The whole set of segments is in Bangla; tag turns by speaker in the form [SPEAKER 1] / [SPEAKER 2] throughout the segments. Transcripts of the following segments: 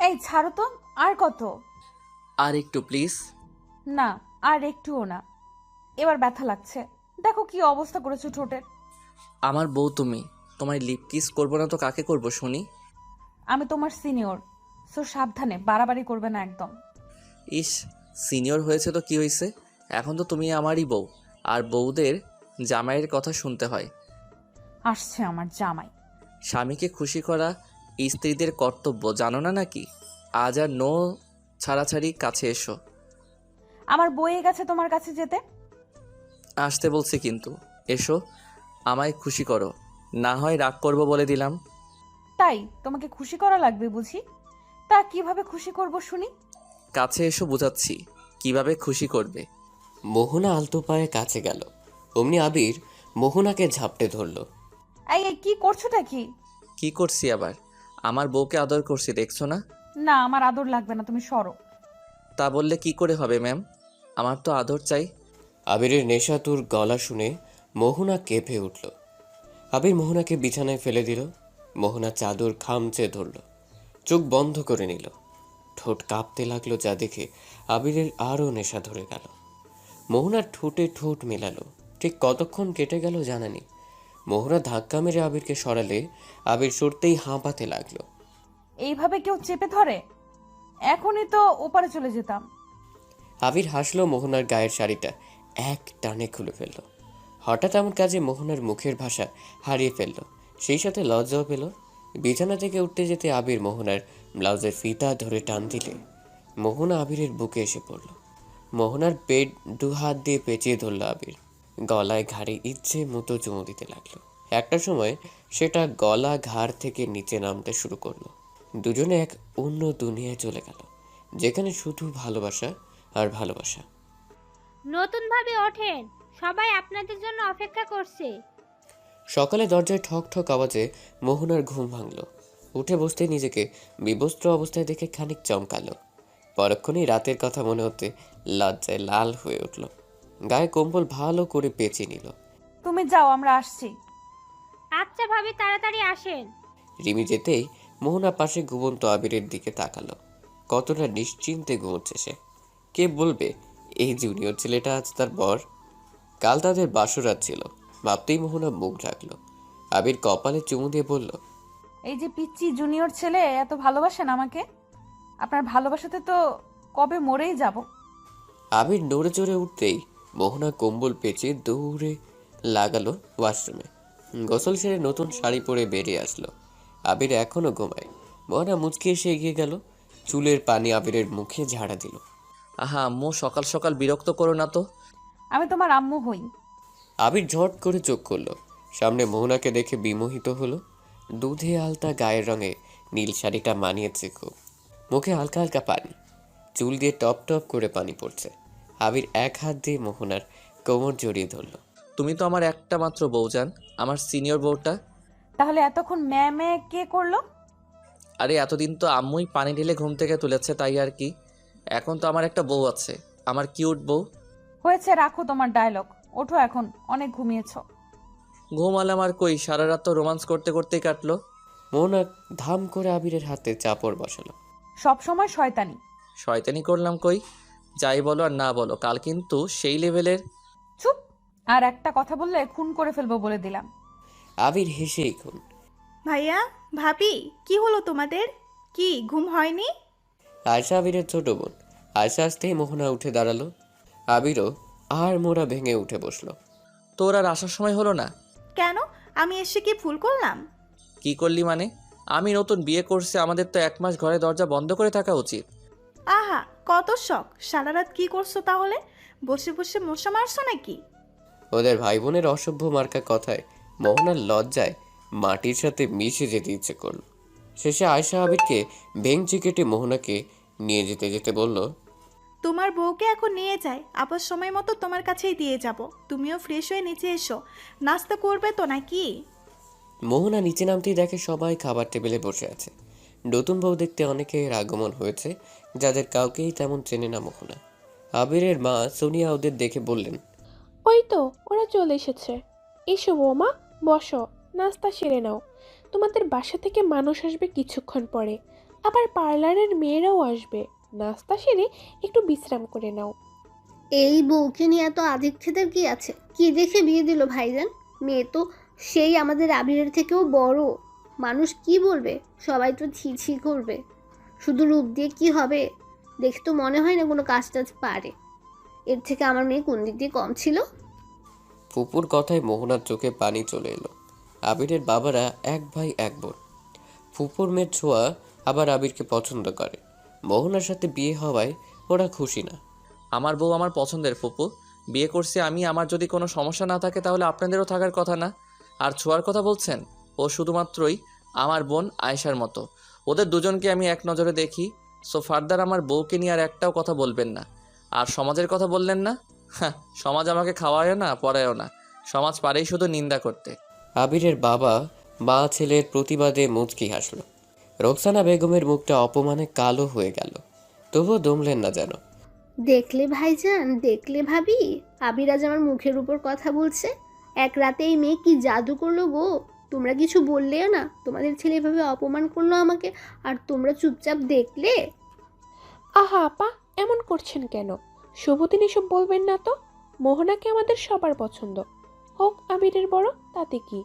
[SPEAKER 1] এই ছাড়ো তো। আর কত?
[SPEAKER 2] আর একটু প্লিজ।
[SPEAKER 1] না, আর একটুও না। এবার ব্যথা লাগছে। দেখো কি অবস্থা করেছো ঠোঁটের।
[SPEAKER 2] আমার বউ তুমি, তোমায় লিপ কিস করবো না তো কাকে করবো শুনি?
[SPEAKER 1] আমি তোমার সিনিয়র, সো সাবধানে, বাড়াবাড়ি করবে না একদম।
[SPEAKER 2] ইস, সিনিয়র হয়েছে তো কি হয়েছে? এখন তো তুমি আমারই বউ, আর বউদের জামাইয়ের কথা শুনতে হয়।
[SPEAKER 1] আসছে আমার জামাই।
[SPEAKER 2] স্বামীকে খুশি করা স্ত্রীদের কর্তব্য, জানো না নাকি? আজ আর নো ছাড়াছাড়ি, কাছে এসো।
[SPEAKER 1] আমার বইয়ে গেছে তোমার কাছে যেতে।
[SPEAKER 2] আসতে বলছি কিন্তু। এসো, আমায় খুশি করো, না হয় রাগ করবো বলে দিলাম।
[SPEAKER 1] তাই তোমাকে খুশি করা লাগবে বুঝি? তা কিভাবে খুশি করব শুনি।
[SPEAKER 2] কাছে এসো, বুঝাচ্ছি কিভাবে খুশি করবে।
[SPEAKER 3] মোহনা আলতো পায়ে কাছে গেল। অমনি আবির মোহনাকে ঝাপটে ধরল।
[SPEAKER 1] এই এই, কি করছোটা কি?
[SPEAKER 2] কি করছি আবার? আমার বউকে আদর করছি, দেখছো না?
[SPEAKER 1] না, আমার আদর লাগবে না, তুমি সরো।
[SPEAKER 2] তা বললে কি করে হবে ম্যাম? আমার তো আদর চাই।
[SPEAKER 3] আবিরের নেশাতুর গলা শুনে মোহনা কেঁপে উঠল। আবির মোহনাকে বিছানায় ফেলে দিল। মোহনা চাদর খামচে ধরল, চোখ বন্ধ করে নিল। ঠোঁট কাঁপতে লাগলো, যা দেখে আবিরের আরও নেশা ধরে গেল। মোহনার ঠোঁটে ঠোঁট মেলালো। ঠিক কতক্ষণ কেটে গেল জানা নেই। মোহনা ধাক্কা মেরে আবিরকে সরালে আবির সরতেই হাঁপাতে লাগলো।
[SPEAKER 1] এইভাবে কেউ চেপে ধরে? এখনই তো ওপারে চলে যেতাম।
[SPEAKER 3] আবির হাসলো, মোহনার গায়ের শাড়িটা এক টানে খুলে ফেলল। হঠাৎ এমন কাজে মোহনার মুখের ভাষা হারিয়ে ফেলল, সেই সাথে লজ্জাও পেল। বিছানা থেকে উঠতে যেতে আবির মোহনার ব্লাউজের ফিতা ধরে টান দিলে মোহনা আবিরের বুকে এসে পড়ল। মোহনার পেট দু হাত দিয়ে পেঁচিয়ে ধরল আবির। গলায় ঘাড়ে ইচ্ছে মতো চুমু দিতে লাগলো। একটা সময় সেটা গলা ঘাড় থেকে নিচে নামতে শুরু করলো। দুজনে এক অন্য দুনিয়ায় চলে গেল, যেখানে শুধু ভালোবাসা আর ভালোবাসা।
[SPEAKER 4] নতুনভাবে ওঠেন, সবাই আপনাদের জন্য অপেক্ষা করছে।
[SPEAKER 3] সকালে দরজায় ঠক ঠক আওয়াজে মোহনার ঘুম ভাঙল। উঠে বসতেই নিজেকে বিবস্ত্র অবস্থায় দেখে খানিক চমকালো। পরক্ষণেই রাতের কথা মনে হতে লজ্জায় লাল হয়ে উঠল। গায়ে কম্বল ভালো করে পেঁচিয়ে নিল।
[SPEAKER 1] তুমি যাও, আমরা আসছি।
[SPEAKER 4] আচ্ছা ভাবি, তাড়াতাড়ি আসেন।
[SPEAKER 3] রিমি যেতেই মোহনা পাশে ঘুমন্ত আবিরের দিকে তাকালো। কতটা নিশ্চিন্তে ঘুমোচ্ছে সে। কে বলবে এই জুনিয়র ছেলেটা আজ তার বর? কাল তাদের বাসরাত ছিল, ভাবতেই মোহনা মুখ ঢাকলো। আবির কপালে চুমু দিয়ে বলল,
[SPEAKER 1] এই যে পিচ্চি জুনিয়র ছেলে এত ভালোবাসেন আমাকে। আপনার ভালোবাসাতে তো কবে মরেই যাব।
[SPEAKER 3] আবির নড়ে চড়ে উঠতেই মোহনা কম্বল পেঁচে দৌড়ে লাগালো ওয়াশরুমে। গোসল সেরে নতুন শাড়ি পরে বেরিয়ে আসলো। আবির এখনো ঘুমায়। মোহনা মুচকি এসে এগিয়ে গেল, চুলের পানি আবিরের মুখে ঝাড়া দিল।
[SPEAKER 2] আহা আম্মু, সকাল সকাল বিরক্ত করো না তো।
[SPEAKER 1] আমি তোমার আম্মু হই।
[SPEAKER 3] আবির ঝট করে চোখ করলো। সামনে মোহনাকে দেখে বিমোহিত হলো। দুধে আলতা গায়ের রঙে নীল শাড়িটা মানিয়েছে খুব। মুখে হালকা হালকা পানি, চুল দিয়ে টপ টপ করে পানি পড়ছে। আবির এক হাত দিয়ে মোহনার কোমর জড়িয়ে ধরল।
[SPEAKER 2] তুমি তো আমার একটা মাত্র বউজান, আমার সিনিয়র বউটা।
[SPEAKER 1] তাহলে এতক্ষণ ম্যামে কে করলো?
[SPEAKER 2] আরে এতদিন তো আম্মুই পানি ঢেলে ঘুম থেকে তুলেছে, তাই আর কি। এখন তো আমার একটা বউ আছে, আমার কিউট বউ।
[SPEAKER 1] হয়েছে, রাখো তোমার ডায়লগ। ওঠো এখন, অনেক ঘুমিয়েছো।
[SPEAKER 2] ঘুমালাম আর কই, সারা রাত তো রোমান্স করতে করতেই কাটলো।
[SPEAKER 3] মোহনা ধাম করে আবিরের হাতে চাপড় বসালো।
[SPEAKER 1] সব সময় শয়তানি।
[SPEAKER 2] শয়তানি করলাম কই? যাই বলো আর না বলো, কাল কিন্তু সেই লেভেলের।
[SPEAKER 1] চুপ। আর একটা কথা বললে খুন করে ফেলবো বলে দিলাম।
[SPEAKER 3] আবির হেসেই খুন।
[SPEAKER 5] ভাইয়া, ভাবি, কি হলো তোমাদের? কি ঘুম হয়নি?
[SPEAKER 3] আয়শা আবিরের ছোট বোন। আয়শা আসতেই মোহনা উঠে দাঁড়ালো। আবিরও আর মোড়া ভেঙে উঠে বসলো।
[SPEAKER 2] তোর আর আসার সময় হলো না?
[SPEAKER 5] কেন? আমি এসে কি ভুল করলাম?
[SPEAKER 2] কি করলি মানে? আমি নতুন বিয়ে করছি, আমাদের তো 1 মাস ঘরে দরজা বন্ধ করে থাকা উচিত।
[SPEAKER 5] আহা, কত শখ! সারা রাত কি করছো তাহলে? বসে বসে মশা মারছো নাকি?
[SPEAKER 3] ওদের ভাই বোনের অসভ্য মার্কা কথায় মোহনার লজ্জায় মাটির সাথে মিশে যেতে ইচ্ছে করল। শেষে আয়শা আবিরকে ভেঙচি কেটে মোহনাকে নিয়ে যেতে যেতে বলল,
[SPEAKER 5] তোমার বউকে এখন নিয়ে যাই, আবার সময় মতো তোমার কাছেই দিয়ে যাব। তুমিও ফ্রেশ হয়ে নিচে এসো, নাস্তা করবে তো নাকি?
[SPEAKER 3] মোহনা নিচে নামতেই দেখে সবাই খাবার টেবিলে বসে আছে। নতুন বউ দেখতে অনেকের আগমন হয়েছে, যাদের কাউকেই তেমন চেনে না মোহনা। আবিরের মা সোনিয়া ওদের দেখে বললেন,
[SPEAKER 6] ওই তো ওরা চলে এসেছে। এসো বৌমা, বসো, নাস্তা সেরে নাও। তোমাদের বাসা থেকে মানুষ আসবে কিছুক্ষণ পরে। আবার পার্লারের মেয়েরাও আসবে। নাস্তা সেরে একটু বিশ্রাম করে নাও।
[SPEAKER 7] এই বউকে নিয়ে এত আদিক্ষেতার কি আছে? কি দেখে বিয়ে দিল ভাইজান? মেয়ে তো সেই আমাদের আবিরের থেকেও বড়। মানুষ কি বলবে? সবাই তো ছি ছি করবে। শুধু রূপ দিয়ে কি হবে? দেখে তো মনে হয় না কোনো কাজ টাজ পারে। এর থেকে আমার মেয়ে কোন দিক দিয়ে কম ছিল?
[SPEAKER 3] ফুপুর কথায় মোহনার চোখে পানি চলে এলো। আবিরের বাবারা এক ভাই এক বোন। ফুপুর মেয়ের ছোঁয়া আবার আবিরকে পছন্দ করে। মোহনার সাথে বিয়ে হওয়ায় ওরা খুশি না।
[SPEAKER 2] আমার বউ আমার পছন্দের ফুপু, বিয়ে করছি আমি, আমার যদি কোনো সমস্যা না থাকে তাহলে আপনাদেরও থাকার কথা না? আর ছোঁয়ার কথা বলছেন, ও শুধুমাত্রই আমার বোন আয়েশার মতো। ওদের দুজনকে আমি এক নজরে দেখি। সো ফার্দার আমার বউকে নিয়ে আর একটাও কথা বলবেন না। আর সমাজের কথা বললেন না, হ্যাঁ, সমাজ আমাকে খাওয়ায়ও না পড়ায়ও না, সমাজ পারেই শুধু নিন্দা করতে।
[SPEAKER 3] আবিরের বাবা মা ছেলের প্রতিবাদে মুচকি হাসল। রোকসানা বেগমের মুখটা অপমানে কালো হয়ে গেল, তবুও দমলেন না যেন।
[SPEAKER 7] দেখলে ভাইজান, দেখলে ভাবি, আবির আজ আমার মুখের উপর কথা বলছে। এক রাতে এই মেয়ে কি জাদু করলো গো! তোমরা কিছু বললেও না, তোমাদের ছেলে এভাবে অপমান করলো আমাকে, আর তোমরা চুপচাপ দেখলে।
[SPEAKER 6] আহা আপা, এমন করছেন কেন? শুভদিন এসব বলবেন না তো। মোহনাকে আমাদের সবার পছন্দ। হোক আবিরের বড়, তাতে কি?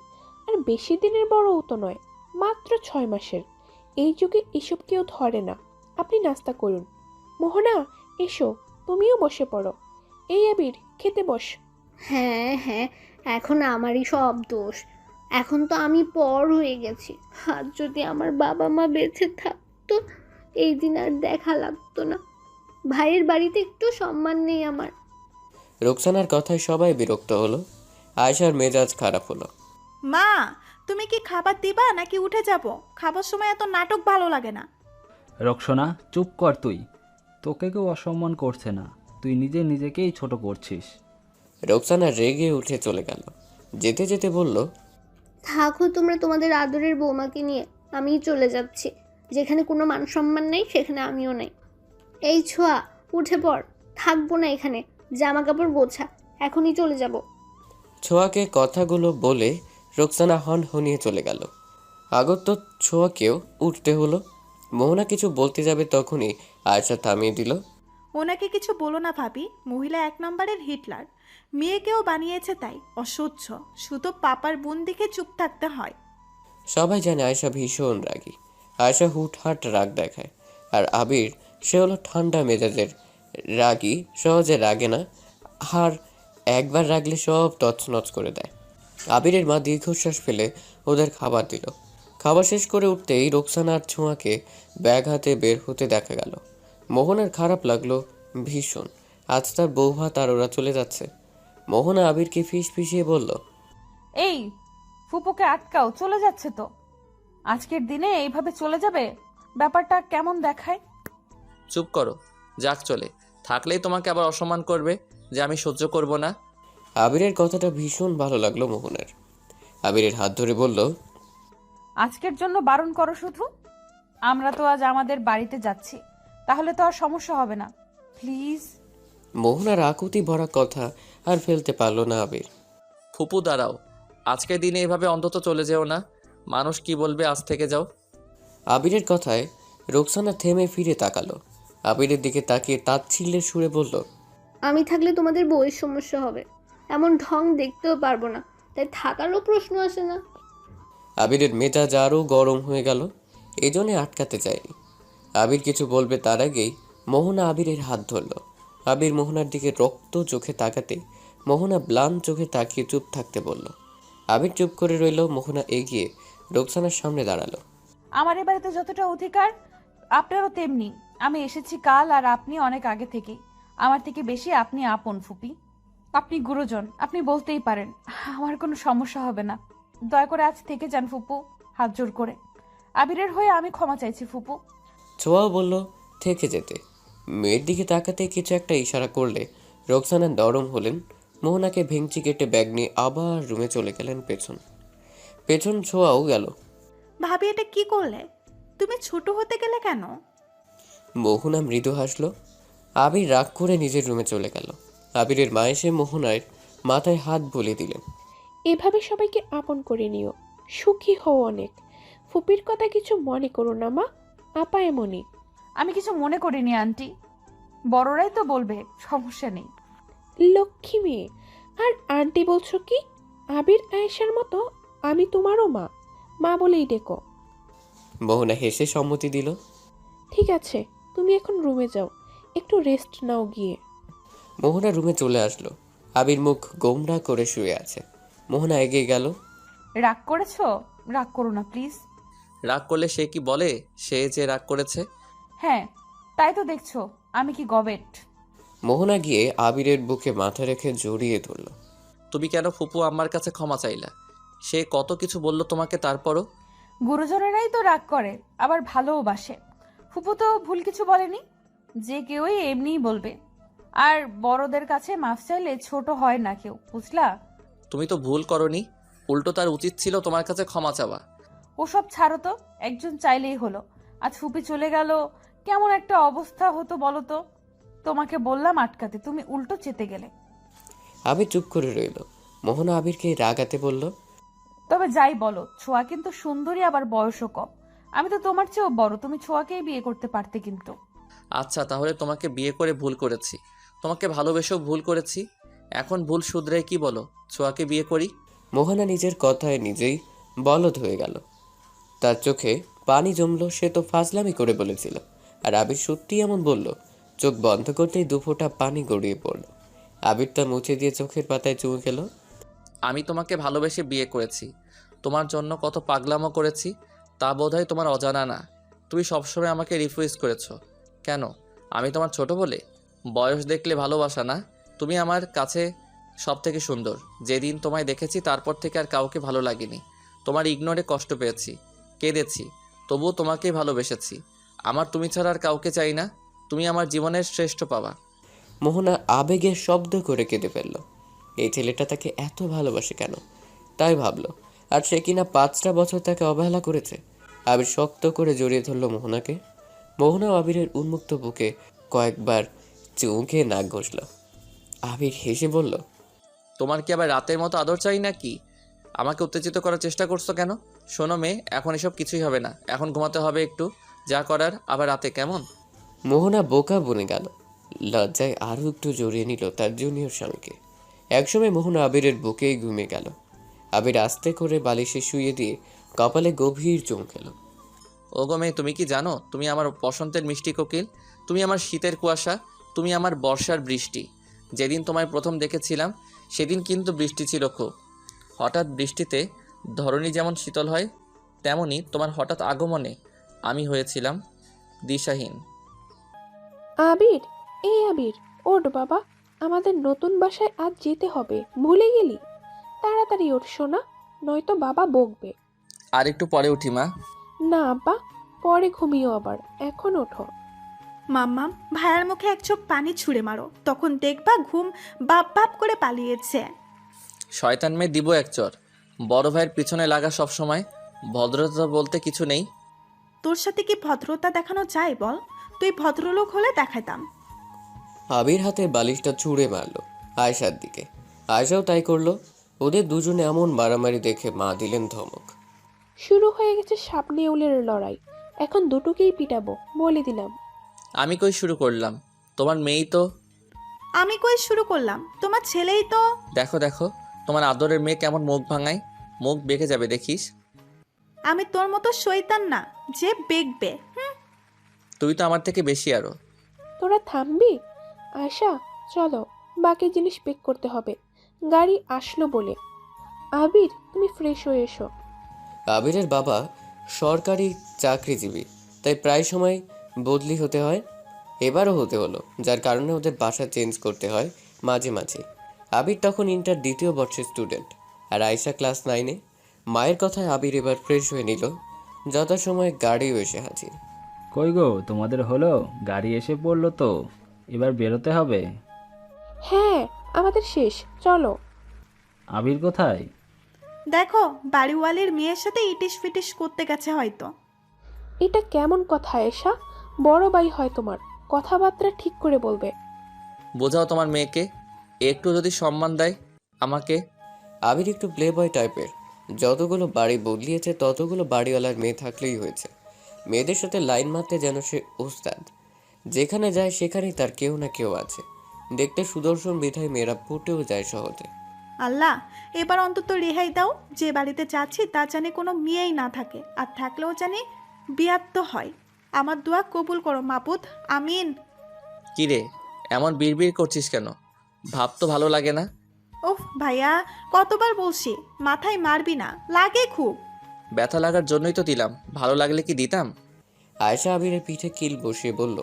[SPEAKER 6] আর বেশি দিনের বড়ও তো নয়, মাত্র 6 মাসের। এই যুগে এসব কেউ ধরে না। আপনি নাস্তা করুন। মোহনা, এসো, তুমিও বসে পড়ো। এই আবির, খেতে বস।
[SPEAKER 7] হ্যাঁ হ্যাঁ, এখন আমারই সব দোষ। এখন তো আমি পর হয়ে গেছি। আর যদি আমার বাবা মা বেঁচে থাকতো, এই দিন আর দেখা লাগতো না। ভাইয়ের বাড়িতে একটু সম্মান নেই আমার।
[SPEAKER 3] রোকসানার কথায় সবাই বিরক্ত হলো। আয়েশার মেজাজ খারাপ হলো।
[SPEAKER 5] মা, তুমি কি খাবার দিবা নাকি উঠে যাব? খাবার সময় এত নাটক ভালো লাগে না।
[SPEAKER 8] রক্সনা, চুপ কর তুই। তোকে কেউ অসম্মান করছে না, তুই নিজে নিজেকেই ছোট করছিস।
[SPEAKER 3] রোকসানা রেগে উঠে চলে গেল। যেতে যেতে বলল,
[SPEAKER 7] থাকো তোমরা তোমাদের আদরের বৌমাকে নিয়ে, আমিই চলে যাচ্ছি। যেখানে কোনো মান সম্মান নেই সেখানে আমিও নেই। এই ছোঁয়া, উঠে পড়। থাকবো না এখানে, জামা কাপড় গোছা, এখনই চলে যাব।
[SPEAKER 3] ছোঁয়াকে কথাগুলো বলে রোকসানা হনহনিয়ে চলে গেল। আগত ছোঁয়াকেও উঠতে হলো। মোহনা কিছু বলতে যাবে তখনই আয়েশা থামিয়ে দিল।
[SPEAKER 5] ওনাকে কিছু বলো না ভাবি, মহিলা 1 নম্বরের হিটলার। মেয়েকেও বানিয়েছে তাই, অসহ্য। শুধু পাপার বোন দেখে চুপ থাকতে হয়।
[SPEAKER 3] সবাই জানে আয়েশা ভীষণ রাগী। আয়েশা হুটহাট রাগ দেখায়। আর আবির, সে হলো ঠান্ডা মেজাজের রাগী, সহজে রাগে না। আর একবার রাগলে সব তছনছ করে দেয়। আবিরের মা দীর্ঘশ্বাস ফেলে ওদের খাবার দিল। খাবার শেষ করে উঠতেই রোকসানা আর ছোঁয়াকে ব্যাগ হাতে বের হতে দেখা গেল। মোহনার খারাপ লাগলো ভীষণ। আজ তার বউ ভাত আর ওরা চলে যাচ্ছে। মোহনা আবিরকে ফিসফিসিয়ে বলল,
[SPEAKER 1] এই ফুপুকে আটকাও, চলে যাচ্ছে তো। আজকের দিনে এইভাবে চলে যাবে? ব্যাপারটা কেমন দেখায়?
[SPEAKER 2] চুপ করো, যাক চলে। থাকলেই তোমাকে আবার অসম্মান করবে, যে আমি সহ্য করব না।
[SPEAKER 3] আবিরের কথাটা ভীষণ ভালো লাগলো মোহনার। আবিরের হাত ধরে বলল,
[SPEAKER 1] আজকের জন্য বারণ করো শুধু। আমরা তো আজ আমাদের বাড়িতে যাচ্ছি, তাহলে তো আর সমস্যা হবে না, প্লিজ।
[SPEAKER 3] মোহনার আকুতি ভরা কথা আর ফেলতে পারল না আবির।
[SPEAKER 2] ফুপু দাঁড়াও, আজকের দিনে এভাবে অন্তত চলে যেও না। মানুষ কি বলবে, আজ থেকে যাও।
[SPEAKER 3] আবিরের কথায় রোকসানা থেমে ফিরে তাকালো। আবিরের দিকে তাকিয়ে তাচ্ছিল্যের সুরে বলল,
[SPEAKER 7] আমি থাকলে তোমাদের বউয়ের সমস্যা হবে। এমন ঢং দেখতেও পারবো না, তাই থাকারও প্রশ্ন আসে না।
[SPEAKER 3] আবিরের মেজাজ আরও গরম হয়ে গেল। এজন্যে আটকাতে চায়নি। আবির কিছু বলবে তার আগেই মোহনা আবিরের হাত ধরল। আবির মোহনার দিকে রক্ত চোখে তাকাতে মোহনা ম্লান চোখে তাকিয়ে চুপ থাকতে বলল। আবির চুপ করে রইল। মোহনা এগিয়ে রোকসানার সামনে দাঁড়ালো।
[SPEAKER 1] আমার এ বাড়িতে যতটা অধিকার, আপনারও তেমনি। আমি এসেছি কাল, আর আপনি অনেক আগে থেকেই। আমার থেকে বেশি আপনি আপন ফুপি। আপনি গুরুজন, আপনি বলতেই পারেন। আমার কোনো সমস্যা হবে না। দয়া করে আজ থেকে যান ফুপু, হাত জোর করে। আবিরের হয়ে আমি ক্ষমা চাইছি ফুপু।
[SPEAKER 3] ছোঁয়াও বলল থেকে যেতে। মেয়ের দিকে তাকাতে কিছু একটা ইশারা করলে রোকসানা নরম হলেন। মোহনাকে ভেঙচি কেটে ব্যাগ নিয়ে আবার রুমে চলে গেলেন পেছন ছোঁয়াও গেল।
[SPEAKER 5] ভাবি, এটা কি করলে? তুমি ছোট হতে গেলে কেন?
[SPEAKER 3] মোহনা মৃদু হাসল। আবির রাগ করে নিজের রুমে চলে গেল। আবিরের মা এসে মোহনার মাথায় হাত বুলিয়ে দিলেন।
[SPEAKER 6] এভাবে সবাইকে আপন করে নিও, সুখী হও অনেক। ফুপির কথা কিছু মনে করো না মা, আপা এমনই।
[SPEAKER 1] আমি কিছু মনে করিনি আন্টি, বড়রাই তো বলবে, সমস্যা নেই।
[SPEAKER 6] লক্ষ্মী মেয়ে। আর আন্টি বলছো কি? আবির আয়েশার মতো আমি তোমারও মা, মা বলেই ডেকো।
[SPEAKER 3] মোহনা হেসে সম্মতি দিল।
[SPEAKER 6] ঠিক আছে, তুমি এখন রুমে যাও, একটু রেস্ট নাও গিয়ে।
[SPEAKER 3] মোহনা রুমে চলে আসলো। আবির মুখ গোমড়া করে শুয়ে আছে। মোহনা এগিয়ে গেল।
[SPEAKER 1] রাগ করেছো? রাগ করো না প্লিজ।
[SPEAKER 2] রাগ করলে সে কি বলে সে যে রাগ করেছে?
[SPEAKER 1] হ্যাঁ, তাই তো দেখছো, আমি কি গবেট?
[SPEAKER 3] মোহনা গিয়ে আবিরের বুকে মাথা রেখে জড়িয়ে ধরল।
[SPEAKER 2] তুমি কেন ফুপু আমার কাছে ক্ষমা চাইলা? সে কত কিছু বলল তোমাকে, তারপরও?
[SPEAKER 1] গুরুজনেরাই তো রাগ করে, আবার ভালোও বাসে। ফুপু তো ভুল কিছু বলেনি, যে কেউই এমনিই বলবে। আর বড়দের কাছে মাফ চাইলে ছোট হয় না কেউ, বুঝলা?
[SPEAKER 2] তুমি তো ভুল করনি, উল্টো তার উচিত ছিল তোমার কাছে ক্ষমা চাওয়া।
[SPEAKER 1] ওসব ছাড়ো তো, একজন চাইলেই হলো। আজ ফুপি চলে গেল, কেমন একটা অবস্থা হতো বলো তো? তোমাকে বললাম আটকাতে, তুমি উল্টো চেতে গেলে।
[SPEAKER 3] আবির চুপ করে রইল। মোহনা আবিরকে রাগাতে বলল,
[SPEAKER 1] তবে যাই বলো, ছোঁয়া কিন্তু সুন্দরী, আবার বয়সও কম। আমি তো তোমার চেয়েও বড়, তুমি ছোঁয়াকেই বিয়ে করতে পারতে কিন্তু।
[SPEAKER 2] আচ্ছা, তাহলে তোমাকে বিয়ে করে ভুল করেছি, তোমাকে ভালোবেসেও ভুল করেছি। এখন ভুল শুধরে কি বলো, ছোঁয়াকে বিয়ে করি?
[SPEAKER 3] মোহনা নিজের কথায় নিজেই বলদ হয়ে গেল। তার চোখে পানি জমলো। সে তো ফাজলামি করে বলেছিল, আর আবির সত্যি এমন বলল। চোখ বন্ধ করতেই দুফোঁটা পানি গড়িয়ে পড়ল। আবির তা মুছে দিয়ে চোখের পাতায় চুমু খেল।
[SPEAKER 2] আমি তোমাকে ভালোবেসে বিয়ে করেছি, তোমার জন্য কত পাগলামো করেছি তা বোধহয় তোমার অজানা না। তুমি সবসময় আমাকে রিফিউজ করেছো কেন? আমি তোমার ছোট বলে? বয়স দেখলে ভালোবাসা না। তুমি আমার কাছে সব থেকে সুন্দর। যেদিন তোমায় দেখেছি তারপর থেকে আর কাউকে ভালো লাগেনি। তোমার ইগনোরে কষ্ট পেয়েছি, কেঁদেছি, তবুও তোমাকেই ভালোবেসেছি। আমার তুমি ছাড়া আর কাউকে চাই না। তুমি আমার জীবনের শ্রেষ্ঠ পাওয়া।
[SPEAKER 3] মোহনা আবেগে শব্দ করে কেঁদে ফেলল। এই ছেলেটা তাকে এত ভালোবাসে কেন, তাই ভাবল। আর সে কিনা 5টা বছর তাকে অবহেলা করেছে। আবির শক্ত করে জড়িয়ে ধরল মোহনাকে। মোহনাও আবিরের উন্মুক্ত বুকে কয়েকবার চুমু খেয়ে নাক ঘষল। আবির হেসে বলল,
[SPEAKER 2] তোমার কি আবার রাতের মতো আদর চাই নাকি? আমাকে উত্তেজিত করার চেষ্টা করছো কেন? শোনো মেয়ে, এখন এসব কিছুই হবে না, এখন ঘুমাতে হবে একটু, যা করার আবার রাতে, কেমন?
[SPEAKER 3] মোহনা বোকা বনে গেল। লজ্জায় আরও একটু জড়িয়ে নিল তার জুনিয়র স্বামীকে। একসময় মোহনা আবিরের বুকেই ঘুমিয়ে গেল। আবির আস্তে করে বালিশে শুয়ে দিয়ে কপালে গভীর চুমু খেল।
[SPEAKER 2] ওগো মেয়ে, তুমি কি জানো তুমি আমার বসন্তের মিষ্টি কোকিল, তুমি আমার শীতের কুয়াশা, তুমি আমার বর্ষার বৃষ্টি। যেদিন তোমায় প্রথম দেখেছিলাম সেদিন কিন্তু বৃষ্টি ছিল খুব। হঠাৎ বৃষ্টিতে ধরণী যেমন শীতল হয়, তেমনি তোমার হঠাৎ আগমনে আমি হয়েছিলাম দিশাহীন।
[SPEAKER 6] আবির, এই আবির, ওঠ বাবা, আমাদের নতুন বাসায় আজ যেতে হবে, ভুলে গেলি? তাড়াতাড়ি ওঠ সোনা, নয়তো বাবা বকবে।
[SPEAKER 2] আর একটু পরে উঠি মা।
[SPEAKER 6] না আব্বা, পরে ঘুমিও আবার, এখন ওঠো।
[SPEAKER 5] মাম্মাম, ভাইয়ার মুখে এক চোখ পানি ছুঁড়ে মারো, তখন দেখবা ঘুম বাপ বাপ করে পালিয়েছে।
[SPEAKER 2] শয়তান মেয়ে, দিব এক চর। বড় ভাইয়ের পিছনে লাগা সব সময়, ভদ্রতা বলতে কিছু নেই।
[SPEAKER 5] তোর সাথে কি ভদ্রতা দেখানো যায় বল? তুই ভদ্রলোক হলে দেখাতাম।
[SPEAKER 3] আবির হাতে বালিশটা ছুঁড়ে মারল আয়েশার দিকে। আয়েশাও তাই করলো। ওদের দুজনে এমন মারামারি দেখে মা দিলেন ধমক।
[SPEAKER 6] শুরু হয়ে গেছে সাপ নেউলের লড়াই, এখন দুটোকেই পিটাবো, বলে দিলাম।
[SPEAKER 2] আমি কই শুরু করলাম, তোমার মেয়েই তো।
[SPEAKER 5] আমি কই শুরু করলাম? তোমার ছেলেই তো।
[SPEAKER 2] দেখো দেখো, তোমার আদরের মেয়ে কেমন মুখ ভাঙায়, মুখ বেঁকে যাবে দেখিস।
[SPEAKER 5] আমি তোর মতো শয়তান না যে বেগবে।
[SPEAKER 2] তুই তো আমার থেকে বেশি আরো।
[SPEAKER 6] তোরা থামবি? আশা, চলো, বাকি জিনিস পেক করতে হবে, গাড়ি আসলো বলে। আবির, তুমি ফ্রেশ হয়ে এসো।
[SPEAKER 3] আবিরের বাবা সরকারি চাকরিজীবী, তাই প্রায় সময় বদলি হতে হয়। এবারও হতে হলো, যার কারণে ওদের বাসা চেঞ্জ করতে হয় মাঝে মাঝে। আবির তখন ইন্টার 2য় বর্ষের স্টুডেন্ট, আর আয়েশা ক্লাস 9-এ। মায়ের কথায় আবির এবার ফ্রেশ হয়ে নিল। যথাসময়ে গাড়িও এসে হাজির।
[SPEAKER 8] কই গো, তোমাদের হলো? গাড়ি এসে পড়লো তো, এবার বেরোতে হবে।
[SPEAKER 6] হ্যাঁ, আমাদের শেষ, চলো।
[SPEAKER 8] আবির কোথায়?
[SPEAKER 5] দেখো, বাড়িওয়ালির মেয়ের সাথে ইটিস ফিটিস করতে গেছে হয়তো।
[SPEAKER 6] এটা কেমন কথা এসা? বড় ভাই হয় তোমার, কথাবার্তা ঠিক করে বলবে।
[SPEAKER 2] বোঝাও তোমার মেয়েকে, একটু যদি সম্মান দেয় আমাকে।
[SPEAKER 3] আবির একটু প্লে বয় টাইপের। যতগুলো বাড়ি বদলিয়েছে ততগুলো বাড়িওয়ালার মেয়ে থাকলেই হয়েছে। মেয়েদের সাথে লাইন মারতে যেন সে ওস্তাদ। যেখানে যায় সেখানেই তার কেউ না কেউ আছে। দেখতে সুদর্শন বিধায় মেয়েরা পটেও যায় সহজে।
[SPEAKER 5] আল্লাহ, এবার অন্তত রেহাই দাও। যে বাড়িতে যাচ্ছি তা জানি কোনো মেয়েই না থাকে, আর থাকলেও জানি বিয়াত্ত হয়। আমার দোয়া কবুল করো মাবুদ, আমিন।
[SPEAKER 2] কিরে, এমন বিড়বিড় করছিস কেন? ভাব তো ভালো লাগে না।
[SPEAKER 5] ওফ ভাইয়া, কতবার বলছি মাথায় মারবি না, লাগে খুব।
[SPEAKER 2] ব্যথা লাগার জন্যই তো দিলাম, ভালো লাগলে কি দিতাম?
[SPEAKER 3] আয়েশা আবিরের পিঠে কিল বসিয়ে বলল,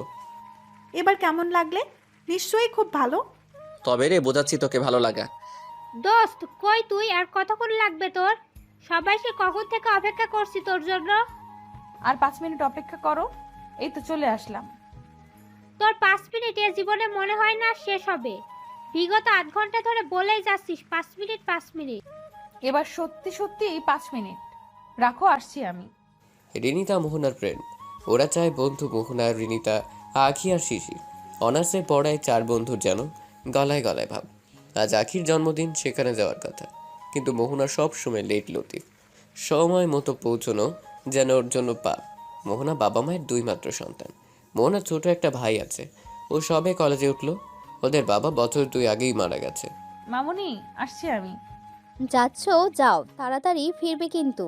[SPEAKER 5] এবার কেমন লাগলে? নিশ্চয়ই খুব ভালো।
[SPEAKER 2] তবে রে, বোঝাচ্ছি তোকে ভালো লাগা।
[SPEAKER 4] দোস্ত কই তুই, আর কতক্ষণ লাগবে তোর? সবাই সে কখন থেকে অপেক্ষা করছি তোর জন্য।
[SPEAKER 1] আর 5 মিনিট অপেক্ষা করো, এই তো চলে আসলাম।
[SPEAKER 4] তোর 5 মিনিট এ জীবনে মনে হয় না শেষ হবে। বিগত 8 ঘন্টা ধরে বলেই যাচ্ছিস 5 মিনিট 5 মিনিট।
[SPEAKER 1] এবার সত্যি সত্যি 5 মিনিট রাখো, আসছি আমি।
[SPEAKER 3] রিনিতা মোহনার ফ্রেন্ড। ওরা চায় বন্ধু মোহনা, রিনিতা, আখি আর শিশির। অনার্সে পড়ায় 4 বন্ধুর যেন গলায় গলায় ভাব। আজ আখির জন্মদিন, সেখানে যাওয়ার কথা, কিন্তু মোহনা সব সময় লেট লতিফ। সময় মতো পৌঁছানো যেন ওর জন্য পাপ। মোহনা বাবা মায়ের 2 মাত্র সন্তান। মোহনার ছোট একটা ভাই আছে, ও সবে কলেজে উঠলো। ওদের বাবা বছর 2 আগেই মারা গেছে।
[SPEAKER 1] মামুনি, আসছি আমি।
[SPEAKER 9] যাচ্ছ, যাও, তাড়াতাড়ি ফিরবে কিন্তু।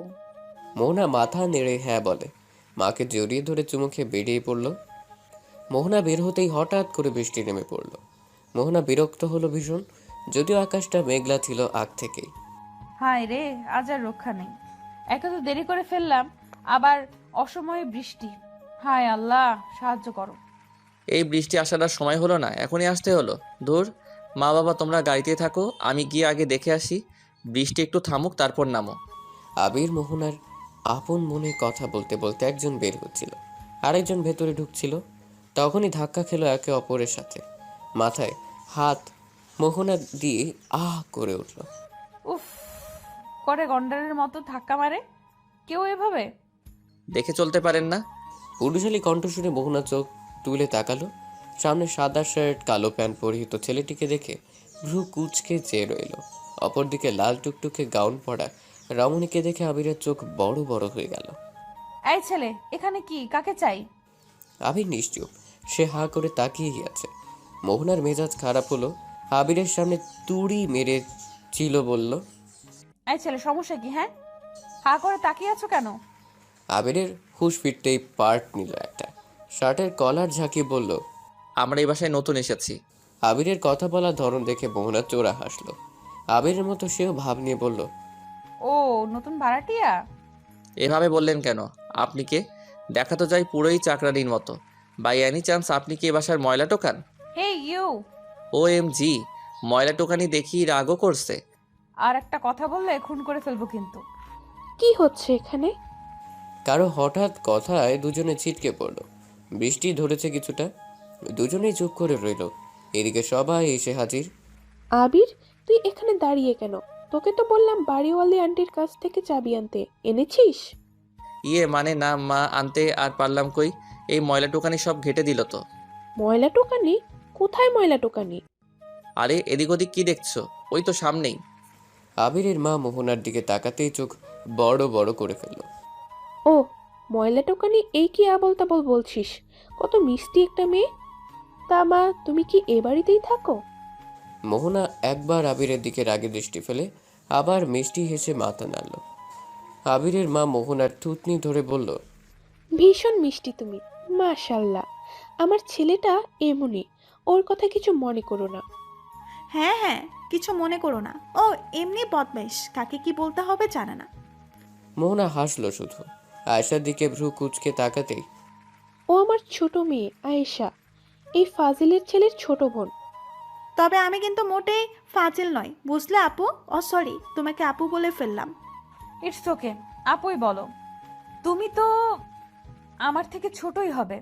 [SPEAKER 3] মোহনা মাথা নেড়ে হ্যাঁ বলে। মাকে জড়িয়ে ধরে চুমু খেয়ে বেরিয়ে পড়ল। মোহনা বের হতেই হঠাৎ করে বৃষ্টি নেমে পড়ল। মোহনা বিরক্ত হলো ভীষণ, যদিও আকাশটা মেঘলা ছিল আগ থেকেই।
[SPEAKER 1] হায় রে, আজ আর রক্ষা নেই। একে তো দেরি করে ফেললাম, আবার অসময়ে বৃষ্টি। হায় আল্লাহ, সাহায্য করো।
[SPEAKER 2] এই বৃষ্টি আসার আর সময় হলো না, এখনই আসতে হলো। ধুর, মা বাবা তোমরা গাড়িতে থাকো, আমি গিয়ে আগে দেখে আসি। বৃষ্টি একটু থামুক, তারপর নামো।
[SPEAKER 3] আবির মোহনার আপন মনে কথা বলতে বলতে একজন বের হচ্ছিল, আরেকজন ভেতরে ঢুকছিল। তখনই ধাক্কা খেলো একে অপরের সাথে। মাথায় হাত মোহনা দিয়ে আহ করে উঠল।
[SPEAKER 1] উফ, করে গন্ডারের মতো ধাক্কা মারে কেউ এভাবে?
[SPEAKER 2] দেখে চলতে পারেন না?
[SPEAKER 3] পুরুষালী কণ্ঠ শুনে মোহনা চোখ তুলে তাকালো। সামনে সাদা শার্ট কালো প্যান্ট পরিহিত ছেলেটিকে দেখে ভ্রু কুচকে চেয়ে রইল। অপরদিকে লাল টুকটুকে গাউন পরা রমণীকে দেখে আবিরের চোখ বড় বড় হয়ে গেল।
[SPEAKER 1] এই ছেলে, এখানে কি, কাকে চাই?
[SPEAKER 3] আবির নিশ্চুপ, সে হা করে তাকিয়েই আছে। মোহনার মেজাজ খারাপ হলো। আবিরের সামনে তুড়ি মেরে ছিল বলল,
[SPEAKER 1] এই ছেলে, সমস্যা কি? হ্যাঁ, হা করে তাকিয়ে আছো কেন?
[SPEAKER 3] আবিরের হুঁশ ফিরতেই পার্ট নিল একটা। শার্টের কলার ঝাঁকিয়ে বলল,
[SPEAKER 2] আমরা এই বাসায় নতুন এসেছি।
[SPEAKER 3] আবিরের কথা বলার ধরন দেখে মোহনা চোরা হাসলো। আবিরের মতো সেও ভাব নিয়ে বলল,
[SPEAKER 1] ও, নতুন ভাড়াটিয়া?
[SPEAKER 2] এভাবে বললেন কেন? আপনি কে? দেখা তো যায় পুরোই চাকরানির মতো। বাই এনি চান্স আপনি কি এ বাসার ময়লা টোকান?
[SPEAKER 1] হে ইউ,
[SPEAKER 2] OMG, ময়লা টোকানি দেখি রাগও করছে।
[SPEAKER 1] আর একটা কথা বললে খুন করে ফেলবো কিন্তু।
[SPEAKER 6] কি হচ্ছে এখানে?
[SPEAKER 3] কারো হঠাৎ কথায় দুজনে ছিটকে পড়ল। বৃষ্টি ধরেছে কিছুটা, দুজনেই চুপ করে রইল। এদিকে সবাই এসে হাজির।
[SPEAKER 6] আবির, তুই এখানে দাঁড়িয়ে কেন? তোকে তো বললাম বাড়িওয়ালি আন্টির কাছ থেকে চাবি আনতে, এনেছিস?
[SPEAKER 2] ইয়ে মানে না মা, আনতে আর পারলাম কই, এই ময়লা টোকানি সব ঘেটে দিল তো।
[SPEAKER 6] ময়লা টোকানি? কোথায় ময়লা টোকানি?
[SPEAKER 2] আরে এদিক ওদিক কি দেখছো? ওই তো সামনেই।
[SPEAKER 3] আবিরের মা মোহনার দিকে তাকাতেই চোখ বড় বড় করে ফেলল।
[SPEAKER 6] ও, ময়লা টোকানি, এই কি আবল তাবল বলছিস? কত মিষ্টি একটা মেয়ে। তা মা, তুমি কি এ বাড়িতেই থাকো?
[SPEAKER 3] মোহনা একবার আবিরের দিকে রাগে দৃষ্টি ফেলে আবার মিষ্টি হেসে মাথা নাড়ল। আবিরের মা মোহনার থুতনি ধরে বলল,
[SPEAKER 6] ভীষণ মিষ্টি তুমি, মাশাল্লাহ। আমার ছেলেটা এমনই, ওর কথা কিছু মনে করো না।
[SPEAKER 5] হ্যাঁ হ্যাঁ, কিছু মনে করো না, ও এমনি বদমাইশ, কাকে কি বলতে হবে জানে না।
[SPEAKER 3] মোহনা হাসল শুধু। আয়েশার দিকে ভ্রু কুচকে তাকাতেই,
[SPEAKER 6] ও আমার ছোট মেয়ে আয়েশা, এই ফাজিলের ছেলের ছোট বোন।
[SPEAKER 5] তবে আমি কিন্তু মোটেই ফাজিল নয়, বুঝলে আপু? ও সরি, তোমাকে আপু বলে ফেললাম।
[SPEAKER 1] ইটস ওকে, আপুই বলো। তুমি তো আমার থেকে ছোটই হবে।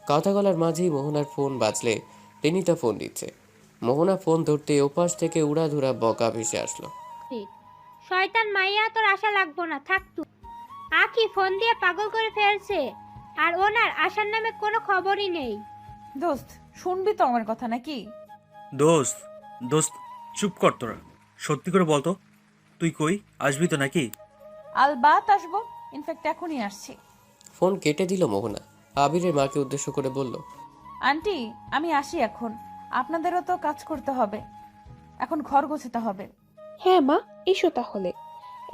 [SPEAKER 3] কথা বলার মাঝেই মোহনার ফোন বাজলে রিনিতা ফোন দিচ্ছে। মোহনা ফোন ধরতে ওপাশ থেকে উড়াধুরা বকা ভেসে আসলো।
[SPEAKER 4] শয়তান মাইয়া, তোর আশা লাগবো না, থাক তুই। আখি ফোন দিয়ে পাগল করে ফেলছে, আর ওনার আশার নামে কোনো খবরই নেই।
[SPEAKER 1] দোস্ত, শুনবি তো আমার কথা নাকি?
[SPEAKER 10] দোস্ত, দোস্ত, চুপ কর তোরা। সত্যি করে বলতো, তুই কই আসবি তো নাকি?
[SPEAKER 1] আলবাত আসবো, ইনফ্যাক্ট এখনই আসছি।
[SPEAKER 3] ফোন কেটে দিল মোহনা। আবিরের মাকে উদ্দেশ্য করে বলল,
[SPEAKER 1] আন্টি আমি আসি এখন, আপনাদেরও তো কাজ করতে হবে, এখন ঘর গোছাতে হবে।
[SPEAKER 6] হ্যাঁ মা, এসো তাহলে।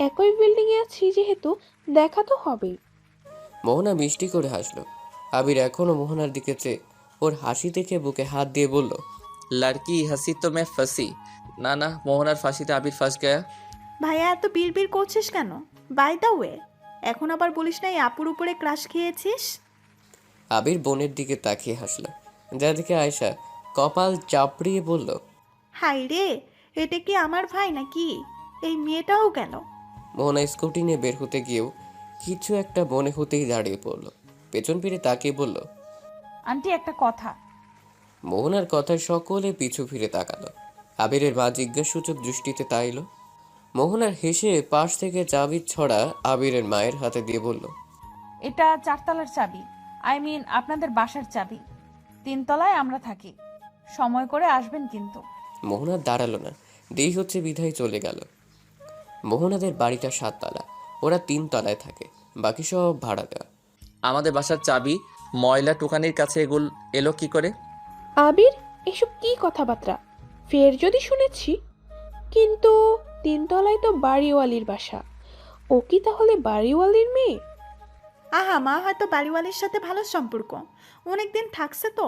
[SPEAKER 6] একই বিল্ডিংয়ে আছি যেহেতু দেখা তো হবেই।
[SPEAKER 3] মোহনা মিষ্টি করে হাসলো। আবির এখনও মোহনার দিকে চেয়ে ওর হাসি দেখে বুকে হাত দিয়ে বলল,
[SPEAKER 2] লড়কি হাসি তো মে ফাঁসি। না না, মোহনার ফাঁসিতে আবির ফাঁস গয়া।
[SPEAKER 5] ভাইয়া এত বিড়বিড় করছিস কেন? বাই দ্য ওয়ে, এখন আবার বলিস না এই আপুর উপরে ক্রাশ খেয়েছিস।
[SPEAKER 3] আবির বোনের দিকে তাকিয়ে হাসল, যা দেখে আয়েশা কপাল চাপড়িয়ে বলল,
[SPEAKER 5] হাই রে, এটা কি আমার ভাই নাকি? এই মেয়েটাও কেন?
[SPEAKER 3] মোহনা স্কুটি নিয়ে বের হতে গিয়েও কিছু একটা মনে হতেই দাঁড়িয়ে পড়ল। পেছন ফিরে তাকিয়ে বলল,
[SPEAKER 1] আন্টি একটা কথা।
[SPEAKER 3] মোহনার কথায় সকলে পিছু ফিরে তাকালো। আবিরের মা জিজ্ঞাসূচক দৃষ্টিতে তাইল। মোহনার হেসে পাশ থেকে চাবির ছড়া আবিরের মায়ের হাতে দিয়ে বলল,
[SPEAKER 1] এটা 4 তলার চাবি, আই মিন আপনাদের বাসার চাবি। 3 তলায় আমরা থাকি, সময় করে আসবেন কিন্তু।
[SPEAKER 3] মোহনার দাঁড়ালো না, দেরি হচ্ছে বিধায় চলে গেল। মোহনাদের বাড়িটা 7 তলা, ওরা 3 তলায় থাকে, বাকি সব ভাড়া দেওয়া।
[SPEAKER 2] আমাদের বাসার চাবি ময়লা টুকানির কাছে এলো কি করে?
[SPEAKER 6] আবির, এসব কি কথাবার্তা? ফের যদি শুনেছি। কিন্তু 3 তলায় তো বাড়িওয়ালির বাসা। ও কি তাহলে বাড়িওয়ালির মেয়ে?
[SPEAKER 5] আহা, মা হয়তো বাড়িওয়ালির সাথে ভালো সম্পর্ক, অনেকদিন থাকছে তো।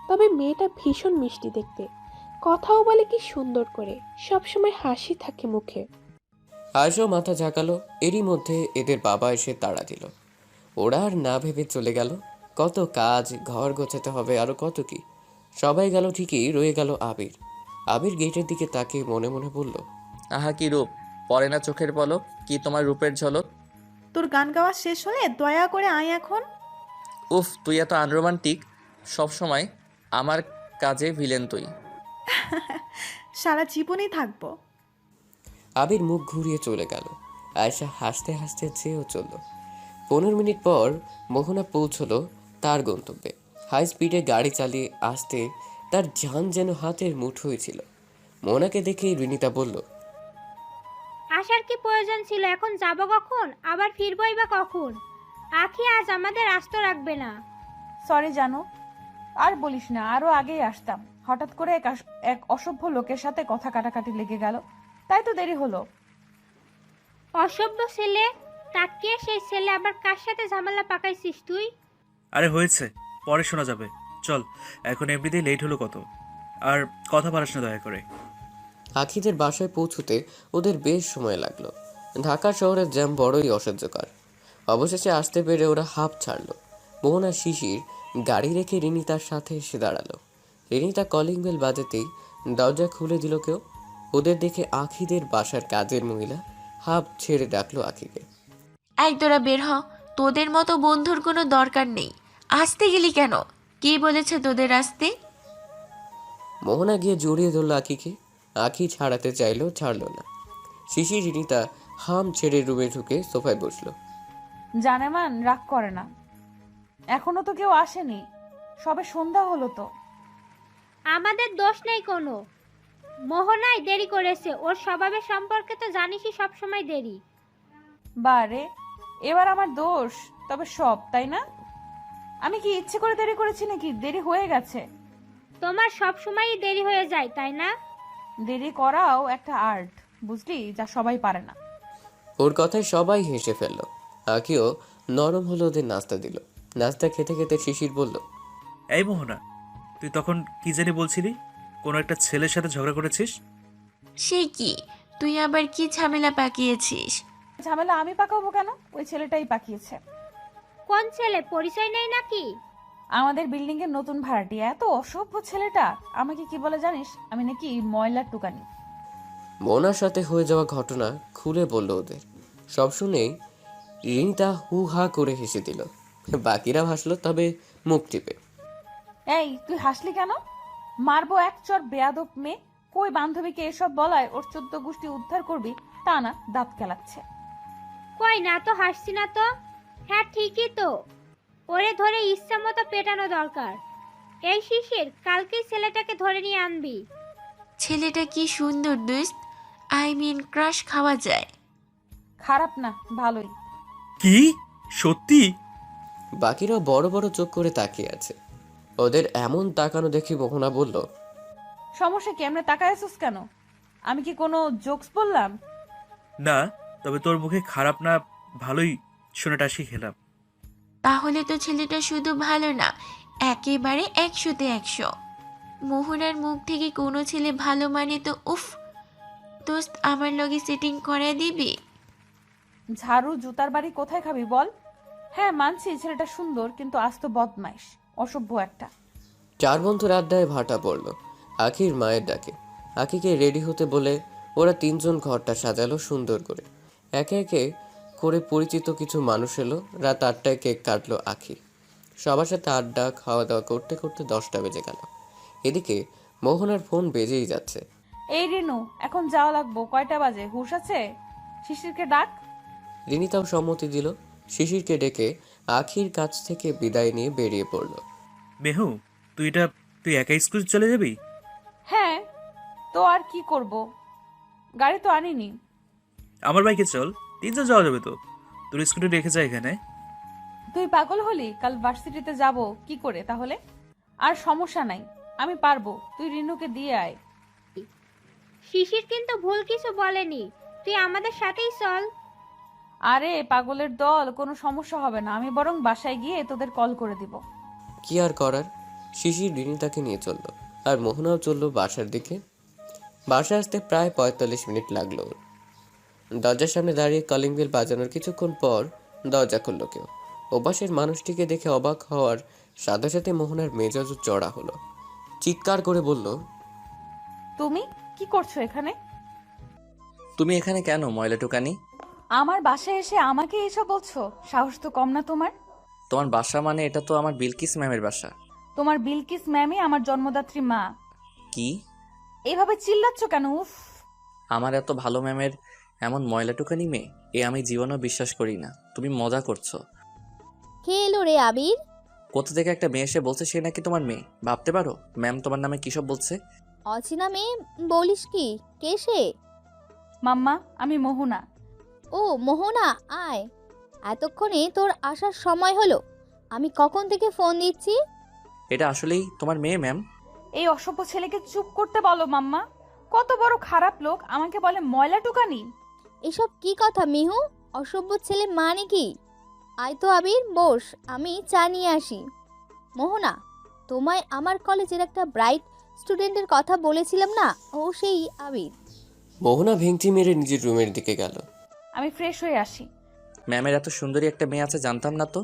[SPEAKER 6] তবে মেয়েটা ভীষণ মিষ্টি দেখতে, কথাও বলে কি সুন্দর করে, সবসময় হাসি থাকে মুখে।
[SPEAKER 3] আজও মাথা ঝাঁকালো, এরই মধ্যে এদের বাবা এসে তাড়া দিল। ওরা আর না ভেবে চলে গেল। কত কাজ, ঘর গোছাতে হবে, আরো কত কি। সবাই গেল ঠিকই, রয়ে গেল আবির। আবির গেটের দিকে তাকিয়ে মনে মনে বলল,
[SPEAKER 2] আহা কি রূপ, পরে না চোখের পলক, কি তোমার রূপের ঝলক।
[SPEAKER 5] তোর গান গাওয়া শেষ হলে দয়া করে আয় এখন।
[SPEAKER 2] উফ, তুই এত আনরোমান্টিক, সবসময় আমার কাজে ভিলেন তুই।
[SPEAKER 5] সারা জীবনই থাকবো।
[SPEAKER 3] আবির মুখ ঘুরিয়ে চলে গেল। আয়েশা হাসতে হাসতে চেয়েও চলল। 15 মিনিট পর মোহনা পৌঁছলো তার গন্তব্যে। হাই স্পিডে গাড়ি চালিয়ে আসতে তার জান যেন হাতের মুঠোয় ছিল। মোহনাকে দেখেই রিনিতা বলল,
[SPEAKER 4] আসার কি প্রয়োজন ছিল? এখন যাব কখন? আবার ফিরবই বা কখন? আখি আজ আমাদের আস্ত রাখবে না।
[SPEAKER 1] সরি জানো, আর বলিস না, আরো আগেই আসতাম। হঠাৎ করে এক অসভ্য লোকের সাথে কথা কাটাকাটি লেগে গেল, তাই তো দেরি হলো।
[SPEAKER 4] অসভ্য ছেলে? তাকিয়ে সেই ছেলে আবার কার সাথে ঝামেলা পাকাইছিস তুই?
[SPEAKER 10] আরে হয়েছে, পরে শোনা যাবে। চল, এখন এমনিতেই লেট হলো কত। আর কথা বাড়াস না দয়া করে।
[SPEAKER 3] আখিদের বাসায় পৌঁছতে ওদের বেশ সময় লাগলো। ঢাকা শহরের জ্যাম বড়ই অসহ্যকর। অবশেষে আসতে পেরে ওরা হাঁপ ছাড়ল। মোহনা শিশির গাড়ি রেখে রিনিতার সাথে এসে দাঁড়ালো। রিনিতা কলিং বেল বাজাতেই দরজা খুলে দিল কেউ। ওদের দেখে আখিদের বাসার কাজের মহিলা হাঁপ ছেড়ে ডাকলো আখিকে।
[SPEAKER 11] এক তোরা বের হ, তোদের মতো বন্ধুর কোনো দরকার নেই। আসতে গেলি কেন? কে বলেছে তোদের আসতে?
[SPEAKER 3] মোহনা গিয়ে জড়িয়ে ধরলো আখিকে। আখি ছাড়াতে চাইলেও ছাড়লো না। শিশির রিনিতা হাম ছেড়ে রুমে ঢুকে সোফায় বসলো।
[SPEAKER 1] জানেমান রাগ করে না, এখনো তো কেউ আসেনি, সবে সন্ধ্যা হলো তো।
[SPEAKER 4] আমাদের দোষ নেই কোনো। মোহনাই দেরি করেছে, ওর স্বভাবের সম্পর্কে তো জানিসই, সবসময় দেরি।
[SPEAKER 1] বারে, এবার আমার দোষ তবে সব, তাই না? আমি কি ইচ্ছে করে দেরি করেছি নাকি দেরি হয়ে গেছে?
[SPEAKER 4] তোমার সব সময়ই দেরি হয়ে যায়, তাই না?
[SPEAKER 1] দেরি করাও একটা আর্ট, বুঝলি, যা সবাই পারে না।
[SPEAKER 3] ওর কথায় সবাই হেসে ফেলল। আখিও নরম হলো ওদের নাস্তা দিল। নাস্তা খেতে খেতে শিশির বলল,
[SPEAKER 10] এই মোহনা, তুই তখন কি জানি বলছিলি? কোনো একটা ছেলের সাথে ঝগড়া করেছিস?
[SPEAKER 11] সে কি, তুই আবার কি ঝামেলা পাকিয়েছিস?
[SPEAKER 1] ঝামেলা আমি পাকাবো কেন? ওই ছেলেটাই পাকিয়েছে।
[SPEAKER 4] কোন ছেলে? পরিচয় নেই নাকি?
[SPEAKER 1] আমাদের বিল্ডিং এর নতুন ভাড়াটিয়া, এত অসভ্য ছেলেটা। আমাকে কি বলে জানিস? আমি নাকি ময়লার টুকানি।
[SPEAKER 3] মোহনার সাথে হয়ে যাওয়া ঘটনা খুলে বলল ওদের। সব শুনেই রিনিতা হু হা করে হেসে দিল। বাকিরা হাসলো, তবে মুখ টিপে।
[SPEAKER 1] এই তুই হাসলি কেন? মারবো এক চর বেয়াদব মেয়ে। কই বান্ধবীকে এসব বলায় ওর 14 গোষ্ঠী উদ্ধার করবি, তা না দাঁত কেলাচ্ছে।
[SPEAKER 4] কই না তো, হাসছি না তো। হ্যাঁ ঠিকই তো, ওরে ধরে ইচ্ছা মতো পেটানো দরকার। এই শিশির, কালকেই ছেলেটাকে ধরে নিয়ে আনবি।
[SPEAKER 11] ছেলেটা কি সুন্দর দোস্ত, আই মিন ক্রাশ খাওয়া যায়।
[SPEAKER 1] খারাপ না, ভালোই।
[SPEAKER 10] কি? সত্যি?
[SPEAKER 3] বাকিরা বড় বড় চোখ করে তাকিয়ে আছে। ওদের এমন তাকানো দেখে মোহনা বলল,
[SPEAKER 1] সমস্যা কি? এমনি তাকায় আছিস কেন? আমি কি কোনো জোকস বললাম?
[SPEAKER 10] না, তবে তোর মুখে খারাপ না ভালোই শোনাটা শিখেলাম।
[SPEAKER 11] তাহলে তো ছেলেটা শুধু ভালো না, একেবারে 100-তে 100। মোহনার মুখ থেকে কোনো ছেলে ভালো মানে তো উফ। দোস্ত, আমার লগে সেটিং করে দিবি?
[SPEAKER 1] ঝাড়ু জুতার বাড়ি কোথায় খাবি বল? হ্যাঁ মানছি ছেলেটা সুন্দর, কিন্তু আস্ত বদমাইশ, অসভ্য একটা।
[SPEAKER 3] চার বন্ধুর আড্ডায় ভাটা পড়ল আখির মায়ের ডাকে। আখিকে রেডি হতে বলে ওরা তিনজন ঘরটা সাজালো সুন্দর করে। একে একে করে পরিচিত কিছু মানুষ এলো। রাত 8টায় কেক কাটলো আখি। সবার সাথে আড্ডা খাওয়া দাওয়া করতে করতে 10টা বেজে গেল। এদিকে মোহনার ফোন বেজেই যাচ্ছে।
[SPEAKER 1] এই রিনু, এখন যাওয়া লাগবো। কয়টা বাজে? হুশ আছে? শিশিরকে ডাক।
[SPEAKER 3] রিনিতাও সম্মতি দিল। শিশিরকে ডেকে আখির কাছ থেকে বিদায় নিয়ে বেরিয়ে পড়ল।
[SPEAKER 10] মেহু, তুই একা স্কুল চলে যাবি?
[SPEAKER 1] হ্যাঁ, তো আর কি করব, গাড়ি তো আনিনি।
[SPEAKER 10] আমার বাইকে চল, 3জন যাওয়া যাবে তো। তোর স্কুটি রেখে যা এখানে।
[SPEAKER 1] তুই পাগল হলি? কাল ভার্সিটিতে যাব কি করে তাহলে? আর সমস্যা নাই, আমি পারবো। তুই রিনুকে দিয়ে আয়।
[SPEAKER 4] শিশির কিন্তু ভুল কিছু বলেনি, তুই আমাদের সাথেই চল।
[SPEAKER 1] আরে পাগলের দল, কোনো সমস্যা হবে না। আমি বরং বাসায় গিয়ে তোদের কল করে দিব।
[SPEAKER 3] কি আর করার, শিশির রিনিতাকে নিয়ে চলল আর মোহনাও চলল বাসার দিকে। বাসায় আসতে প্রায় 45 মিনিট লাগলো ওর। দরজার সামনে দাঁড়িয়ে কলিং বেল বাজানোর কিছুক্ষণ পর দরজা খুলল কেউ। ওপাশের মানুষটিকে দেখে অবাক হওয়ার সাথে সাথে মোহনার মেজাজ চড়া হলো। চিৎকার করে বলল,
[SPEAKER 1] তুমি কি করছো এখানে?
[SPEAKER 2] তুমি এখানে কেন ময়লা টুকানি?
[SPEAKER 1] আমার বাসায় এসে আমাকে এসব বলছো? সাহস তো কম না তোমার।
[SPEAKER 2] তোমার বাসা মানে এটা তো আমার বিলকিস ম্যামের বাসা।
[SPEAKER 1] তোমার বিলকিস ম্যামই আমার জন্মদাত্রী মা।
[SPEAKER 2] কি?
[SPEAKER 1] এভাবে চিল্লাচ্ছ কেন? উফ।
[SPEAKER 2] আমার এত ভালো ম্যামের এমন ময়লা টুকানি মেয়ে, এ আমি জীবনেও বিশ্বাস করি না। তুমি মজা করছো।
[SPEAKER 9] কে এলো রে আবির?
[SPEAKER 2] কোথা থেকে একটা মেয়ে এসে বলছে সে নাকি তোমার মেয়ে। ভাবতে পারো ম্যাম তোমার নামে কিসব বলছে।
[SPEAKER 9] অচেনা মেয়ে বলিস কি? কে সে?
[SPEAKER 1] মাম্মা, আমি মোহনা।
[SPEAKER 9] ও মোহনা, আয়। এতক্ষণে তোর আসার সময় হলো? আমি কখন থেকে ফোন দিচ্ছি।
[SPEAKER 2] এটা আসলেই তোমার মেয়ে ম্যাম?
[SPEAKER 1] এই অসভ্য ছেলেকে চুপ করতে বলো মাম্মা। কত বড় খারাপ লোক, আমাকে বলে ময়লা টুকানি।
[SPEAKER 9] এসব কি কথা মিহু? অসভ্য ছেলে মানে কি? আয় তো আবির, বস, আমি চা নিয়ে আসি। মোহনা, তোমায় আমার কলেজের একটা ব্রাইট স্টুডেন্টের কথা বলেছিলাম না, ও সেই আবির।
[SPEAKER 3] মোহনা ভেঙচি মেরে নিজের রুমের দিকে গেল।
[SPEAKER 1] আমি ফ্রেশ হয়ে আসি।
[SPEAKER 2] ম্যামের এত সুন্দরী একটা মেয়ে আছে জানতাম না তো।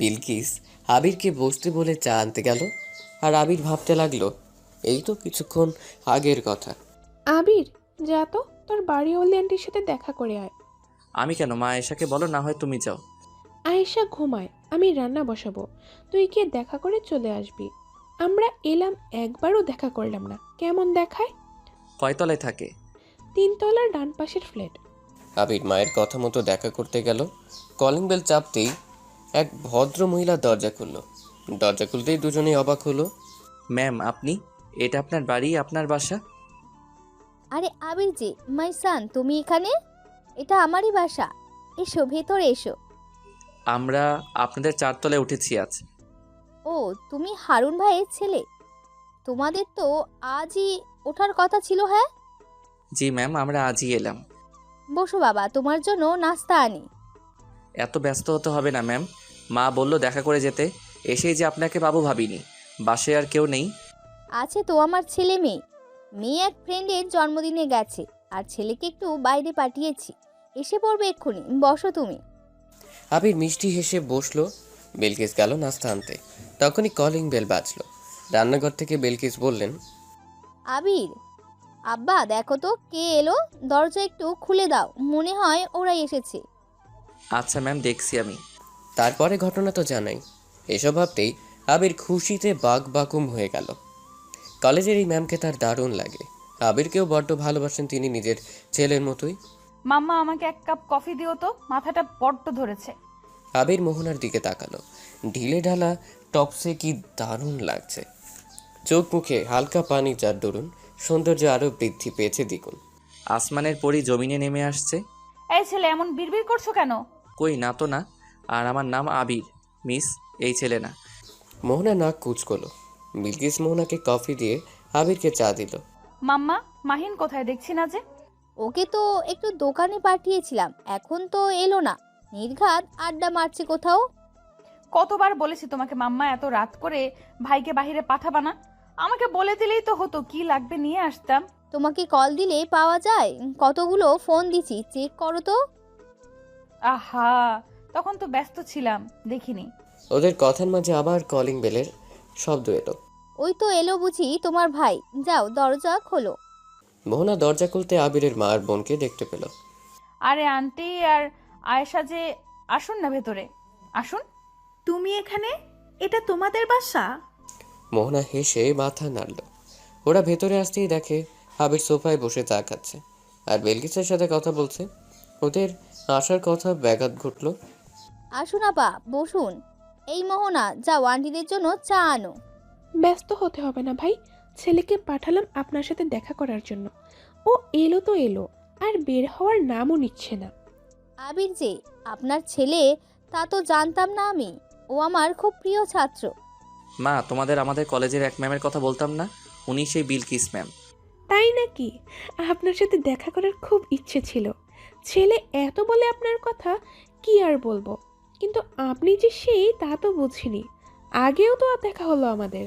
[SPEAKER 3] বিলকিস আবিরকে বসতে বলে চা আনতে গেল আর আবির ভাবতে লাগলো এই তো কিছুক্ষণ আগের কথা।
[SPEAKER 6] আবির, যা তো তোর বাড়িওয়ালি আন্টির সাথে দেখা করে আয়।
[SPEAKER 2] আমি কেন? মা আয়েশাকে বলো, না হয় তুমি যাও।
[SPEAKER 6] আয়েশা ঘুমায়, আমি রান্না বসাবো, তুই গিয়ে দেখা করে চলে আসবি। আমরা এলাম, একবারও দেখা করলাম না, কেমন দেখায়?
[SPEAKER 2] কয়তলায় থাকে?
[SPEAKER 6] 3 তলার ডান পাশের ফ্ল্যাট।
[SPEAKER 3] আবির মায়ের কথা মতো দেখা করতে গেল। কলিং বেল চাপতেই এক ভদ্র মহিলা দরজা খুলল। দরজা খুলতেই দুজনেই অবাক হলো।
[SPEAKER 2] ম্যাম আপনি? এটা আপনার বাড়ি, আপনার বাসা?
[SPEAKER 9] আরে আবির জি, মাই সান, তুমি এখানে? এটা আমারই বাসা, এসো ভেতরে এসো।
[SPEAKER 2] আমরা আপনাদের 4 তলায় উঠেছি আজ।
[SPEAKER 9] ও, তুমি হারুন ভাইয়ের ছেলে? তোমাদের তো আজই ওঠার কথা ছিল। হ্যাঁ
[SPEAKER 2] জি ম্যাম, আমরা আজই এলাম।
[SPEAKER 9] বসো বাবা, তোমার জন্য নাস্তা আনি।
[SPEAKER 2] এত ব্যস্ত হতে হবে না ম্যাম, মা বললো দেখা করে যেতে, এসেই যে আপনাকে পাবো ভাবিনি। বাসায় আর কেউ নেই?
[SPEAKER 9] আছে তো, আমার ছেলে মেয়ে। মেয়ে এক ফ্রেন্ডের জন্মদিনে গেছে, আর ছেলেকে একটু বাইরে পাঠিয়েছি, এসে পড়বে এক্ষুনি। বসো তুমি।
[SPEAKER 3] আবির মিষ্টি হেসে বসলো। বিলকিস গেল নাস্তা আনতে। তখনই কলিং বেল বাজলো। রান্নাঘর থেকে বিলকিস বললেন,
[SPEAKER 9] আবির, আব্বা দেখো তো কে এলো, দরজা একটু খুলে দাও, মনে হয় ওরাই এসেছে।
[SPEAKER 2] আচ্ছা ম্যাম, দেখছি আমি।
[SPEAKER 3] তারপরে ঘটনা তো জানাই। এসব ভাবতেই আবির খুশিতে বাকবাকুম হয়ে গেল। কলেজের এই ম্যামকে তার দারুণ লাগে। আবিরকেও বড্ড ভালোবাসেন তিনি নিজের ছেলের মতোই।
[SPEAKER 1] মাম্মা, আমাকে 1 কাপ কফি দিও তো, মাথাটা বড্ড ধরেছে।
[SPEAKER 3] আবির মোহনার দিকে তাকালো। ঢিলে ঢালা টপসে কি দারুণ লাগছে। চোখ মুখে হালকা পানি, যার দরুন সৌন্দর্য আরও বৃদ্ধি পেয়েছে দ্বিগুণ।
[SPEAKER 2] আসমানের পরি জমিনে নেমে আসছে।
[SPEAKER 1] এই ছেলে, এমন বিড়বিড় করছো কেন?
[SPEAKER 2] কই না তো না, আর আমার নাম আবির, মিস এই ছেলে না।
[SPEAKER 3] মোহনা নাক কুচ করলো। বিলকিস মোহনাকে কফি দিয়ে আবিরকে চা দিল।
[SPEAKER 1] মাম্মা, মাহিন কোথায় দেখছি না যে?
[SPEAKER 9] ওকে তো একটু দোকানে পাঠিয়েছিলাম, এখন তো এলো না। নির্ঘাত আড্ডা মারছে কোথাও।
[SPEAKER 1] কতবার বলেছি তোমাকে মাম্মা, এত রাত করে ভাইকে বাইরে পাঠাবা না। আমাকে বলে দিলেই তো হতো, কি লাগবে নিয়ে আসতাম।
[SPEAKER 9] তোমাকে কল দিলে পাওয়া যায়? কতগুলো ফোন দিছি, চেক করো তো।
[SPEAKER 1] আহা, তখন তো ব্যস্ত ছিলাম, দেখিনি।
[SPEAKER 3] ওদের কথার মাঝে আবার কলিং বেলের শব্দ এলো।
[SPEAKER 9] ওই তো এলো বুঝি তোমার ভাই, যাও দরজা খোলো।
[SPEAKER 3] মোহনা দরজা খুলতে আবিরের মা আর বোনকে দেখতে পেল।
[SPEAKER 1] আরে আন্টি আর আয়েশা যে, আসুন না ভেতরে আসুন।
[SPEAKER 5] তুমি এখানে? এটা তোমাদের বাসা?
[SPEAKER 3] মোহনা হেসে মাথা নাড়ল। ওরা ভেতরে আসতেই দেখে আবির সোফায় বসে চা খাচ্ছে আর বেলকিসের সাথে কথা বলছে। ওদের আসার কথা ব্যাঘাত ঘটল।
[SPEAKER 9] আসুন আপা, বসুন। এই মোহনা, যাও আন্টিদের জন্য চা আনো।
[SPEAKER 6] ব্যস্ত হতে হবে না ভাই, ছেলেকে পাঠালাম আপনার সাথে দেখা করার জন্য। ও এলো তো এলো, আর বের হওয়ার নামও নিচ্ছে না।
[SPEAKER 9] আবির যে আপনার ছেলে তা তো জানতাম না আমি। ও আমার খুব প্রিয় ছাত্র।
[SPEAKER 2] মা, তোমাদের আমাদের কলেজের এক ম্যামের কথা বলতাম না, উনি সেই বিলকিস ম্যাম।
[SPEAKER 6] তাই নাকি? আপনার সাথে দেখা করার খুব ইচ্ছে ছিল। ছেলে এত বলে আপনার কথা, কি আর বলবো। কিন্তু আপনি যে সেই তা তো বুঝিনি। আগেও তো দেখা হলো আমাদের।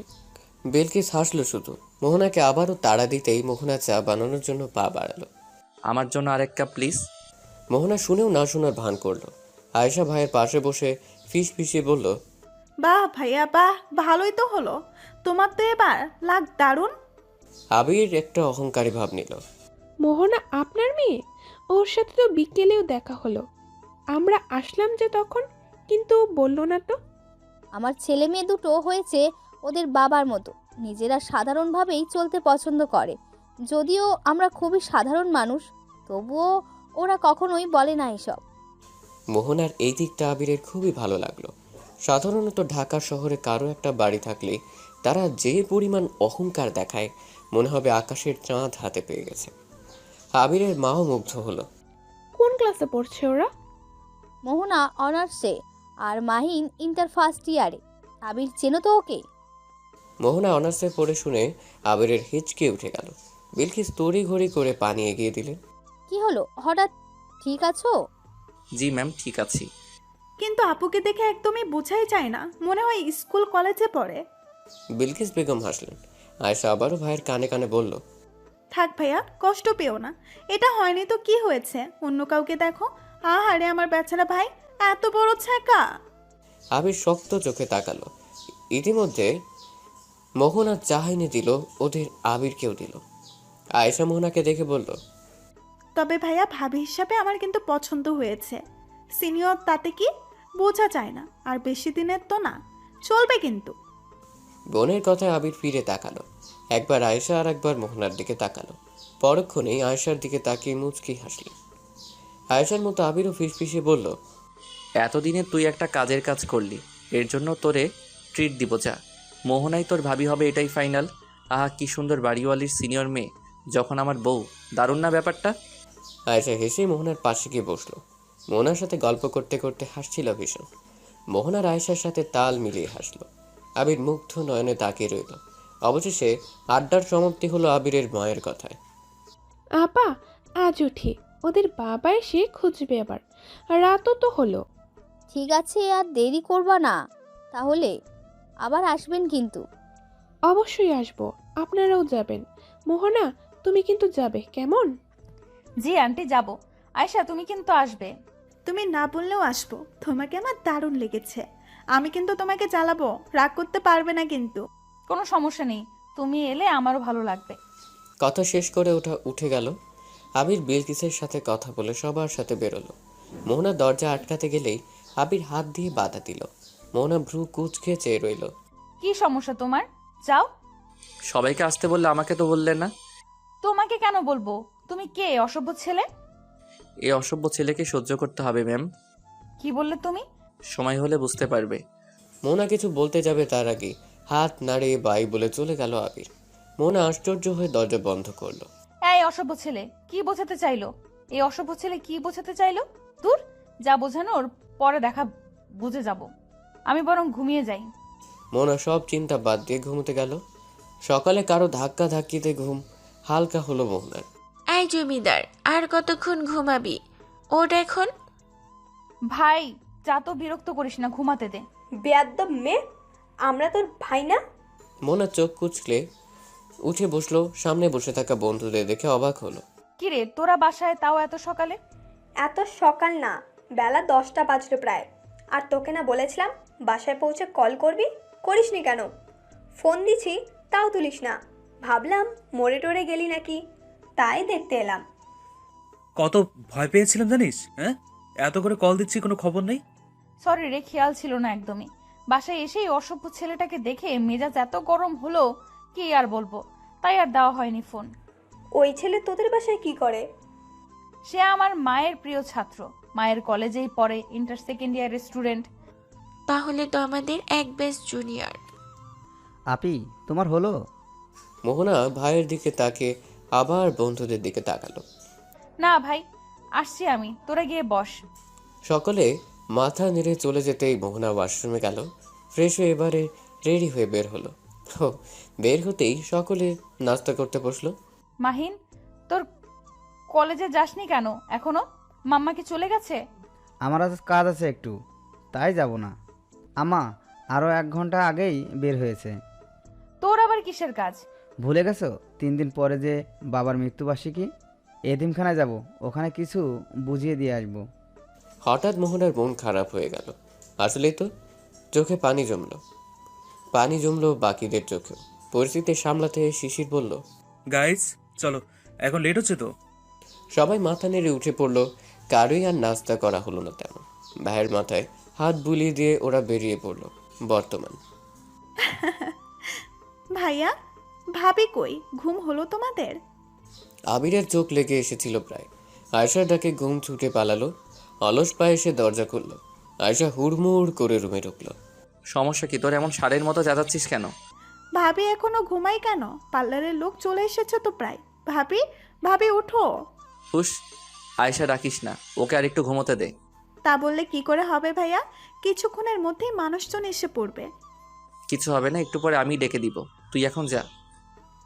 [SPEAKER 3] বেলকিস হাসলো শুধু। মোহনাকে আবারও তাড়া দিতেই মোহনা চা বানানোর জন্য পা বাড়ালো।
[SPEAKER 2] আমার জন্য আরেক কাপ প্লিজ।
[SPEAKER 3] মোহনা শুনেও না শোনার ভান করলো। আয়েশা ভাইয়ের পাশে বসে ফিস ফিসিয়ে বলল,
[SPEAKER 5] বাহ ভাইয়া বাহ, ভালোই তো হলো। তোমার তো এবার লাগ দারুণ।
[SPEAKER 3] আবির একটা অহংকারী ভাব নিল।
[SPEAKER 6] মোহনা আপনার মেয়ে? ওর সাথে তো বিকেলেও দেখা হলো। আমরা আসলাম যে তখন, কিন্তু বললো না তো।
[SPEAKER 9] আমার ছেলে মেয়ে দুটো হয়েছে ওদের বাবার মতো, নিজেরা সাধারণভাবেই চলতে পছন্দ করে। যদিও আমরা খুবই সাধারণ মানুষ, তবুও ওরা কখনোই বলে না এসব।
[SPEAKER 3] মোহনার এই দিকটা আবিরের খুবই ভালো লাগলো। সাধারণত ঢাকা শহরে কারো একটা বাড়ি থাকলে তারা যে পরিমাণ অহংকার দেখায়, মনে হবে আকাশের চাঁদ হাতে পেয়ে গেছে। আবিরের মাও মুগ্ধ হলো।
[SPEAKER 6] কোন ক্লাসে পড়ছে ওরা?
[SPEAKER 9] মোহনা অনার্সে আর মাহিন ইন্টার ফার্স্ট ইয়ারে। আবির চেনো তো ওকে?
[SPEAKER 3] মোহনা অনার্সে পড়ে শুনে আবিরের হিচকে উঠে গেল। বিলকিস তড়ি ঘড়ি করে পানি এগিয়ে দিলেন।
[SPEAKER 9] কি হলো হঠাৎ, ঠিক আছো?
[SPEAKER 2] জি ম্যাম, ঠিক আছি।
[SPEAKER 5] কিন্তু আপুকে দেখে একদমই বোঝাই যায় না, মনে হয় স্কুল কলেজে পড়ে।
[SPEAKER 3] বিলকিস বেগম হাসলেন। আয়েশা আবারও ভাইয়ের কানে কানে বলল,
[SPEAKER 5] থাক ভাইয়া, কষ্ট পেও না। এটা হয়নি তো কি হয়েছে, অন্য কাউকে দেখো। আহারে আমার বেচারা ভাই, এত বড় ছ্যাঁকা।
[SPEAKER 3] আবির শক্ত চোখে তাকালো। ইতিমধ্যে মোহনা চাহাইনি দিল, ওদের আবিরকেও দিল। আয়েশা মোহনাকে দেখে বলল,
[SPEAKER 5] তবে ভাইয়া ভাবি হিসাবে আমার কিন্তু পছন্দ হয়েছে। সিনিয়র তাতে কি, বোঝা যায় না। আর বেশি দিনের তো না, চলবে কিন্তু।
[SPEAKER 3] বোনের কথায় আবির ফিরে তাকালো। একবার আয়েশা আর একবার মোহনার দিকে তাকালো। পরক্ষণেই আয়েশার দিকে তাকিয়ে মুচকি হাসল। আয়েশার মতো আবিরও ফিসফিসে বলল,
[SPEAKER 2] এতদিনে তুই একটা কাজের কাজ করলি, এর জন্য তোরে ট্রিট দিব যা। মোহনাই তোর ভাবি হবে, এটাই ফাইনাল। আহা, কি সুন্দর বাড়িওয়ালির সিনিয়র মেয়ে যখন আমার বউ, দারুণ না ব্যাপারটা?
[SPEAKER 3] আয়েশা হেসে মোহনার পাশে গিয়ে বসলো। মোহনার সাথে গল্প করতে করতে হাসছিল ভীষণ। মোহনার আয়েশার সাথে তাল মিলিয়ে হাসলো। আবির মুগ্ধ নয়নে তাকিয়ে রইল। অবশেষে আড্ডার সমাপ্তি হলো আবিরের মায়ের কথায়।
[SPEAKER 6] আপা, আজ উঠি, ওদের বাবা এসে খুঁজবে আবার। রাতও তো হলো।
[SPEAKER 9] ঠিক আছে, আর দেরি করবা না তাহলে। আবার আসবেন কিন্তু।
[SPEAKER 6] অবশ্যই আসবো, আপনারাও যাবেন। মোহনা, তুমি কিন্তু যাবে কেমন?
[SPEAKER 1] জি আন্টি, যাব। আয়েশা, তুমি কিন্তু আসবে।
[SPEAKER 5] তুমি না বললেও আসবো, তোমাকে আমার দারুণ লেগেছে। আমি কিন্তু তোমাকে জ্বালাবো, রাগ করতে পারবে না কিন্তু।
[SPEAKER 1] কোনো সমস্যা নেই, তুমি এলে আমারও ভালো লাগবে।
[SPEAKER 3] কথা শেষ করে উঠে গেল। আবির বিলকিসের সাথে কথা বলে সবার সাথে বেরোলো। মোহনা দরজা আটকাতে গেলেই আবির হাত দিয়ে বাধা দিল। মোহনা ভ্রু কুঁচকে চেয়ে রইল।
[SPEAKER 1] কি সমস্যা তোমার? যাও।
[SPEAKER 2] সবাইকে আসতে বললে, আমাকে তো বললে না।
[SPEAKER 1] তোমাকে কেন বলবো? তুমি কে, অসভ্য ছেলে?
[SPEAKER 2] এই অসভ্য ছেলেকে সহ্য করতে হবে ম্যাম।
[SPEAKER 1] কি বললে তুমি?
[SPEAKER 2] সময় হলে বুঝতে পারবে।
[SPEAKER 3] মোহনা কিছু বলতে যাবে তার আগে হাত নাড়িয়ে বাই বলে চলে গেল আবির। মোহনা আশ্চর্য হয়ে দরজা বন্ধ করলো।
[SPEAKER 1] এই অসভ্য ছেলে কি বোঝাতে চাইলো? এই অসভ্য ছেলে কি বোঝাতে চাইলো? দূর, যা বোঝানোর পরে দেখা বুঝে যাব। আমি বরং ঘুমিয়ে যাই।
[SPEAKER 3] মোহনা সব চিন্তা বাদ দিয়ে ঘুমোতে গেল। সকালে কারো ধাক্কা ধাক্কিতে ঘুম হালকা হলো মোহনার।
[SPEAKER 11] এই জমিদার, আর কতক্ষণ ঘুমাবি? ওঠ এখন।
[SPEAKER 1] ভাই যা তো, বিরক্ত করিস না, ঘুমাতে দে।
[SPEAKER 12] বেয়াদ্দব মেয়ে, আমরা তোর ভাই না?
[SPEAKER 3] মোহনা চোখ কুচলে উঠে বসলো। সামনে বসে থাকা বন্ধুদের দেখে অবাক হলো।
[SPEAKER 1] কিরে তোরা বাসায়, তাও এত সকালে?
[SPEAKER 12] এত সকাল না, বেলা 10টা বাজলো প্রায়। আর তোকে না বলেছিলাম বাসায় পৌঁছে কল করবি, করিসনি কেন? ফোন দিছি তাও তুলিস না। ভাবলাম মরে টরে গেলি নাকি, তাই দেখতে এলাম।
[SPEAKER 10] কত ভয় পেয়েছিলাম জানিস? হ্যাঁ, এত করে কল দিচ্ছি, কোনো খবর নেই।
[SPEAKER 1] সরি রে, খেয়াল ছিল না একদমই। বাসায় এসেই অসভ্য ছেলেটাকে দেখে মেজাজ এত গরম হলো, কি আর বলবো, তাই আর দেওয়া হয়নি ফোন।
[SPEAKER 12] ওই ছেলে তোদের বাসায় কি করে?
[SPEAKER 1] সে আমার মায়ের প্রিয় ছাত্র, মায়ের কলেজেই পড়ে, ইন্টার সেকেন্ড ইয়ারের স্টুডেন্ট।
[SPEAKER 11] তাহলে তো আমাদের এক ব্যাচ জুনিয়র।
[SPEAKER 8] আপি তোমার হলো?
[SPEAKER 3] মোহনা ভাইয়ের দিকে তাকে আবার বন্ধুদের দিকে তাকালো।
[SPEAKER 1] না ভাই, আসছি আমি, তোরা গিয়ে বস।
[SPEAKER 3] সকলে মাথা নেড়ে চলে যেতেই মোহনা ওয়াশরুমে গেল। ফ্রেশ হয়ে এবারে রেডি হয়ে বের হলো। বের হতেই সকলে নাস্তা করতে বসলো।
[SPEAKER 1] মাহিন, তোর কলেজে যাসনি কেন এখনো? মাম্মা কি চলে গেছে?
[SPEAKER 8] আমার আজ কাজ আছে একটু, তাই যাব না। আমা আরও 1 ঘন্টা আগেই বের হয়েছে।
[SPEAKER 1] তোর আবার কিসের কাজ?
[SPEAKER 8] ভুলে গেছো 3 দিন পরে যে বাবার মৃত্যুবার্ষিকী? এতিমখানায় যাব, ওখানে কিছু বুঝিয়ে দিয়ে আসবো।
[SPEAKER 3] হঠাৎ মোহনার মন খারাপ হয়ে গেল। আসলেই তো, চোখে পানি জমলো বাকিদের চোখেও। পরিস্থিতি সামলাতে শিশির বলল,
[SPEAKER 10] গাইস চলো, এখন লেট হচ্ছে তো।
[SPEAKER 3] সবাই মাথা নেড়ে উঠে পড়লো। কারোই আর নাস্তা করা হলো না তেমন। ভাইয়ের মাথায় হাত বুলিয়ে দিয়ে ওরা বেরিয়ে পড়লো। বর্তমান
[SPEAKER 5] ভাইয়া, ভাবি কই? ঘুম হলো তোমাদের?
[SPEAKER 3] আবিরের চোখ লেগে এসেছিল প্রায়। আয়শার ডাকে ঘুম ছুটে পালালো। অলস পায়ে এসে দরজা খুলল। আয়শা হুড়মুড় করে রুমে ঢুকলো।
[SPEAKER 2] সমস্যা কি তোর? এমন ষাঁড়ের মতো চেঁচাচ্ছিস কেন?
[SPEAKER 5] ভাবি এখনো ঘুমাই কেন? পার্লারের লোক চলে এসেছে তো প্রায়। ভাবি, ভাবি উঠো।
[SPEAKER 2] হুস, আয়শা ডাকিস না, ওকে আর একটু ঘুমোতে দে।
[SPEAKER 5] তা বললে কি করে হবে ভাইয়া? কিছুক্ষণের মধ্যেই মানুষজন এসে পড়বে।
[SPEAKER 2] কিছু হবে না, একটু পরে আমি ডেকে দিব, তুই এখন যা।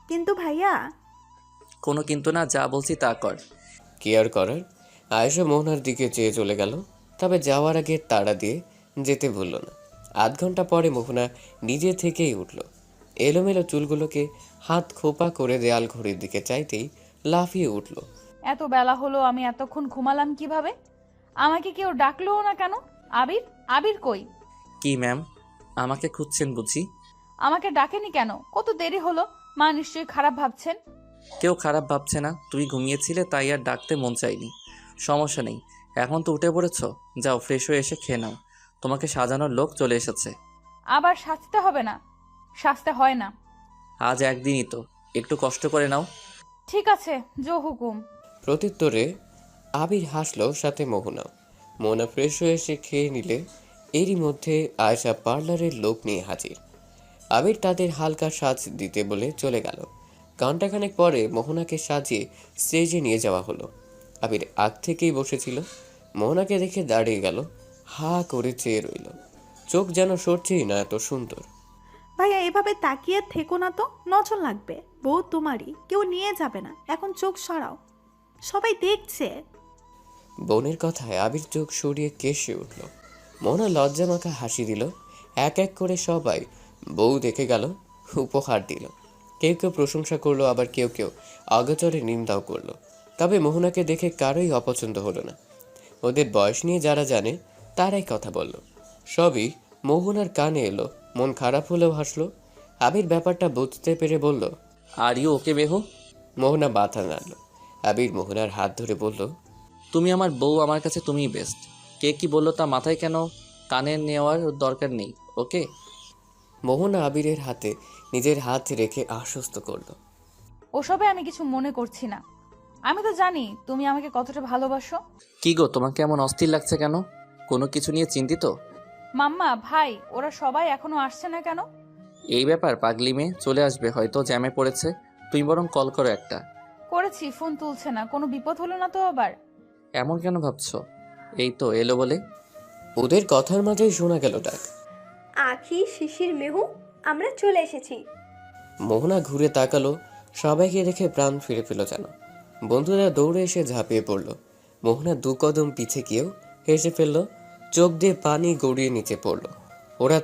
[SPEAKER 5] কিন্তু ভাইয়া।
[SPEAKER 2] কোনো কিন্তু না, যা বলছি তা কর।
[SPEAKER 3] কি আর করার? আয়েশা মোহনার দিকে চেয়ে চলে গেল। তবে যাওয়ার আগে তাড়া দিয়ে যেতে ভুলল না। 8 ঘন্টা পরে মোহনা নিজে থেকেই উঠল। এলোমেলো চুলগুলোকে হাত খোপা করে দেয়াল ঘড়ির দিকে চাইতেই লাফিয়ে উঠল।
[SPEAKER 1] এত বেলা হলো, আমি এতক্ষণ ঘুমালাম কিভাবে? আমাকে কেউ ডাকলোও না কেন? আবির, আবির কই?
[SPEAKER 2] কি ম্যাম, আমাকে খুঁজছেন বুঝি?
[SPEAKER 1] আমাকে ডাকেনি কেন? কত দেরি হলো, মা নিশ্চয়ই খারাপ ভাবছেন।
[SPEAKER 2] কেউ খারাপ ভাবছে না, তুই ঘুমিয়েছিলে তাই আর ডাকতে মন চাইনি। সমস্যা নেই, এখন তো উঠে পড়েছো, যাও ফ্রেশ হয়ে এসে খেয়ে নাও, তোমাকে সাজানোর লোক চলে এসেছে।
[SPEAKER 1] আবার সাজতে হবে না, সাজতে হয় না।
[SPEAKER 2] আজ একদিনই তো, একটু কষ্ট করে নাও।
[SPEAKER 1] ঠিক আছে, জো হুকুম।
[SPEAKER 3] প্রত্যুত্তরে আবির হাসলো, সাথে মোহনাও। মোহনা ফ্রেশ হয়ে এসে খেয়ে নিলে এরই মধ্যে আয়েশা পার্লারের লোক নিয়ে হাজির। আবির তাদের হালকা সাজ দিতে বলে চলে গেল। ঘণ্টাখানেক পরে মোহনাকে সাজিয়ে স্টেজে নিয়ে যাওয়া হলো। আবির আগ থেকেই বসেছিল। মোহনাকে দেখে দাঁড়িয়ে গেল, হা করে চেয়ে রইল। চোখ যেন সরছেই না, এত সুন্দর।
[SPEAKER 5] ভাইয়া এভাবে তাকিয়ে থেকো না তো, নজর লাগবে। বউ তোমারই, কেউ নিয়ে যাবে না। এখন চোখ সরাও, সবাই দেখছে।
[SPEAKER 3] বোনের কথায় আবির চোখ সরিয়ে কেশে উঠল। মোহনা লজ্জা মাখা হাসি দিল। এক এক করে সবাই বউ দেখে গেল, উপহার দিল। কেউ কেউ প্রশংসা করলো, আবার কেউ কেউ অগচরে নিন্দাও করলো। তবে মোহনাকে দেখে কারোই অপছন্দ হলো না। ওদের বয়স নিয়ে যারা জানে তারাই কথা বলল। সবই মোহনার কানে এলো। মন খারাপ হলেও হাসলো। আবির ব্যাপারটা বুঝতে পেরে বলল,
[SPEAKER 2] আর ইউ ওকে বেহু?
[SPEAKER 3] মোহনা মাথা নাড়ল। আবির মোহনার হাত ধরে বলল,
[SPEAKER 2] তুমি আমার বউ, আমার কাছে তুমিই বেস্ট। কে কি বললো তা মাথায় কেন কানে নেওয়ার দরকার নেই, ওকে?
[SPEAKER 3] মোহনা আবিরের হাতে নিজের হাত রেখে আশ্বস্ত করল।
[SPEAKER 1] ওসবে আমি কিছু মনে করছি না। আমি তো জানি তুমি আমাকে কতটা ভালোবাসো।
[SPEAKER 2] কি গো, তোমাকে এমন অস্থির লাগছে কেন? কোনো কিছু নিয়ে চিন্তিত?
[SPEAKER 1] মাম্মা, ভাই, ওরা সবাই এখনো আসছে না কেন?
[SPEAKER 2] এই ব্যাপার, পাগলি মেয়ে চলে আসবে, হয়তো জ্যামে পড়েছে। তুমি বরং কল করো একটা।
[SPEAKER 1] করেছি, ফোন তুলছে না। কোনো বিপদ হলো না তো আবার?
[SPEAKER 2] এমন কেন ভাবছো? এই তো এলো বলে।
[SPEAKER 3] ওদের কথার মাঝেই শোনা গেল ডাক।
[SPEAKER 12] আখি, শিশির, মেহু, আমরা চলে এসেছি।
[SPEAKER 3] মোহনা ঘুরে তাকালো, সবাইকে দেখে প্রাণ ফিরে পেল যেন। বন্ধুরা দৌড়ে এসে ঝাঁপিয়ে পড়ল। মোহনা 2 কদম পিছে গিয়েও হেসে ফেলল, চোখ দিয়ে পানি গড়িয়ে নিচে পড়ল। ওরা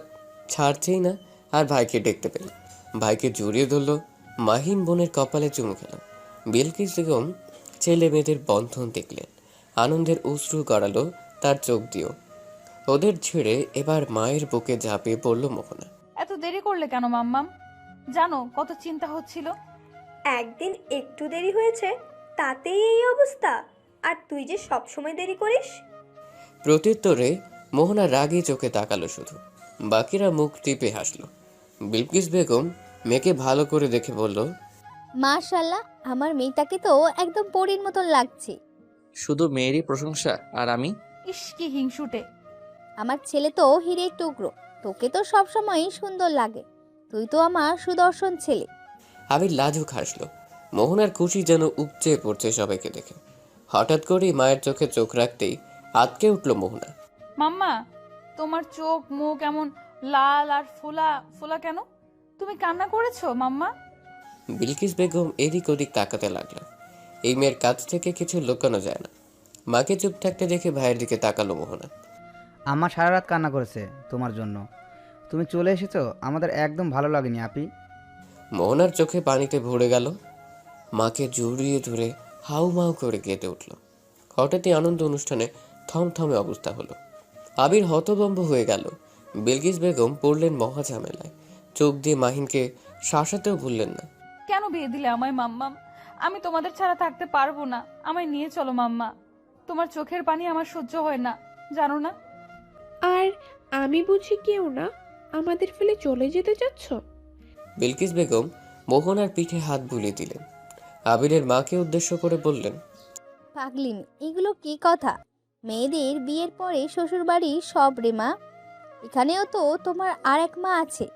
[SPEAKER 3] ছাড়ছেই না, আর ভাইকে দেখতে পেল। ভাইকে জড়িয়ে ধরল, মাহিন বোনের কপালে চুমু খেল। বিলকিস বেগম ছেলে মেয়েদের বন্ধন দেখলেন, আনন্দের অশ্রু গড়ালো তার চোখ দিয়েও। ওদের ছেড়ে এবার মায়ের বুকে ঝাঁপিয়ে পড়ল মোহনা।
[SPEAKER 1] এত দেরি করলে কেন মাম্মাম? জানো কত চিন্তা হচ্ছিল।
[SPEAKER 12] একদিন একটু দেরি হয়েছে তাতেই এই অবস্থা, আর তুই যে সব সময় দেরি করিস।
[SPEAKER 3] প্রত্যুত্তরে মোহনা রাগী চোখে তাকালো শুধু, বাকিরা মুখ টিপে হাসলো। বিলকিস বেগম মেয়েকে ভালো করে দেখে বলল,
[SPEAKER 9] মাশাল্লাহ, আমার মেয়েটাকে তো একদম পরীর মতন লাগছে।
[SPEAKER 2] শুধু মেয়েরই প্রশংসা, আর আমি?
[SPEAKER 1] ইস কি হিংসুটে।
[SPEAKER 9] আমার ছেলে তো হিরের টুকরো, তোকে তো সবসময়ই সুন্দর লাগে। তুই তো আমার সুদর্শন ছেলে।
[SPEAKER 3] আবির লাজুক হাসলো। মোহনার খুশি যেন উপচে পড়ছে সবাইকে দেখে। হঠাৎ করেই মায়ের চোখে চোখ রাখতেই আটকে উঠল মোহনা।
[SPEAKER 1] মাম্মা, তোমার চোখ মুখ এমন লাল আর ফোলা ফোলা কেন? তুমি কান্না করেছো মাম্মা?
[SPEAKER 3] বিলকিস বেগম এদিক ওদিক তাকাতে লাগলো। এই মেয়ের কাছ থেকে কিছু লুকানো যায় না। মাকে চুপ থাকতে দেখে ভাইয়ের দিকে তাকালো মোহনা।
[SPEAKER 13] আমার সারা রাত কান্না করেছে তোমার জন্য। তুমি চলে এসেছো, আমাদের একদম ভালো লাগেনি আপি।
[SPEAKER 3] মোহনার চোখে পানিতে ভরে গেল। মাকে জড়িয়ে ধরে হাউমাউ করে কেঁদে উঠল। হঠাৎই আনন্দ অনুষ্ঠানে থমথমে অবস্থা হলো। আবির হতভম্ব হয়ে গেল। বিলকিস বেগম পড়লেন মহা ঝামেলায়। চোখ দিয়ে মাহিনকে শাসাতেও ভুললেন না।
[SPEAKER 1] কেন বিয়ে দিলে আমায় মাম্মাম? আমি তোমাদের ছাড়া থাকতে পারবো না। আমায় নিয়ে চলো মাম্মা। তোমার চোখের পানি আমার সহ্য হয় না, জানো না?
[SPEAKER 6] আর আমি বুঝি কেউ না, আমাদের ফেলে চলে যেতে চাচ্ছ?
[SPEAKER 3] বিলকিস বেগম মোহনার পিঠে হাত বুলিয়ে দিলেন। আবিরের মাকে উদ্দেশ্য করে বললেন,
[SPEAKER 9] পাগলিন, এগুলো কি কথা? মেয়েদের বিয়ের পরে শ্বশুরবাড়ি সব রে মা। এখানেও তো তোমার আর এক মা আছে,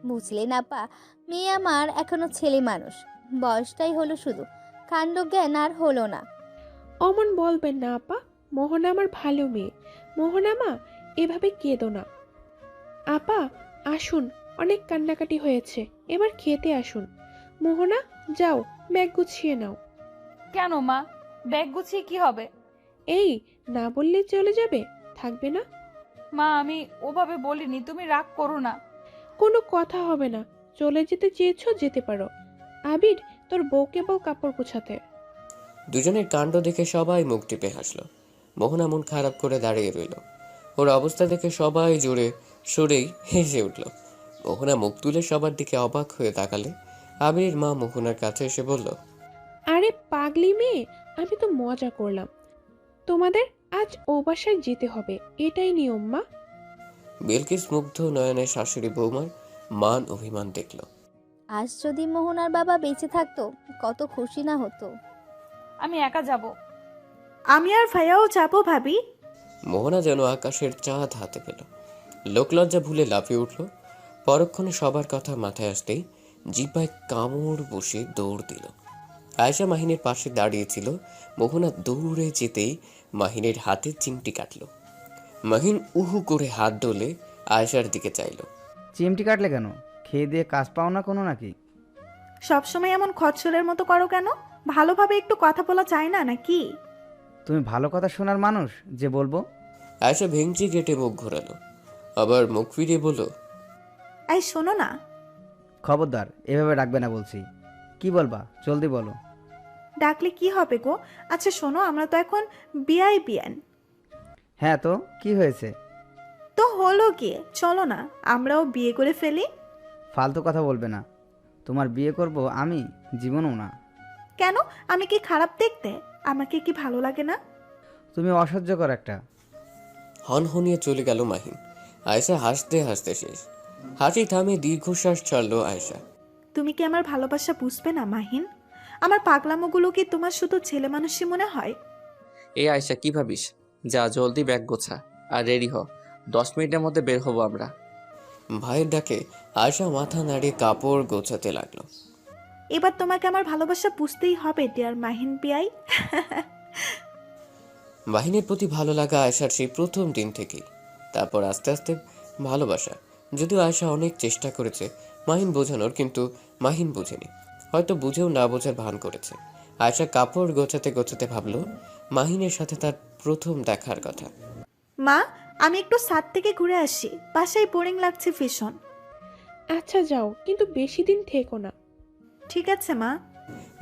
[SPEAKER 9] বুঝলে না পা? মেয়ে আমার এখনো ছেলে মানুষ, বয়সটাই হলো শুধু, কাণ্ডজ্ঞান আর হলো না।
[SPEAKER 6] অমন বলবেন না আপা, মোহনা আমার ভালো মেয়ে। মোহনা মা, এভাবে কেঁদো না। আপা আসুন, অনেক কান্নাকাটি হয়েছে, এবার খেতে আসুন। মোহনা যাও, ব্যাগ গুছিয়ে নাও।
[SPEAKER 1] কেন মা, ব্যাগ গুছিয়ে কি হবে?
[SPEAKER 6] এই না বললে চলে যাবে, থাকবে না?
[SPEAKER 1] মা আমি ওভাবে বলিনি, তুমি রাগ করো না।
[SPEAKER 6] কোনো কথা হবে না, চলে যেতে চেয়েছো যেতে পারো। আবির, তোর বউকে বল কাপড় গোছাতে।
[SPEAKER 3] দুজনের কাণ্ড দেখে সবাই মুখ টিপে হাসলো। মোহনা মন খারাপ করে দাঁড়িয়ে রইল। ওর অবস্থা দেখে সবাই জোরে সরেই হেসে উঠল। মোহনা মুখ তুলে সবার দিকে অবাক হয়ে তাকালে আবিরের মা মোহনার কাছে এসে বলল,
[SPEAKER 6] আরে পাগলি মেয়ে, আমি তো মজা করলাম। তোমাদের আজ ও বাসায় যেতে হবে, এটাই নিয়ম মা।
[SPEAKER 3] বিলকিস মুগ্ধ নয়নের শাশুড়ি বৌমার মান অভিমান দেখল।
[SPEAKER 9] আজ যদি মোহনার বাবা বেঁচে থাকতো কত খুশি না হতো।
[SPEAKER 1] আমি একা যাব।
[SPEAKER 5] আমি আর ভাইয়াও যাবো ভাবি।
[SPEAKER 3] মোহনা যেন আকাশের চাঁদ হাতে পেল। লোকলজ্জা ভুলে লাফিয়ে উঠল। পরক্ষণে সবার কথা মাথায় আসতেই জিহ্বায় কামড় বসে দৌড় দিল। আয়েশা মাহিনের পাশে দাঁড়িয়েছিল। মোহনা দৌড়ে যেতেই মাহিনের হাতে চিমটি কাটল। মাহিন উহু করে হাত ডলে আয়েশার দিকে চাইল।
[SPEAKER 13] চিমটি কাটলে কেন? খেয়ে দিয়ে কাজ পাও না কোনো নাকি?
[SPEAKER 5] সবসময় এমন খচ্চরের মতো করো কেন? ভালোভাবে একটু কথা বলা যায় না নাকি?
[SPEAKER 13] তুমি ভালো কথা শোনার মানুষ যে বলবো?
[SPEAKER 3] আয়েশা ভেঙচি কেটে মুখ ঘোরালো, আবার মুখ ফিরিয়ে বলল,
[SPEAKER 5] এই শোনো না।
[SPEAKER 13] খবরদার, এভাবে ডাকবে না বলছি। কি বলবা জলদি বলো।
[SPEAKER 5] ডাকলে কি হবে গো? আচ্ছা শোনো, আমরা তো এখন বিআইবিএন।
[SPEAKER 13] হ্যাঁ তো কি হয়েছে?
[SPEAKER 5] তো হলো কি, চলো না আমরাও বিয়ে করে ফেলি।
[SPEAKER 13] ফালতু কথা বলবে না। তোমার বিয়ে করব আমি? জীবনও না।
[SPEAKER 5] কেন? আমি কি খারাপ দেখতে? আমাকে কি ভালো লাগে না?
[SPEAKER 13] তুমি অসহ্যকর একটা।
[SPEAKER 3] হনহনিয়ে চলে গেল মাহিন। আয়েশা হাসতে হাসতে শেষ। হাসি থামে দীর্ঘশ্বাস ছাড়লো আয়েশা।
[SPEAKER 5] তুমি কি আমার ভালোবাসা বুঝবে না মাহিন? আমার পাগলামোগুলো কি তোমার শুধু ছেলে মানুষই মনে হয়?
[SPEAKER 2] এই আয়শা, কি ভাবিস? যা জলদি ব্যাগ গোছা আর রেডি হ, 10 মিনিটের মধ্যে বের হবো আমরা।
[SPEAKER 3] ভাইয়ের ডাকে আয়েশা মাথা নাড়িয়ে কাপড় গোছাতে লাগলো।
[SPEAKER 5] এবার তোমাকে আমার ভালোবাসা বুঝতেই হবে ডিয়ার মাহিন বিআই।
[SPEAKER 3] মাহিনের প্রতি ভালো লাগা আয়েশার সেই প্রথম দিন থেকেই। তারপর আস্তে আস্তে ভালোবাসা। যদিও আয়শা অনেক চেষ্টা করেছে মাহিন বোঝানোর, কিন্তু মাহিন বুঝেনি, হয়তো বুঝেও না বোঝার ভান করেছে। আয়শা কাপড় গোছাতে গোছাতে ভাবলো মাহিনের সাথে তার প্রথম দেখার কথা।
[SPEAKER 5] মা, আমি একটু ছাদ থেকে ঘুরে আসি, বাসায় বোরিং লাগছে ভীষণ।
[SPEAKER 6] আচ্ছা যাও, কিন্তু বেশি দিন থেকো না।
[SPEAKER 5] ঠিক আছে মা।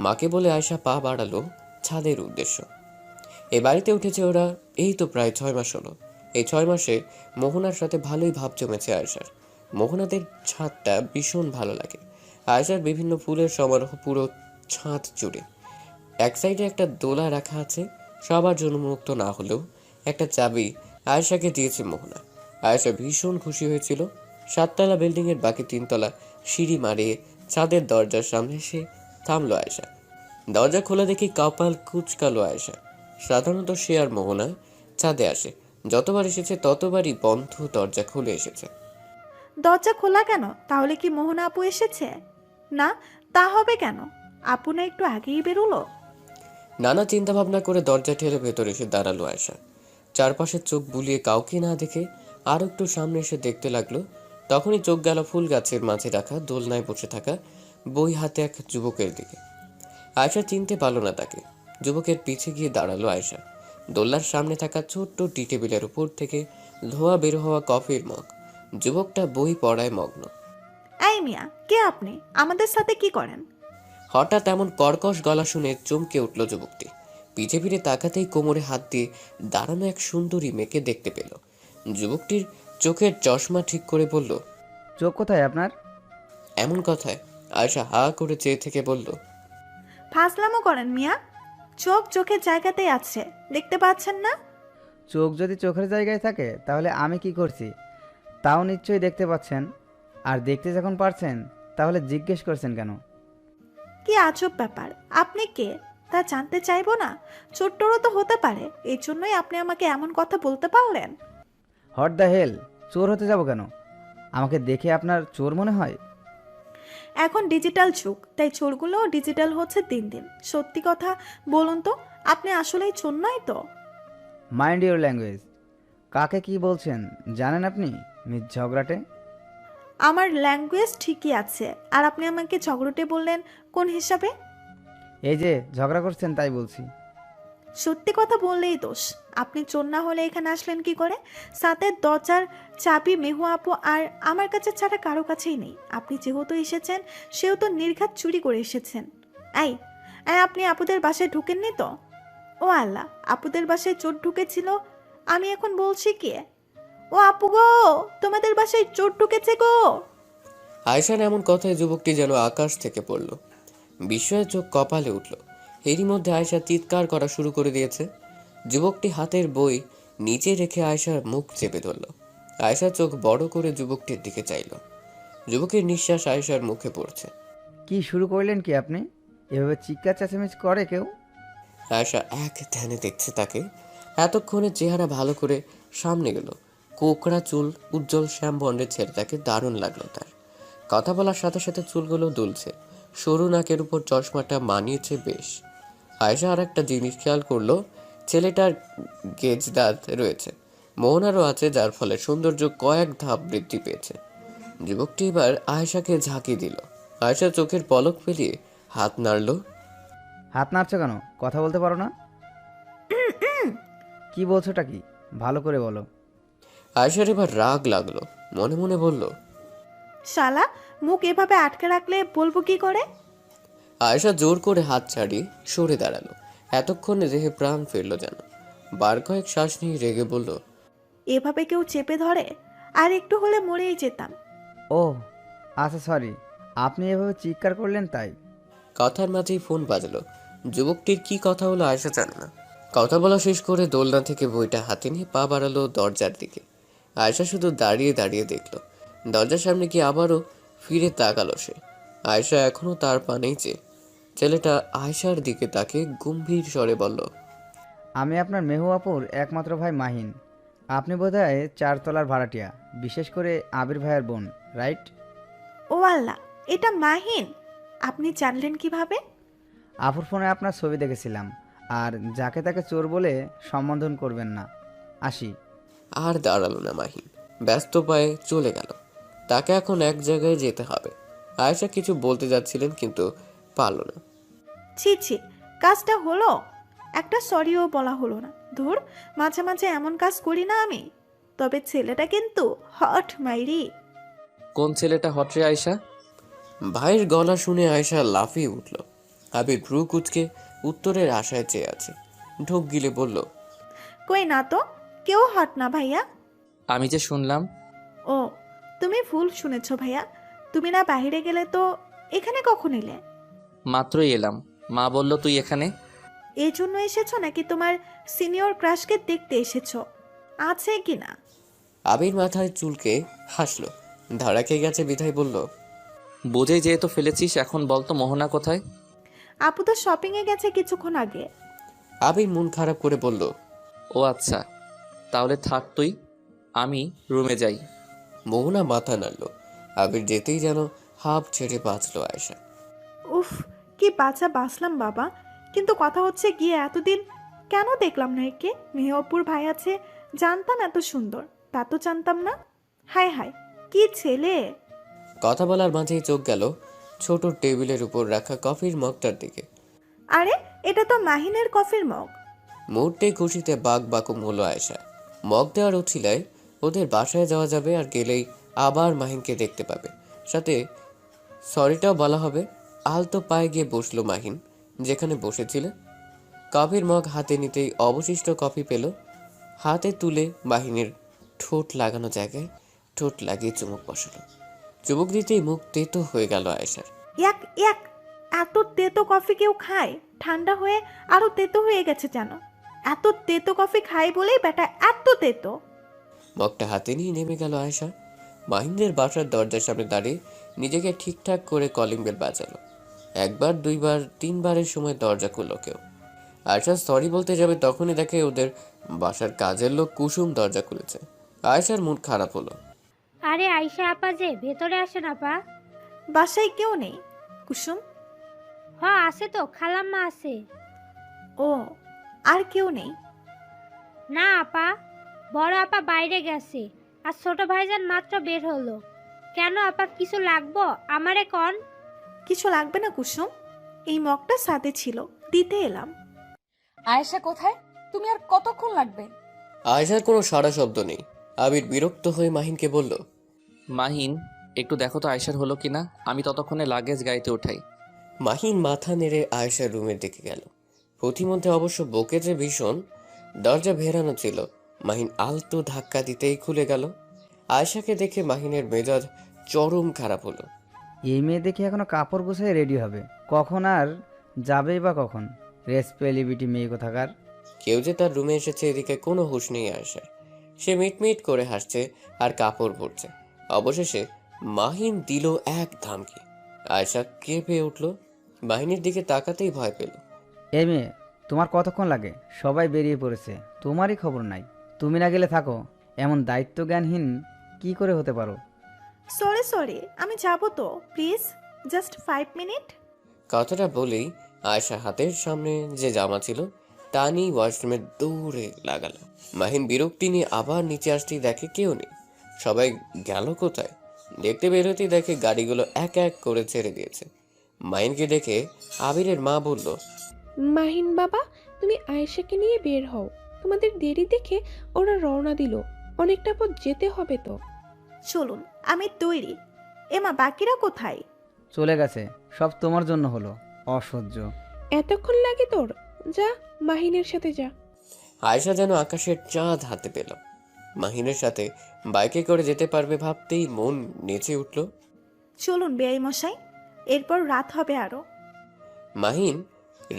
[SPEAKER 3] মাকে বলে আয়শা পা বাড়ালো ছাদের উদ্দেশ্য। এ বাড়িতে উঠেছে ওরা এই তো প্রায় 6 মাস হলো। এই 6 মাসে মোহনার সাথে ভালোই ভাব জমেছে আয়শার। মোহনাদের ছাদটা ভীষণ ভালো লাগে। আয়শার বিভিন্ন ফুলের সমারোহ পুরো ছাদ জুড়ে। এক সাইডে একটা দোলা রাখা আছে, সবার জন্য মুক্ত না হলেও একটা চাবি আয়শাকে দিয়েছে মোহনা। আয়শা ভীষণ খুশি হয়েছিল। 7 তলা বিল্ডিংয়ের বাকি 3 তলা সিঁড়ি মারিয়ে ছাদের দরজার সামনে এসে থামলো আয়শা। দরজা খোলা দেখে কপাল কুঁচকালো আয়শা। সাধারণত সে আর মোহনা ছাদে আসে, যতবার এসেছে ততবারই বন্ধ দরজা খুলে এসেছে।
[SPEAKER 5] দরজা খোলা কেন? তাহলে কি মোহনা আপু এসেছে? না, তা হবে কেন? আপু না একটু আগেই বেরোলো।
[SPEAKER 3] নানা চিন্তা ভাবনা করে দরজা ঠেলে ভেতরে এসে দাঁড়ালো আয়শা। চারপাশে চোখ বুলিয়ে কাউকে না দেখে আর একটু সামনে এসে দেখতে লাগলো। তখনই চোখ গেল ফুল গাছের মাঝে রাখা দোলনায় বসে থাকা বই হাতে এক যুবকের দিকে। আয়শা চিনতে পারল না তাকে। যুবকের পিছে গিয়ে দাঁড়ালো আয়শা। দোলনার সামনে থাকা ছোট্ট টি টেবিলের উপর থেকে ধোয়া বের হওয়া কফির মগ। যুবকটা বই পড়ায় মগ্ন।
[SPEAKER 5] এই মিয়া, কে আপনি? আমাদের সাথে কি করেন?
[SPEAKER 3] হঠাৎ এমন কর্কশ গলা শুনে চমকে উঠল যুবকটি। পিছে ফিরে তাকাতেই কোমরে হাত দিয়ে দাঁড়ানো এক সুন্দরী মেয়েকে দেখতে পেল। যুবকটির চোখের চশমা ঠিক করে বলল,
[SPEAKER 13] চোখ কোথায় আপনার?
[SPEAKER 3] এমন কথায় আয়শা হা করে চেয়ে থেকে বলল,
[SPEAKER 5] ফাজলামো করেন মিয়া। চোখ চোখের জায়গাতেই আছে, দেখতে পাচ্ছেন না?
[SPEAKER 13] চোখ যদি চোখের জায়গায় থাকে তাহলে আমি কি করছি তাও নিশ্চয়ই দেখতে পাচ্ছেন। আর দেখতে যখন পারছেন তাহলে জিজ্ঞেস করছেন কেন?
[SPEAKER 5] কি আজব ব্যাপার! আপনি কে তা জানতে চাইবো না? ছোট্টরও তো হতে পারে, এই জন্যই আপনি আমাকে এমন কথা বলতে পারলেন।
[SPEAKER 13] What the hell! চোর হতে যাব কেন? আমাকে দেখে আপনার চোর মনে হয়?
[SPEAKER 5] এখন ডিজিটাল যুগ, তাই চোরগুলোও ডিজিটাল হচ্ছে দিন দিন। সত্যি কথা বলুন তো, আপনি আসলেই চোর নয় তো?
[SPEAKER 13] Mind your language. কাকে কি বলছেন জানেন আপনি, মিস ঝগড়াটে?
[SPEAKER 5] আমার ল্যাঙ্গুয়েজ ঠিকই আছে, আর আপনি আমাকে ঝগড়ুটে বললেন কোন হিসাবে?
[SPEAKER 13] এই যে ঝগড়া করছেন তাই বলছি।
[SPEAKER 5] সত্যি কথা বললেই দোষ। আপনি চোর না হলে এখানে আসলেন কি করে? সাথে দরজার চাবি মেহু আপু আর আমার কাছে ছাড়া কারো কাছেই নেই। আপনি যেহেতু এসেছেন সেহেতু নির্ঘাত চুরি করে এসেছেন। এই এই, আপনি আপুদের বাসায় ঢুকেননি তো? ও আল্লাহ, আপুদের বাসায় চোর ঢুকেছিল। আমি এখন বলছি কি, ও আপু গো, তোমাদের বাসায় চোর ঢুকেছে গো।
[SPEAKER 3] আয়শার এমন কথায় যুবকটি যেন আকাশ থেকে পড়ল। বিস্ময়ে চোখ কপালে উঠল। এরই মধ্যে আয়শা চিৎকার করা শুরু করে দিয়েছে। যুবকটি হাতের বই নিচে রেখে আয়শার মুখ চেপে ধরল। আয়শা চোখ বড় করে যুবকটির দিকে চাইল। যুবকের নিঃশ্বাস আয়শার মুখে পড়ছে।
[SPEAKER 13] কি শুরু করলেন কি আপনি? এভাবে চিৎকার চেঁচামেচি করে কেউ?
[SPEAKER 3] আয়শা এক ধ্যানে দেখছে তাকে। এতক্ষণে চেহারা ভালো করে সামনে গেল। কোকড়া চুল, উজ্জ্বল শ্যাম বর্ণের ছেলেটাকে দারুণ লাগলো তার। কথা বলার সাথে সাথে চুলগুলো দুলছে। সরু নাকের উপর চশমাটা মানিয়েছে বেশ। আয়শা আর একটা জিনিস খেয়াল করলো, ছেলেটার গেজ দাঁত রয়েছে। মোহনারও আছে, যার ফলে সৌন্দর্য কয়েক ধাপ বৃদ্ধি পেয়েছে। যুবকটি এবার আয়শাকে ঝাঁকি দিল। আয়শা চোখের পলক ফেলিয়ে হাত নাড়ল।
[SPEAKER 13] হাত নাড়ছো কেন? কথা বলতে পারো না? কি বলছোটা কি? ভালো করে বলো।
[SPEAKER 3] আয়শার এবার রাগ লাগলো। মনে মনে বলল,
[SPEAKER 5] শালা, মুখ এভাবে আটকে রাখলে বলবো কি করে?
[SPEAKER 3] আয়শা জোর করে হাত ছাড়িয়ে সরে দাঁড়ালো। এতক্ষণে দেহে প্রাণ ফিরল যেন। বার কয়েক শ্বাস নিয়ে রেগে বলল,
[SPEAKER 5] এভাবে কেউ চেপে ধরে? আর একটু হলে মরেই যেতাম।
[SPEAKER 13] ও আচ্ছা, সরি। আপনি এভাবে চিৎকার করলেন তাই।
[SPEAKER 3] কথার মাঝেই ফোন বাজলো। যুবকটির কি কথা হলো আয়শা জানে না। কথা বলা শেষ করে দোলনা থেকে বইটা হাতে নিয়ে পা বাড়ালো দরজার দিকে। আয়শা শুধু দাঁড়িয়ে দাঁড়িয়ে দেখলো। দরজার সামনে গিয়ে আবারও ফিরে তাকালো সে। আয়শা এখনো তার পানেই চেয়ে। ছেলেটা আয়শার দিকে তাকে গম্ভীর স্বরে বলল,
[SPEAKER 13] আমি আপনার মেহু আপুর একমাত্র ভাই মাহিন। আপনি বোধহয় 4 তলার ভাড়াটিয়া, বিশেষ করে আবির ভাইয়ের বোন, রাইট?
[SPEAKER 5] ও আল্লাহ, এটা মাহিন! আপনি জানলেন কিভাবে?
[SPEAKER 13] আপুর ফোনে আপনার ছবি দেখেছিলাম। আর যাকে তাকে চোর বলে সম্বোধন করবেন না। আসি।
[SPEAKER 3] আর দাঁড়ালো না মাহিন, ব্যস্ত পায়ে চলে গেল। তাকে এখন এক জায়গায় যেতে হবে। আয়েশা কিছু বলতে যাচ্ছিলেন কিন্তু পারল না।
[SPEAKER 5] ছি ছি, কাজটা হলো? একটা সরিও বলা হলো না। ধুর, মাঝে মাঝে এমন কাজ করি না আমি। তবে ছেলেটা কিন্তু হট মাইরি।
[SPEAKER 2] কোন ছেলেটা হটরে আয়শা?
[SPEAKER 3] ভাইয়ের গলা শুনে আয়েশা লাফিয়ে উঠল। আবির ভ্রু কুচকে উত্তরের আশায় চেয়ে আছে। ঢোক গিলে বলল,
[SPEAKER 5] কই না তো, কেউ হট না ভাইয়া।
[SPEAKER 2] আমি যে শুনলাম।
[SPEAKER 5] ও, তুমি ভুল শুনেছ ভাইয়া। তুমি না বাইরে গেলে তো এখানে কখন এলে?
[SPEAKER 2] মাত্রই এলাম, মা বলল তুই এখানে।
[SPEAKER 5] এই জন্য এসেছো নাকি তোমার সিনিয়র ক্রাশকে দেখতে এসেছো? আছে কি না?
[SPEAKER 3] আবির মাথায় চুলকে হাসলো। ধরা খেয়ে গেছে বিধায় বলল,
[SPEAKER 2] বুঝেই যেহেতু ফেলেছিস, এখন বলতো মোহনা কোথায়?
[SPEAKER 5] আপু তো শপিং এ গেছে কিছুক্ষণ আগে।
[SPEAKER 3] আবির মন খারাপ করে বলল,
[SPEAKER 2] ও আচ্ছা, তাহলে থাক তুই, আমি রুমে যাই।
[SPEAKER 3] মোহনা মাথা নাড়ল। আবির যেতেই যেন হাঁপ ছেড়ে বাঁচলো আয়েশা।
[SPEAKER 5] উফ, কি বাঁচা বাঁচলাম বাবা। কিন্তু কথা হচ্ছে গিয়ে এতদিন কেন দেখলাম না একে? মেহপুর ভাই আছে জানতাম, এত সুন্দর তা তো জানতাম না। হায় হায়, কি ছেলে!
[SPEAKER 3] কথা বলার মাঝেই চোখ গেল ছোট টেবিলের উপর রাখা কফির মগটার দিকে।
[SPEAKER 5] আরে, এটা তো মাহিনের কফির মগ।
[SPEAKER 3] মুহূর্তে খুশিতে বাক বাকুম হলো আয়েশা। মগ দেওয়ার উছিলায় ওদের বাসায় যাওয়া যাবে, আর গেলেই আবার মাহিনকে দেখতে পাবে। সাথে সরিটাও বলা হবে। আলতো পায়ে গিয়ে বসলো মাহিন যেখানে বসেছিল। কফির মগ হাতে নিতেই অবশিষ্ট কফি পেল। হাতে তুলে মাহিনের ঠোঁট লাগানো জায়গায় ঠোঁট লাগিয়ে চুমুক বসালো। চুমুক দিতেই মুখ তেতো হয়ে গেল আয়েশার।
[SPEAKER 5] এক এক, এত তেতো কফি কেউ খায়? ঠান্ডা হয়ে আরো তেতো হয়ে গেছে যেন। এত তেতো কফি খাই বলেই বেটা এত তেতো।
[SPEAKER 3] মগটা হাতে নিয়ে নেমে গেল আয়েশা। মাহিনদের বাসার দরজার সামনে দাঁড়িয়ে নিজেকে ঠিকঠাক করে কলিং বেল বাজালো। একবার, দুইবার, তিনবারের সময় দরজা খুলল কেউ। আয়েশা সরি বলতে যাবে তখনই দেখে ওদের বাসার কাজের লোক কুসুম দরজা খুলেছে। আয়েশার মুড খারাপ হলো।
[SPEAKER 4] আরে আয়শা আপা যে, ভেতরে আসেন আপা।
[SPEAKER 5] বাসায় কেউ নেই কুসুম?
[SPEAKER 4] আছে তো, খালাম্মা আছে।
[SPEAKER 5] ও, আর কেউ নেই?
[SPEAKER 4] না আপা, বড় আপা বাইরে গেছে, আর ছোট ভাইজান মাত্র বের হলো। কেন আপা, কিছু লাগবো আমারে কন?
[SPEAKER 5] কিছু লাগবে না কুসুম, এই মগটা সাথে ছিল, দিতে এলাম।
[SPEAKER 1] আয়েশা কোথায়? তুমি আর কতক্ষণ লাগবে?
[SPEAKER 3] আয়েশার কোনো সাড়া শব্দ নেই। আবির বিরক্ত হয়ে মাহিনকে বলল,
[SPEAKER 2] মাহিন, একটু দেখো তো আয়শার হলো কিনা, আমি ততক্ষণে লাগেজ গাড়িতে উঠাই।
[SPEAKER 3] মাহিন মাথা নেড়ে আয়েশার রুমের দিকে গেল। পথিমধ্যে অবশ্য বকে যে ভীষণ, দরজা ভেরানো ছিল। মাহিন আলতো ধাক্কা দিতেই খুলে গেল। আয়েশাকে দেখে মাহিনের মেজাজ চরম খারাপ হলো।
[SPEAKER 13] এই মেয়ে দেখে এখনো কাপড় গোছায় রেডি হবে, কখন আর যাবেই বা কখন? রেসপেলিবিটি মেয়ে কোথাকার।
[SPEAKER 3] কেউ যে তার রুমে এসেছে এদিকে কোনো হুঁশ নেই আয়েশার। সে মিটমিট করে হাসছে আর কাপড় পরছে। অবশেষে মাহিন দিল এক ধামকি। আয়েশা কেঁপে উঠল। মাহিনের দিকে তাকাতেই ভয় পেল।
[SPEAKER 13] এই মেয়ে, তোমার কতক্ষণ লাগে? সবাই বেরিয়ে পড়েছে, তোমারই খবর নাই। তুমি না গেলে থাকো, এমন দায়িত্ব জ্ঞানহীন কি করে হতে পারো?
[SPEAKER 5] সরি সরি, আমি যাব তো, প্লিজ জাস্ট 5 মিনিট।
[SPEAKER 3] কথাটা বলেই আয়েশা হাতের সামনে যে জামা ছিল তা নিয়ে ওয়াশরুমে দৌড়ে লাগালো। মাহিন বিরক্তি নিয়ে আবার নিচে আসতেই দেখে কেউ নেই। সবাই গেল কোথায়? দেখতে বেরোতেই দেখে গাড়িগুলো এক এক করে ছেড়ে দিয়েছে। মাহিনকে দেখে আবিরের মা বলল,
[SPEAKER 6] মাহিন বাবা, তুমি আয়েশাকে নিয়ে বের হও, তোমাদের দেরি দেখে ওরা রওনা দিল, অনেকটা পথ যেতে হবে তো।
[SPEAKER 5] চলুন, আমি তৈরি। এমা, বাকিরা কোথায়?
[SPEAKER 13] চলে গেছে, সব তোমার জন্য হলো, অসহ্য।
[SPEAKER 6] এতক্ষণ লাগে তোর? যা, মাহিনের সাথে যা।
[SPEAKER 3] আয়েশা যেন আকাশের চাঁদ হাতে পেল। মাহিনের সাথে বাইকে করে যেতে পারবে ভাবতেই মন নেচে উঠল।
[SPEAKER 5] চলুন বেআই মশাই, এরপর রাত হবে আরো।
[SPEAKER 3] মাহিন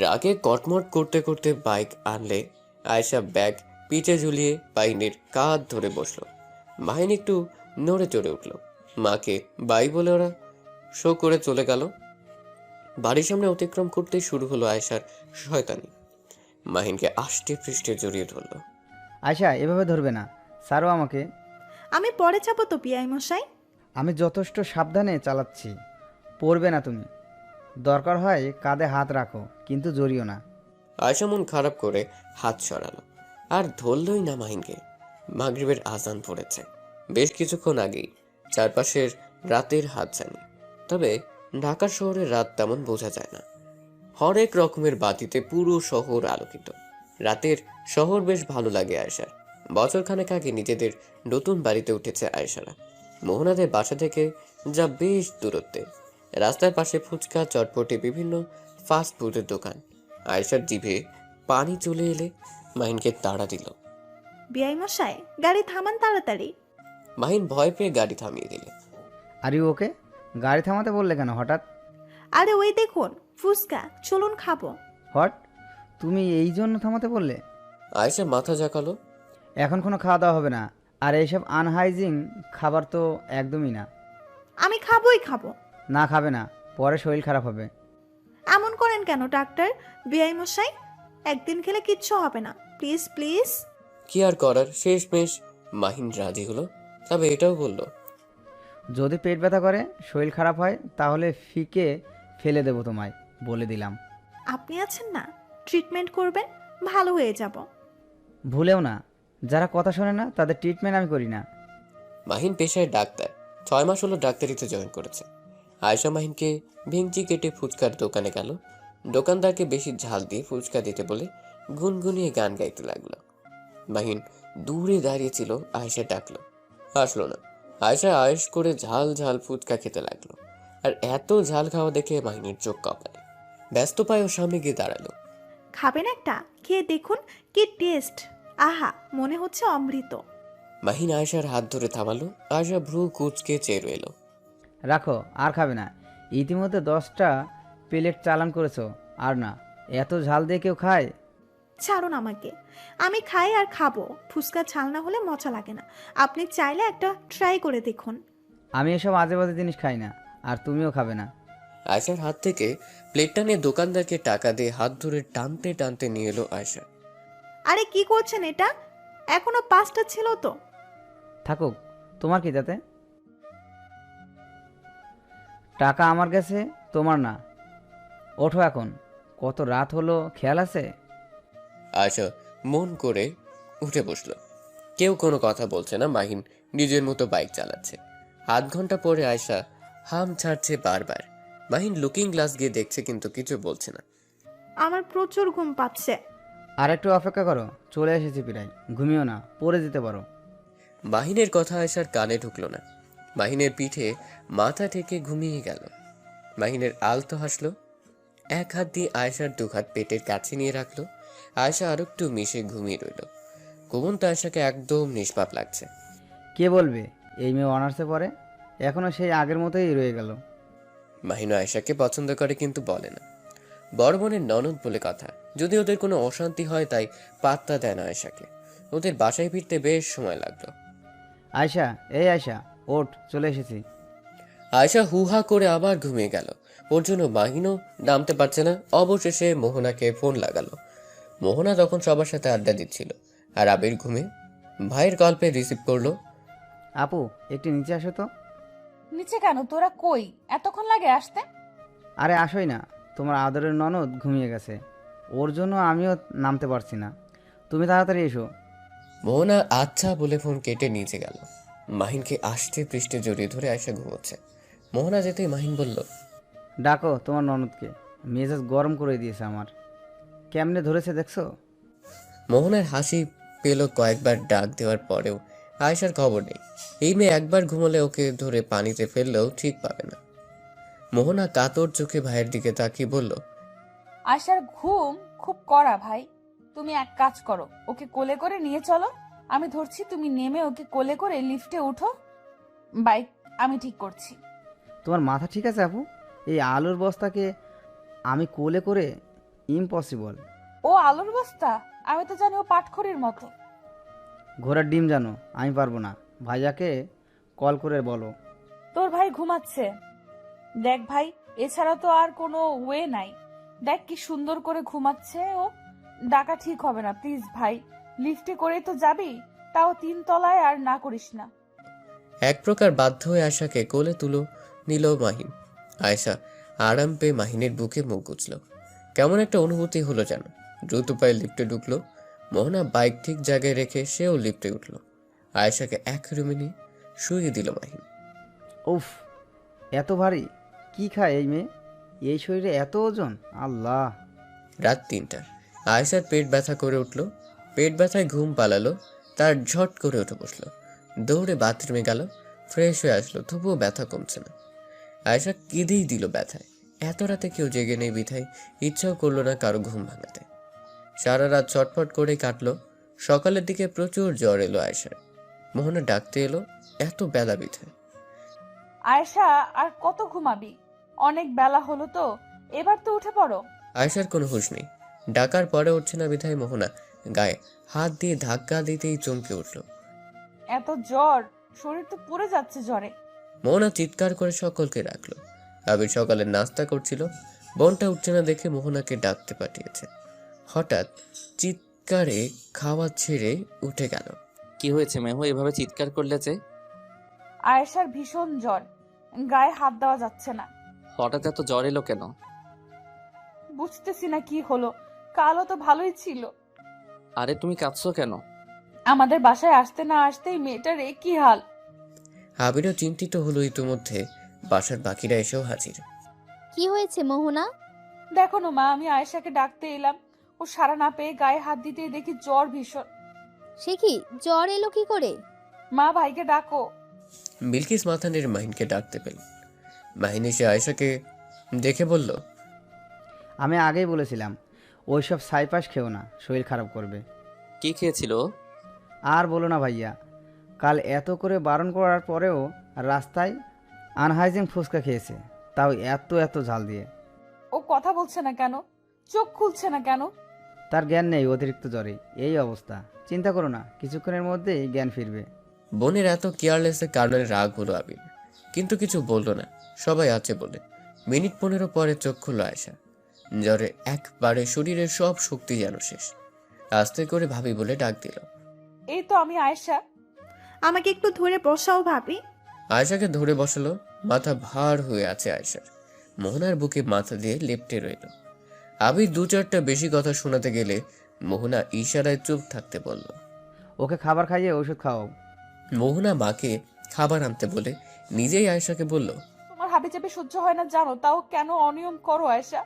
[SPEAKER 3] রাগে কটমট করতে করতে বাইক আনলে আয়েশা ব্যাগ পিঠে ঝুলিয়ে মাহিনের কাঁধ ধরে বসলো। মাহিন একটু নড়ে চড়ে উঠল। মাকে বাই বলে ওরা শো করে চলে গেল। বাড়ির সামনে অতিক্রম করতেই শুরু হলো আয়েশার শয়তানি। মাহিনকে আষ্টে পৃষ্ঠে জড়িয়ে ধরল।
[SPEAKER 13] আয়শা, এভাবে ধরবে না, ছাড়ো আমাকে।
[SPEAKER 5] আমি পরে যাবো তো বেআই মশাই।
[SPEAKER 13] আমি যথেষ্ট সাবধানে চালাচ্ছি, পড়বে না তুমি। দরকার হয় কাঁধে হাত রাখো, কিন্তু জড়িও না।
[SPEAKER 3] আয়েশা মন খারাপ করে হাত সরালো আর ধরলই না মাহিনকে। মাগরিবের আজান পড়েছে। বেশ কিছুক্ষণ আগেই চারপাশের রাতের হাতছানি। তবে ঢাকা শহরের রাত তেমন বোঝা যায় না। হরেক রকমের বাতিতে পুরো শহর আলোকিত। রাতের শহর বেশ ভালো লাগে আয়েশার। বছরখানেক আগে নিজেদের নতুন বাড়িতে উঠেছে আয়েশারা। মোহনাদের বাসা থেকে যা বেশ দূরত্বে। রাস্তার পাশে ফুচকা, চটপটি, বিভিন্ন ফাস্ট ফুডের দোকান। আয়েশার জিভে পানি চলে এলে মাহিনকে তাড়া দিল।
[SPEAKER 5] বিআই মশাই, গাড়ি থামান তাড়াতাড়ি।
[SPEAKER 3] মাহিন ভয় পেয়ে গাড়ি থামিয়ে দিলে।
[SPEAKER 13] Are you okay? গাড়ি থামাতে বললে কেন হঠাৎ?
[SPEAKER 5] আরে ওই দেখুন ফুচকা, চলুন খাবো।
[SPEAKER 13] হট, তুমি এই জন্য থামাতে বললে?
[SPEAKER 3] আয়েশা মাথা ঝাঁকালো।
[SPEAKER 13] এখন কোনো খাওয়া দাওয়া হবে না, আর এইসব আনহাইজিন খাবার তো একদমই না।
[SPEAKER 5] আমি খাবোই খাবো।
[SPEAKER 13] না খাবে না, পরে শরীর খারাপ হবে।
[SPEAKER 5] এমন করেন কেন ডাক্তার? বিআই মশাই, একদিন খেলে কিচ্ছু হবে না, প্লিজ প্লিজ।
[SPEAKER 3] কি আর করার, শেষমেশ মাহিন রাজি হলো। তবে এটাও বলল,
[SPEAKER 13] যদি পেট ব্যথা করে, শরীর খারাপ হয়, তাহলে ফিকে ফেলে দেবো তোমায়, বলে দিলাম।
[SPEAKER 5] আপনি আছেন না, ট্রিটমেন্ট করবেন, ভালো হয়ে যাব।
[SPEAKER 13] ভুলেও না, যারা কথা শোনে না তাদের ট্রিটমেন্ট আমি করি না।
[SPEAKER 3] মাহিন পেশায় ডাক্তার, 6 মাস হলো ডাক্তারিতে জয়েন করেছে। আয়েশা মাহিনকে ভেঙচি কেটে ফুচকার দোকানে গেল। দোকানদারকে বেশি ঝাল দিয়ে ফুচকা দিতে বলে গুনগুনিয়ে গান গাইতে লাগলো। মাহিন দূরে দাঁড়িয়েছিল, আয়েশা ডাকলো, আসলো না। আয়েশা আয়েশ করে ঝাল ঝাল ফুচকা খেতে লাগলো। আর এত ঝাল খাওয়া দেখে মাহিনের চোখ কপালে। ব্যস্ত পায়ে ওর সামনে গিয়ে দাঁড়ালো।
[SPEAKER 5] খাবেন একটা? খেয়ে দেখুন কি টেস্ট। আহা, মনে হচ্ছে অমৃত।
[SPEAKER 3] মাহিন আয়েশার হাত ধরে থামালো। আয়েশা ভ্রু কুচকে চেয়ে রইল।
[SPEAKER 13] রাখো, আর খাবে না। ইতিমধ্যে 10টা প্লেট চালান করেছো, আর না। এত ঝাল দিয়ে কেউ খায়?
[SPEAKER 5] ছাড়ুন আমাকে, আমি খাই আর খাবো। ফুচকা ঝাল না হলে মজা লাগে না। আপনি চাইলে একটা ট্রাই করে দেখুন।
[SPEAKER 13] আমি এসব আজে বাজে জিনিস খাই না, আর তুমিও খাবে না।
[SPEAKER 3] আয়েশার হাত থেকে প্লেটটা নিয়ে দোকানদারকে টাকা দিয়ে হাত ধরে টানতে টানতে নিয়ে এলো আয়েশা।
[SPEAKER 5] আরে কি করছেন এটা? এখনো 5টা ছিল তো।
[SPEAKER 13] থাকুক, তোমার কি তাতে? টাকা আমার কাছে, তোমার না। ওঠো এখন, কত রাত হলো খেয়াল আছে?
[SPEAKER 3] আয়েশা মন করে উঠে বসলো। কেউ কোনো কথা বলছে না। মাহিন নিজের মতো বাইক চালাচ্ছে। আধ ঘন্টা পরে আয়েশা হাম ছাড়ছে বারবার। মাহিন লুকিং গ্লাস গিয়ে দেখছে, কিন্তু কিছু বলছে না।
[SPEAKER 5] আমার প্রচুর ঘুম পাচ্ছে।
[SPEAKER 13] আর একটু অপেক্ষা করো, চলে এসেছি প্রায়। ঘুমিও না, পড়ে যেতে পারো।
[SPEAKER 3] মাহিনের কথা আয়েশার কানে ঢুকলো না। মাহিনের পিঠে মাথা ঠেকে ঘুমিয়ে গেল। মাহিনের আলতো হাসলো। এক হাত দিয়ে আয়েশার 2 হাত পেটের কাছে নিয়ে রাখলো। আয়েশা আর একটু মিশে ঘুমিয়ে রইল। ঘুমন্ত আয়েশাকে একদম নিষ্পাপ লাগছে।
[SPEAKER 13] কে বলবে এই মেয়ে অনার্সে পড়ে? এখনো সেই আগের মতোই রয়ে গেল।
[SPEAKER 3] মাহিন আয়েশাকে পছন্দ করে, কিন্তু বলে না। বড় বোনের ননদ বলে কথা। যদি ওদের কোনো অশান্তি হয়, তাই পাত্তা দেয় না আয়েশাকে। ওদের বাসায় ফিরতে বেশ সময় লাগলো।
[SPEAKER 13] আয়শা, এই আয়শা, ওঠ, চলে এসেছি।
[SPEAKER 3] আয়েশা হুহা করে আবার ঘুমিয়ে গেল। ওর জন্য মাহিনও নামতে পারছে না। অবশেষে মোহনাকে ফোন লাগালো। মোহনা তখন সবার সাথে আড্ডা দিচ্ছিল, আর আবির ঘুমে। ভাইয়ের গল্পে রিসিভ করলো।
[SPEAKER 13] আপু, একটু নিচে আসো তো।
[SPEAKER 1] নিচে কেন? তোরা কই? এতক্ষণ লাগে আসতে?
[SPEAKER 13] আরে আসোই না, তোমার আদরের ননদ ঘুমিয়ে গেছে, ওর জন্য আমিও নামতে পারছি না। তুমি তাড়াতাড়ি এসো।
[SPEAKER 3] মোহনা আচ্ছা বলে ফোন কেটে নিচে গেল। মাহিনকে আষ্টে পৃষ্ঠে জড়িয়ে ধরে আয়েশা ঘুমোচ্ছে। মোহনা যেতেই মাহিন বলল,
[SPEAKER 13] ডাকো তোমার ননদকে, মেজাজ গরম করে দিয়েছে আমার। কেমনে ধরেছে দেখছো?
[SPEAKER 3] মোহনার হাসি পেল কয়েকবার ডাক দেওয়ার পরেও। আয়েশার খবর নেই। এই মেয়ে একবার ঘুমলে ওকে ধরে পানিতে ফেললেও ঠিক পাবে না। মোহনা কাতর চোখে ভাইয়ের দিকে তাকিয়ে বলল,
[SPEAKER 1] আশার ঘুম খুব কড়া ভাই। তুমি এক কাজ করো, ওকে কোলে করে নিয়ে চলো। আমি ধরছি, তুমি নেমে ওকে কোলে করে লিফটে উঠো। বাইক আমি ঠিক করছি।
[SPEAKER 13] তোমার মাথা ঠিক আছে আপু? এই আলুর বস্তাকে আমি কোলে করে? ইম্পসিবল।
[SPEAKER 1] ও আলুর বস্তা? আমি তো জানি ও পাটখড়ির মতো।
[SPEAKER 13] ঘোড়ার ডিম জানো, আমি পারবো না। ভাইয়াকে কল করে বলো।
[SPEAKER 1] তোর ভাই ঘুমাচ্ছে। দেখ ভাই, এছাড়া তো আর কোনো ওয়ে নাই। দেখ কি সুন্দর করে ঘুমাচ্ছে ও। ডাকা ঠিক হবে না প্লিজ ভাই। লিফটে করে তো যাবি, তাও 3 তলায়, আর না করিস না।
[SPEAKER 3] এক প্রকার বাধ্য হয়ে আয়েশাকে কোলে তুলো নিল মাহিন। আয়েশা আরাম পেয়ে মাহিনের বুকে মুখ গুজল। কেমন একটা অনুভূতি হলো যেন। দ্রুত পায়ে লিফটে ঢুকলো। মোহনা বাইক ঠিক জায়গায় রেখে সেও লিফটে উঠল। আয়েশাকে এক রুমে নিয়ে শুয়ে দিল মাহিন।
[SPEAKER 13] উফ, এত ভারী কি খায় এই মেয়ে? এই শরীরে এত ওজন! আল্লাহ!
[SPEAKER 3] রাত 3টা। আয়েশার পেট ব্যথা করে উঠল। পেট ব্যথায় ঘুম পালালো। তার ঝট করে উঠে বসলো। দৌড়ে বাথরুমে গেল, ফ্রেশ হয়ে আসলো, তবুও ব্যথা কমছে না। আয়েশা কেঁদেই দিল ব্যথায়। এত রাতে কেউ জেগে নেই বিধায় ইচ্ছাও করলো না কারো ঘুম ভাঙাতে। সারা রাত ছটফট করে কাটলো। সকালের দিকে প্রচুর জ্বর এলো আয়েশার। মোহনা ডাকতে এলো এত বেলা বিধায়।
[SPEAKER 1] আয়েশা, আর কত ঘুমাবি? অনেক বেলা হলো তো, এবার তো উঠে পড়ো।
[SPEAKER 3] আয়েশার কোনো হুঁশ নেই। ডাকার পরে উঠছে না বিধায় মোহনা গায়ে হাত দিয়ে ধাক্কা দিতেই চমকে উঠল।
[SPEAKER 1] এত জ্বর, শরীর তো পুড়ে যাচ্ছে জ্বরে।
[SPEAKER 3] মোহনা চিৎকার করে সকলকে রাখলো। আবির সকালে নাস্তা করছিল, বোনটা উঠছে না দেখে মোহনাকে ডাকতে পাঠিয়েছে। হঠাৎ চিৎকারে খাওয়া ছেড়ে উঠে গেল।
[SPEAKER 2] কি হয়েছে মেহু, এভাবে চিৎকার করলে যে?
[SPEAKER 1] আয়েশার ভীষণ জ্বর, গায়ে হাত দেওয়া যাচ্ছে না।
[SPEAKER 2] হঠাৎ এত জ্বর এলো কেন?
[SPEAKER 1] বুঝতেছি না কি হলো, কালও তো ভালোই ছিল।
[SPEAKER 2] আরে তুমি কাঁদছো কেন?
[SPEAKER 1] আমাদের বাসায় আসতে না আসতেই মেয়েটার এ কি হাল।
[SPEAKER 3] আবিরও চিন্তিত হলো। ইতিমধ্যে বাসার বাকিরা এসেও হাজির।
[SPEAKER 9] কি হয়েছে মোহনা?
[SPEAKER 1] দেখো না মা, আমি আয়েশাকে ডাকতে এলাম, ও সাড়া না পেয়ে গায়ে হাত দিতেই দেখি জ্বর ভীষণ।
[SPEAKER 9] সে কি, জ্বর এলো কি করে?
[SPEAKER 1] মা, ভাইকে ডাকো।
[SPEAKER 3] বিলকিস মাথা নেড়ে মাহিনকে ডাকতে পেল। মাহিন এসে আয়েশাকে দেখে বলল,
[SPEAKER 13] আমি আগেই বলেছিলাম ওইসব সাইপাস খেও না, শরীর খারাপ করবে।
[SPEAKER 2] কি খেয়েছিল?
[SPEAKER 13] আর বলো না ভাইয়া, কাল এত করে বারণ করার পরেও রাস্তায় আনহাইজিন ফুচকা খেয়েছে, তাও এত এত ঝাল দিয়ে।
[SPEAKER 1] ও কথা বলছে না কেন? চোখ খুলছে না কেন?
[SPEAKER 13] তার জ্ঞান নেই, অতিরিক্ত জ্বরে এই অবস্থা। চিন্তা করো না, কিছুক্ষণের মধ্যেই জ্ঞান ফিরবে।
[SPEAKER 3] বোনের এত কেয়ারলেসের কারণে রাগ হলো আবির, কিন্তু কিছু বলল না। সবাই আছে বলে। মিনিট 15 পরে চোখ খুলল আয়েশা। জ্বরে একবারে শরীরের সব শক্তি যেন শেষ। আস্তে করে ভাবি বলে ডাক দিল,
[SPEAKER 1] এই তো আমি আয়েশা।
[SPEAKER 5] আমাকে একটু ধরে বসাও ভাবি।
[SPEAKER 3] আয়েশাকে ধরে বসালো। মাথা ভার হয়ে আছে আয়েশার। মোহনার বুকে মাথা দিয়ে লেপ্টে রইল। আবির 2-4টা বেশি কথা শোনাতে গেলে মোহনা ইশারায় চুপ থাকতে বলল।
[SPEAKER 13] ওকে খাবার খাইয়ে ওষুধ খাওয়াও।
[SPEAKER 3] মোহনা মাকে খাবার আনতে বলে নিজেই আয়েশাকে বলল,
[SPEAKER 1] তোমার হাবি চাপে সহ্য হয় না জানো, তাও কেন অনিয়ম করো আয়েশা?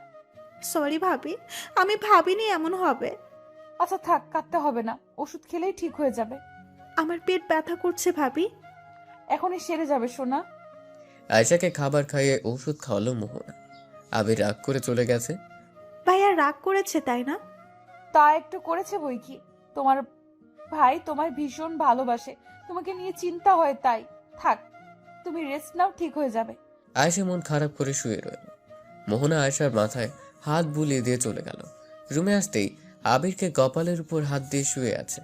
[SPEAKER 5] সরি ভাবি, আমি ভাবিনি এমন হবে।
[SPEAKER 1] আচ্ছা থাক, কাঁদতে হবে না, ওষুধ খেলেই ঠিক হয়ে যাবে।
[SPEAKER 5] আমার পেট ব্যথা করছে ভাবি।
[SPEAKER 1] এখনই সেরে যাবে সোনা।
[SPEAKER 3] আয়েশাকে খাবার খাইয়ে ওষুধ খাওয়ালো মোহনা। আবির রাগ করে চলে গেছে।
[SPEAKER 5] ভাইয়া রাগ করেছে তাই না?
[SPEAKER 1] তা একটু করেছে বই কি, তোমার ভাই তোমায় ভীষণ ভালোবাসে, তোমাকে নিয়ে চিন্তা হয়, তাই থাক, তুমি রেস্ট নাও, ঠিক হয়ে যাবে।
[SPEAKER 3] আয়েশা মন খারাপ করে শুয়ে রইল। মোহনা আয়েশার মাথায় হাত বুলিয়ে দিয়ে চলে গেল। রুমে আসতেই আবিরকে কপালের উপর হাত দিয়ে শুয়ে আছে।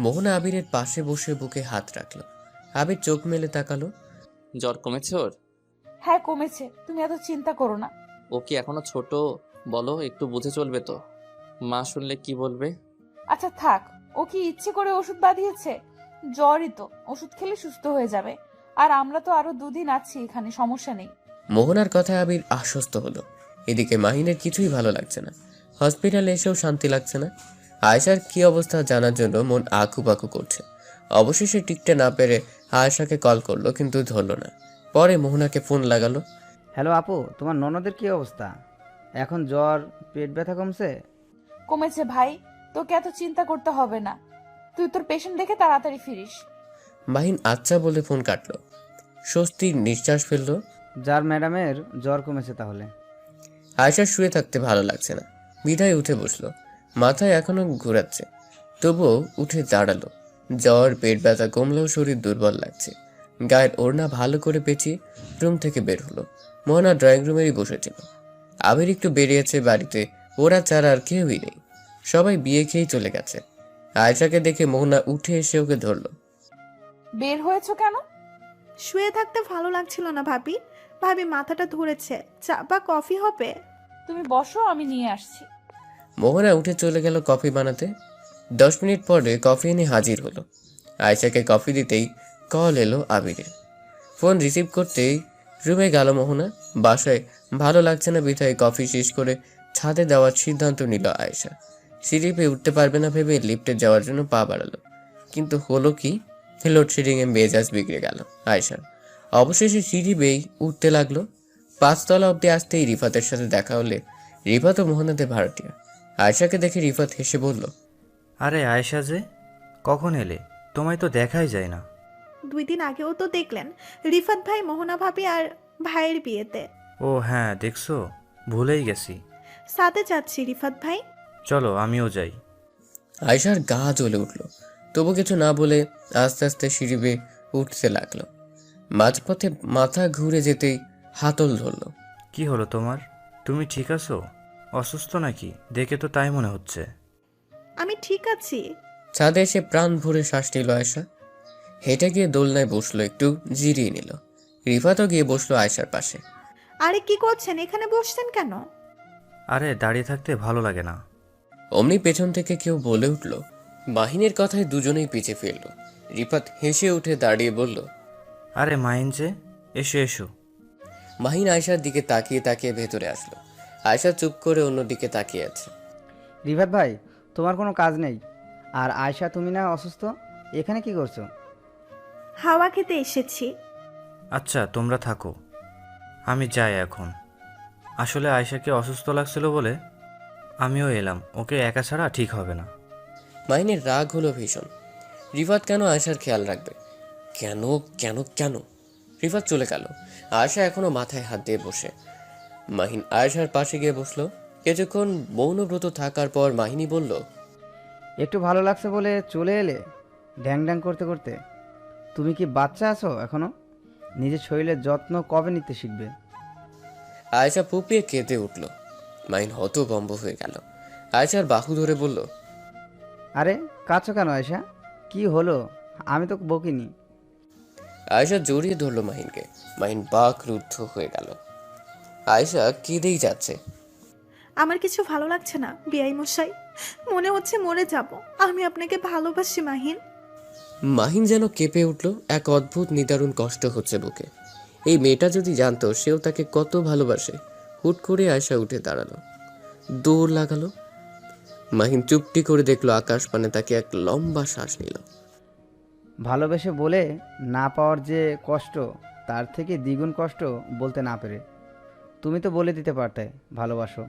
[SPEAKER 3] মোহনা আবিরের পাশে বসে বুকে হাত রাখলো। আবির চোখ মেলে তাকালো।
[SPEAKER 2] জ্বর কমেছে ওর?
[SPEAKER 1] হ্যাঁ কমেছে, তুমি এত চিন্তা করো না।
[SPEAKER 2] ও কি এখনো ছোট? বলো, একটু বুঝে চলবে তো। মা শুনলে কি বলবে?
[SPEAKER 1] আচ্ছা থাক, ও কি ইচ্ছে করে ওষুধ বাঁধিয়েছে? জ্বরই তো, ওষুধ খেলে সুস্থ হয়ে যাবে। আর আমরা তো আরো 2 দিন আছি এখানে, সমস্যা নেই।
[SPEAKER 3] মোহনার কথায় আবির আশ্বস্ত হলো। এদিকে মাহিনের কিছুই ভালো লাগছে না। হসপিটালে এসেও শান্তি লাগছে না। আয়েশার কি অবস্থা জানার জন্য মন আকুপাকু করছে। অবশেষে টিকতে না পেরে আয়েশাকে কল করলো, কিন্তু ধরলো না। পরে মোহনাকে ফোন লাগালো।
[SPEAKER 13] হ্যালো আপু, তোমার ননদের কি অবস্থা? এখন জ্বর, পেট ব্যথা কমছে?
[SPEAKER 1] কমেছে ভাই, তোকে এত চিন্তা করতে হবে না, তুই তোর পেশেন্ট দেখে তাড়াতাড়ি ফিরিস।
[SPEAKER 3] মাহিন আচ্ছা বলে ফোন কাটলো। স্বস্তির নিঃশ্বাস ফেললো।
[SPEAKER 13] যার ম্যাডামের জ্বর কমেছে তাহলে।
[SPEAKER 3] আয়েশার শুয়ে থাকতে ভালো লাগছে না, বিধায় উঠে বসলো। মাথায় এখনো ঘোরাচ্ছে, তবুও উঠে দাঁড়ালো। জ্বর, পেট ব্যথা কমলেও শরীর দুর্বল লাগছে। গায়ের ওড়না ভালো করে পেঁচিয়ে রুম থেকে বের হলো। মোহনা ড্রয়িং রুমেরই বসেছিল। আবির একটু বেরিয়েছে বাড়িতে, ওরা ছাড়া আর কেউই নেই। সবাই বিয়ে খেয়েই চলে গেছে। আয়েশাকে দেখে মোহনা উঠে এসে ওকে ধরলো।
[SPEAKER 1] বের হয়েছো কেন?
[SPEAKER 5] শুয়ে থাকতে ভালো লাগছিল না ভাবি। ভাবি মাথাটা ধরেছে, চা বা কফি হবে?
[SPEAKER 1] তুমি বসো, আমি নিয়ে আসছি।
[SPEAKER 3] মোহনা উঠে চলে গেল কফি বানাতে। 10 মিনিট পরে কফি এনে হাজির হলো। আয়েশাকে কফি দিতেই কল এলো আবিরের। ফোন রিসিভ করতেই রুমে গেল মোহনা। বাসায় ভালো লাগছে না বিধায় কফি শেষ করে ছাদে দেওয়ার সিদ্ধান্ত নিল আয়েশা। সিঁড়ি পেয়ে উঠতে পারবে না ভেবে লিফটে যাওয়ার জন্য পা বাড়ালো, কিন্তু হলো কি, লোডশেডিংয়ে মেজাজ বিগড়ে গেল আয়েশার। অবশেষে সিঁড়ি বেয়েই উঠতে লাগলো। 5 তলা অব্দি আসতেই রিফাতের সাথে দেখা হলে রিফাত ও মোহনাদের ভাড়াটিয়া। আয়েশাকে দেখে রিফাত হেসে বলল,
[SPEAKER 14] আরে আয়েশা যে, কখন এলে? তোমায় তো দেখাই যায় না।
[SPEAKER 5] 2 দিন আগেও তো দেখলেন রিফাত ভাই মোহনা ভাবি আর ভাইয়ের বিয়েতে।
[SPEAKER 14] ও হ্যাঁ, দেখছো, ভুলেই গেছি।
[SPEAKER 5] সাথে যাচ্ছি রিফাত ভাই।
[SPEAKER 14] চলো আমিও যাই।
[SPEAKER 3] আয়েশার গা জ্বলে উঠল, তবু কিছু না বলে আস্তে আস্তে সিঁড়ি বেয়ে উঠতে লাগলো। মাঝপথে মাথা ঘুরে যেতেই হাতল ধরল।
[SPEAKER 14] কি হলো তোমার? তুমি ঠিক আছো? অসুস্থ নাকি? দেখে তো তাই মনে হচ্ছে।
[SPEAKER 5] আমি ঠিক আছি।
[SPEAKER 3] ছাদে এসে প্রাণ ভরে শ্বাস নিল আয়েশা। হেঁটে গিয়ে দোলনায় বসলো, একটু জিরিয়ে নিল। রিফাতও গিয়ে বসলো আয়েশার পাশে।
[SPEAKER 5] আরে কি করছেন, এখানে বসছেন কেন?
[SPEAKER 14] আরে দাঁড়িয়ে থাকতে ভালো লাগে না।
[SPEAKER 3] অমনি পেছন থেকে কেউ বলে উঠল। মাহিনের কথায় দুজনেই পিছে ফেলল। রিফাত হেসে উঠে দাঁড়িয়ে বলল,
[SPEAKER 14] আরে মাইন যে, এসো এসো।
[SPEAKER 3] মাহিন আয়েশার দিকে তাকিয়ে তাকিয়ে ভেতরে আসলো। আয়েশা চুপ করে অন্যদিকে তাকিয়ে আছে।
[SPEAKER 13] রিফাত ভাই, তোমার কোনো কাজ নেই। আর আয়শা, তুমি না অসুস্থ, এখানে কি করছো?
[SPEAKER 5] হাওয়া খেতে এসেছি।
[SPEAKER 14] আচ্ছা তোমরা থাকো, আমি যাই এখন। আসলে আয়েশাকে অসুস্থ লাগছিল বলে আমিও এলাম, ওকে একা ছাড়া ঠিক হবে না।
[SPEAKER 3] মাহিনের রাগ হলো ভীষণ। রিফাত কেন আয়েশার খেয়াল রাখবে? কেন কেন কেন? রিফাত চলে গেল। আয়েশা এখনো মাথায় হাত দিয়ে বসে। মাহিন আয়েশার পাশে গিয়ে বসলো। কিছুক্ষণ মৌনব্রত থাকার পর মাহিনী বলল,
[SPEAKER 13] একটু ভালো লাগছে বলে চলে এলে ড্যাং ড্যাং করতে করতে। তুমি কি বাচ্চা আছো এখনো? নিজের শরীরের যত্ন কবে নিতে শিখবে?
[SPEAKER 3] আয়েশা ফুপিয়ে কেঁদে উঠল। মাহিন হতভম্ব হয়ে গেল। আয়েশার বাহু ধরে বলল,
[SPEAKER 13] আরে কাঁদছো কেন আয়শা? কি হলো? আমি তো বকিনি।
[SPEAKER 3] আয়েশা জড়িয়ে ধরল মাহিনকে। মাহিন বাক রুদ্ধ হয়ে গেল। আয়েশা কেঁদেই যাচ্ছে।
[SPEAKER 5] আমার কিছু ভালো লাগছে না বিআই মশাই, মনে হচ্ছে মরে যাব। আমি আপনাকে ভালোবাসি মাহিন।
[SPEAKER 3] মাহিন যেন কেঁপে উঠল। এক অদ্ভুত নিদারুণ কষ্ট হচ্ছে বুকে। এই মেয়েটা যদি জানতো সেও তাকে কত ভালোবাসে। হুট করে আয়েশা উঠে দাঁড়ালো, দৌড় লাগালো। মাহিন চুপটি করে দেখলো আকাশ পানে, তাকে এক লম্বা শ্বাস নিল।
[SPEAKER 13] ভালোবেসে বলে না পাওয়ার যে কষ্ট, তার থেকে দ্বিগুণ কষ্ট বলতে না পেরে। তুমি তো বলে দিতে পারতে ভালোবাসো,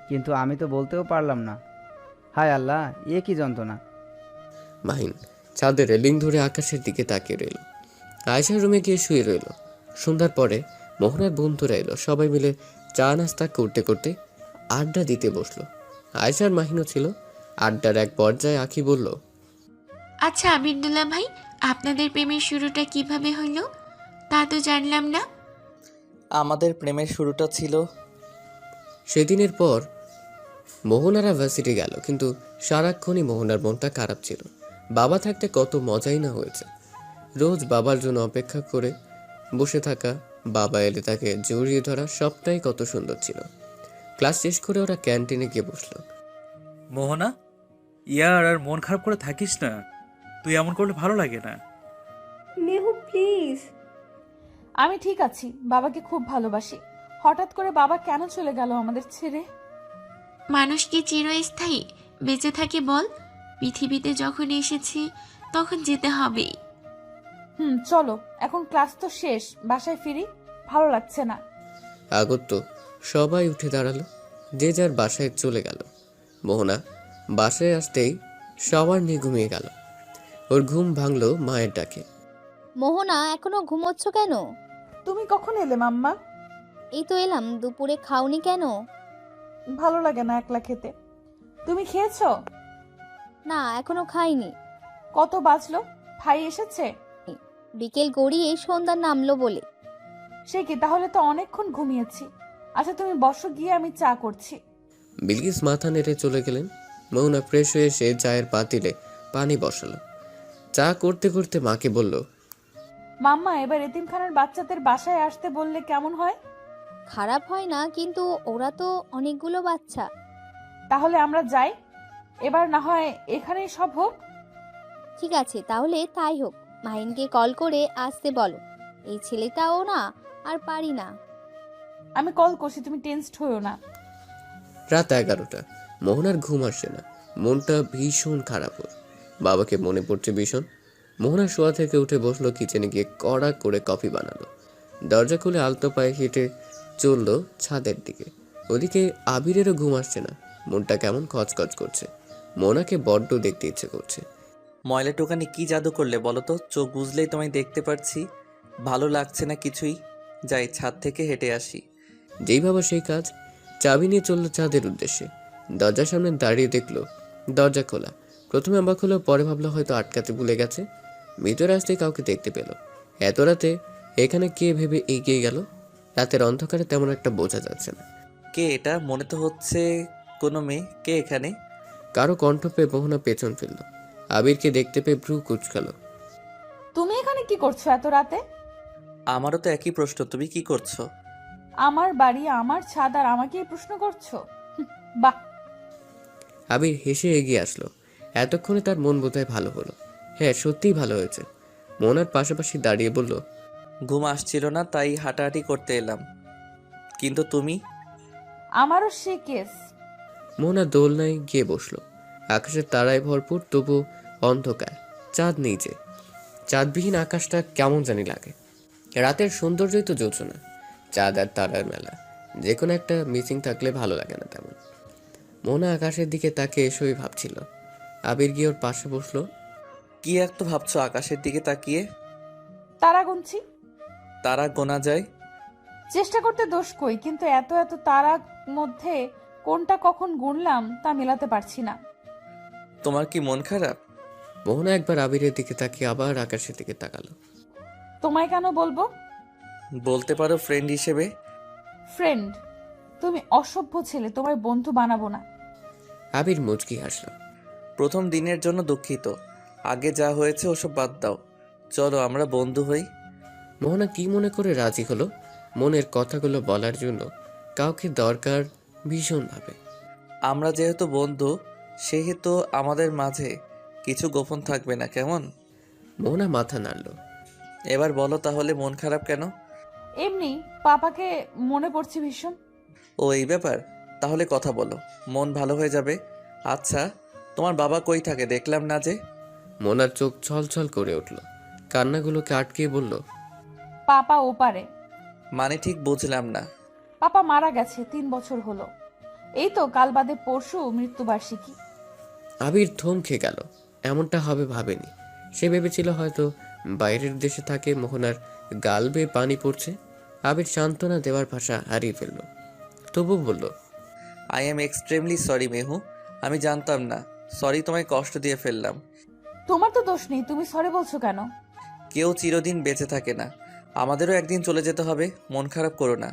[SPEAKER 13] কিন্তু আমি তো বলতেও পারলাম না। হায় আল্লাহ, এ কি যন্ত্রণা!
[SPEAKER 3] মাহিন ছাদের রেলিং ধরে আকাশের দিকে তাকিয়ে রইল। আয়েশার রুমে গিয়ে শুয়ে রইল। সন্ধ্যার পরে মোহনার বন্ধুরা এলো। সবাই মিলে চা নাস্তা করতে করতে আড্ডা দিতে বসলো। আয়েশার মাহিনও ছিল। আড্ডার এক পর্যায়ে আখি বলল,
[SPEAKER 11] আচ্ছা আবিরুল্লাহ ভাই, আপনাদের প্রেমের শুরুটা কিভাবে হইল তা তো জানলাম না।
[SPEAKER 2] আমাদের প্রেমের শুরুটা ছিল
[SPEAKER 3] সেদিনের পর মোহনারা ভার্সিটি গেল, কিন্তু সারাক্ষণই মোহনার মনটা খারাপ ছিল। বাবা থাকতে কত মজাই না হয়েছে। রোজ বাবার জন্য অপেক্ষা করে বসে থাকা, বাবা এলে তাকে জড়িয়ে ধরা, সবটাই কত সুন্দর ছিল। ক্লাস শেষ করে ওরা ক্যান্টিনে গিয়ে বসলো।
[SPEAKER 10] মোহনা, ইয়ার আর মন খারাপ করে থাকিস না, তুই এমন করলে ভালো লাগে না।
[SPEAKER 12] মেহু প্লিজ।
[SPEAKER 1] আমি ঠিক আছি, বাবাকে খুব ভালোবাসি। হঠাৎ করে বাবা কেন চলে গেল আমাদের ছেড়ে?
[SPEAKER 11] মানুষ কি চিরস্থায়ী? বেঁচে থাকে বল? পৃথিবীতে যখন এসেছি তখন যেতে হবেই।
[SPEAKER 1] চলো, এখন ক্লাস তো শেষ, বাসায় ফিরি। ভালো লাগছে না।
[SPEAKER 3] আগত সবাই উঠে দাঁড়ালো, যে যার বাসায় চলে গেল। মোহনা বাসায় আসতেই সবার নিয়ে ঘুমিয়ে গেল। ওর ঘুম ভাঙলো মায়ের ডাকে।
[SPEAKER 9] মোহনা, এখনো ঘুমোচ্ছ কেন?
[SPEAKER 1] তুমি কখন এলে মাম্মা?
[SPEAKER 9] এই তো এলাম। দুপুরে খাওনি কেন?
[SPEAKER 1] ভালো লাগে না একলা খেতে। তুমি খেয়েছো?
[SPEAKER 9] না, এখনো খাইনি।
[SPEAKER 1] কত বাজলো? ভাই এসেছে?
[SPEAKER 9] বিকেল গড়িয়ে সন্ধ্যা নামলো বলে।
[SPEAKER 1] সে কি, তাহলে তো অনেকক্ষণ ঘুমিয়েছি। আচ্ছা তুমি বসো, গিয়ে আমি চা করছি।
[SPEAKER 3] বিলকিস মাথা নেড়ে চলে গেলেন। মোহনা ফ্রেশ হয়ে এসে চায়ের পাতিলে পানি বসালো। চা করতে করতে মাকে বলল,
[SPEAKER 1] মাম্মা, এবার এতিমখানার বাচ্চাদের বাসায় আসতে বললে কেমন হয়?
[SPEAKER 9] খারাপ হয় না, কিন্তু ওরা তো অনেকগুলো বাচ্চা।
[SPEAKER 1] তাহলে আমরা যাই, এবার না হয় এখানেই সব হোক।
[SPEAKER 9] ঠিক আছে, তাহলে তাই হোক। মাহিনকে কল করে আসতে বলো। এই ছেলেটাও না আর পারি না।
[SPEAKER 1] আমি কল করছি, তুমি টেনসড হইও না।
[SPEAKER 3] রাত 11টা। মোহনার ঘুম আসছে না, মনটা ভীষণ খারাপ ওর। বাবাকে মনে পড়ছে ভীষণ। মোহনা শোয়া থেকে উঠে বসলো কিচেনে গিয়ে কড়া করে কফি বানালো। দরজা খুলে আলতো পায়ে হেঁটে চলল ছাদের দিকে। ওদিকে আবিরেরও ঘুম আসছে না, মনটা কেমন খচখচ করছে। মোনাকে বড্ড দেখতে ইচ্ছে করছে।
[SPEAKER 2] ময়লা টোকানি কি জাদু করলে বলো তো? চোখ বুঝলেই তোমায় দেখতে পারছি। ভালো লাগছে না কিছুই। যাই ছাদ থেকে হেঁটে আসি।
[SPEAKER 3] যেই ভাবা সেই কাজ। চাবি নিয়ে চললো ছাদের উদ্দেশ্যে। দরজার সামনে দাঁড়িয়ে দেখলো দরজা খোলা। প্রথমে অবাক হলো, পরে ভাবলো হয়তো আটকাতে ভুলে গেছে। ভিতরে আসতেই কাউকে দেখতে পেল। এত রাতে এখানে কে ভেবে এগিয়ে গেল। রাতের অন্ধকারে তেমন একটা বোঝা যাচ্ছে না।
[SPEAKER 2] কে এটা? মনে তো হচ্ছে কোনো মেয়ে। কে এখানে?
[SPEAKER 3] কারো কণ্ঠ পেয়ে মোহনা পেছন ফেলল। আবিরকে দেখতে পেয়ে ভ্রু কুঁচকালো।
[SPEAKER 1] তুমি এখানে কি করছো এত রাতে?
[SPEAKER 2] আমারও তো একই প্রশ্ন, তুমি কি করছো?
[SPEAKER 1] আমার বাড়ি, আমার ছাদ, আর আমাকে এই প্রশ্ন করছো? বাহ।
[SPEAKER 3] আবির হেসে এগিয়ে আসলো। এতক্ষণে তার মন বোধহয় ভালো হলো। হ্যাঁ, সত্যিই ভালো হয়েছে। মোহনার পাশাপাশি দাঁড়িয়ে বলল,
[SPEAKER 2] ঘুম আসছিল না তাই হাঁটাহাঁটি করতে এলাম। কিন্তু তুমি?
[SPEAKER 1] আমারও সে কেস।
[SPEAKER 3] মোহনা দোলনায় গিয়ে বসলো। আকাশের তারায় ভরপুর, তবু অন্ধকার। চাঁদ নেই যে। চাঁদবিহীন আকাশটা কেমন জানি লাগে। রাতের সৌন্দর্যই তো জোছনা। চাঁদ আর তারার মেলা। যে কোনো একটা মিসিং থাকলে ভালো লাগে না তেমন। মোহনা আকাশের দিকে তাকে এসবই ভাবছিল। আবির গিয়ে ওর পাশে বসলো।
[SPEAKER 2] কি এক তো ভাবছো আকাশের দিকে তাকিয়ে?
[SPEAKER 1] তারা গুনছি।
[SPEAKER 2] তারা গোনা যায়?
[SPEAKER 1] চেষ্টা করতে দোষ কই, কিন্তু এত এত তারার মধ্যে কোনটা কখন গুনলাম তা মেলাতে পারছি না।
[SPEAKER 2] তোমার কি মন খারাপ?
[SPEAKER 3] মোহনা একবার আবিরের দিকে তাকিয়ে আবার আকাশের দিকে তাকালো।
[SPEAKER 1] তোমায় কেন বলবো?
[SPEAKER 2] বলতে পারো ফ্রেন্ড হিসেবে।
[SPEAKER 1] ফ্রেন্ড? তুমি অসভ্য ছেলে, তোমায় বন্ধু বানাবো না।
[SPEAKER 3] আবির মুচকি হাসলো।
[SPEAKER 2] প্রথম দিনের জন্য দুঃখিত। আগে যা হয়েছে ওসব বাদ দাও। চলো আমরা বন্ধু হই।
[SPEAKER 3] মোহনা কি মনে করে রাজি হলো? মনের কথাগুলো বলার জন্য কাউকে দরকার ভীষণভাবে।
[SPEAKER 2] আমরা যেহেতু বন্ধু, সেহেতু আমাদের মাঝে কিছু গোপন থাকবে না, কেমন?
[SPEAKER 3] মোহনা মাথা নাড়ল।
[SPEAKER 2] এবার বলো তাহলে মন খারাপ কেন?
[SPEAKER 1] এমনি পাপাকে মনে পড়ছে ভীষণ।
[SPEAKER 2] ও এই ব্যাপার? তাহলে কথা বলো, মন ভালো হয়ে যাবে। আচ্ছা, তোমার বাবা কই থাকে দেখলাম না যে?
[SPEAKER 3] মোনার চোখ ছলছল করে উঠল। কান্নাগুলোকে আটকে বলল,
[SPEAKER 1] পাপা ওপারে।
[SPEAKER 2] মানে ঠিক বুঝলাম না।
[SPEAKER 1] পাপা মারা গেছে 3 বছর হলো। এই তো কাল বাদে পরশু মৃত্যুবার্ষিকী।
[SPEAKER 3] আবির থমকে গেল। এমনটা হবে ভাবেনি সে। ভেবেছিল হয়তো বাইরের দেশে থাকে। মোহনার গাল বেয়ে পানি পড়ছে। আবির সান্ত্বনা দেওয়ার ভাষা হারিয়ে ফেলল। তবু বলল,
[SPEAKER 2] আই এম এক্সট্রিমলি সরি মেহু। আমি জানতাম না। সরি, তোমায় কষ্ট দিয়ে ফেললাম।
[SPEAKER 1] তোমার তো দোষ নেই, তুমি সরি বলছো কেন?
[SPEAKER 2] কেউ চিরদিন বেঁচে থাকে না। আমাদেরও একদিন চলে যেতে হবে, মন খারাপ করো না।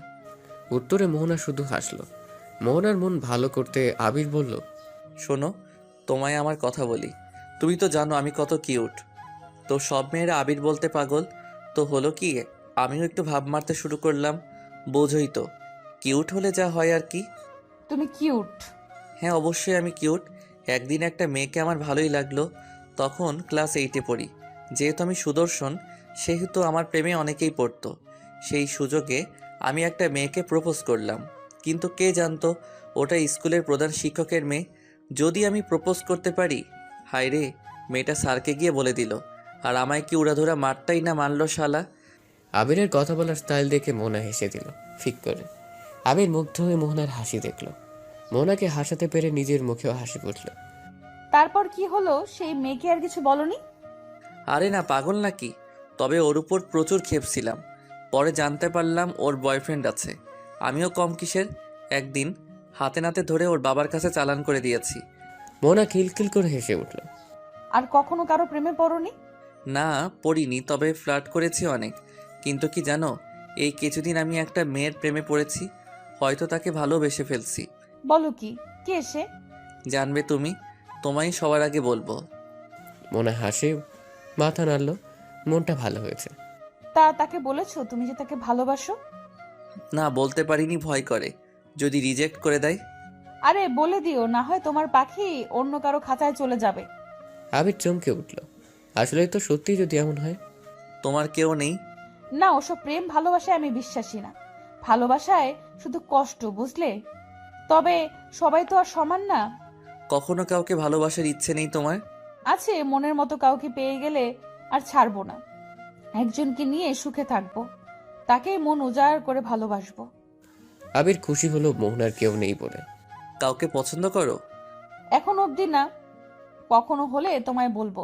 [SPEAKER 3] উত্তরে মোহনা শুধু হাসল। মোহনার মন ভালো করতে আবির বলল,
[SPEAKER 2] শোনো, তোমায় আমার কথা বলি। তুমি তো জানো আমি কত কিউট। তো সব মেয়েরা আবির বলতে পাগল। তো হলো কি, আমিও একটু ভাব মারতে শুরু করলাম। বোঝই তো, কিউট হলে যা হয় আর কি।
[SPEAKER 1] তুমি কিউট?
[SPEAKER 2] হ্যাঁ, অবশ্যই আমি কিউট। একদিন একটা মেয়েকে আমার ভালোই লাগলো। তখন ক্লাস 8-এ পড়ি। যেহেতু আমি সুদর্শন, সেহেতু আমার প্রেমে অনেকেই পড়তো। সেই সুযোগে আমি একটা মেয়েকে প্রপোজ করলাম। কিন্তু কে জানতো ওটা স্কুলের প্রধান শিক্ষকের মেয়ে। যদি আমি প্রপোজ করতে পারি, হায় রে, মেয়েটা স্যারকে গিয়ে বলে দিল। আর আমায় কি উড়াধুরা মারটাই না মারলো শালা।
[SPEAKER 3] আবিরের কথা বলার স্টাইল দেখে মোহনা হেসে দিল ফিক করে। আবির মুগ্ধ হয়ে মোহনার হাসি দেখল। মোহনাকে হাসাতে পেরে নিজের মুখেও হাসি ফুটল।
[SPEAKER 1] তারপর কি হলো? সেই মেয়েকে আর কিছু বলনি?
[SPEAKER 2] আরে না, পাগল নাকি? তবে ওর উপর প্রচুর খেপছিলাম। পরে জানতে পারলাম ওর বয়ফ্রেন্ড আছে। আমিও কম কিসের। একদিন হাতে নাতে ধরে ওর বাবার কাছে চালান করে দিয়েছি।
[SPEAKER 3] মোহনা খিলখিল করে হেসে উঠল।
[SPEAKER 1] আর কখনো কারো প্রেমে পড়নি?
[SPEAKER 2] না, পড়িনি, তবে ফ্লার্ট করেছি অনেক। কিন্তু কি জানো, এই কিছুদিন আমি একটা মেয়ের প্রেমে পড়েছি। হয়তো তাকে ভালোবেসে ফেলছি।
[SPEAKER 1] বলো কি? কে সে?
[SPEAKER 2] জানবে তুমি, তোমায় সবার আগে বলবো।
[SPEAKER 3] মোহনা হাসে মাথা নাড়ল। মনটা ভালো হয়েছে।
[SPEAKER 1] তা তাকে বলেছো তুমি যে তাকে ভালোবাসো?
[SPEAKER 2] না, বলতে পারিনি, ভয় করে যদি রিজেক্ট করে দেয়।
[SPEAKER 1] আরে বলে দিও, না হয় তোমার পাখি অন্য কারো খাঁচায় চলে যাবে।
[SPEAKER 3] আবির চমকে উঠল। আসলে তো সত্যি যদি এমন হয়।
[SPEAKER 2] তোমার কেউ নেই?
[SPEAKER 1] না, ওসব প্রেম ভালোবাসায় আমি বিশ্বাসী না। ভালোবাসায় শুধু কষ্ট, বুঝলে? তবে সবাই তো আর সমান না।
[SPEAKER 2] কখনো কাউকে ভালোবাসার ইচ্ছে নেই তোমার?
[SPEAKER 1] আছে, মনের মতো কাউকে পেয়ে গেলে আর ছাড়বো না। একজনকে নিয়ে সুখে থাকবো, তাকেই মন উজাড় করে ভালোবাসবো।
[SPEAKER 3] আবির খুশি হলো মোহনার কেউ নেই বলে।
[SPEAKER 2] কাউকে পছন্দ করো?
[SPEAKER 1] এখন অবধি না, কখনো হলে তোমায় বলবো।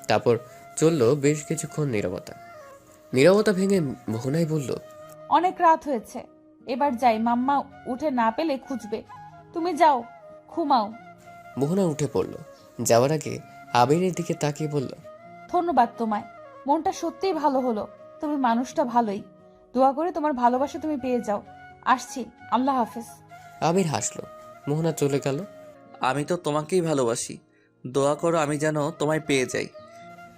[SPEAKER 3] তারপর চলল বেশ কিছুক্ষণ নীরবতা। নীরবতা ভেঙে মোহনাই বলল,
[SPEAKER 1] অনেক রাত হয়েছে, এবার যাই, মাম্মা উঠে না পেলে খুঁজবে। তুমি যাও, ঘুমাও।
[SPEAKER 3] মোহনা উঠে পড়ল। যাওয়ার আগে আবিরের দিকে তাকিয়ে বলল,
[SPEAKER 1] ধন্যবাদ তোমায়, মনটা সত্যিই ভালো হলো। তুমি মানুষটা ভালোই, দোয়া করে তোমার ভালোবাসা তুমি পেয়ে যাও। আসছি, আল্লাহ হাফেজ।
[SPEAKER 3] আবির হাসলো। মোহনা চলে গেল।
[SPEAKER 2] আমি তো তোমাকেই ভালোবাসি, দোয়া করো আমি যেন তোমায় পেয়ে যাই।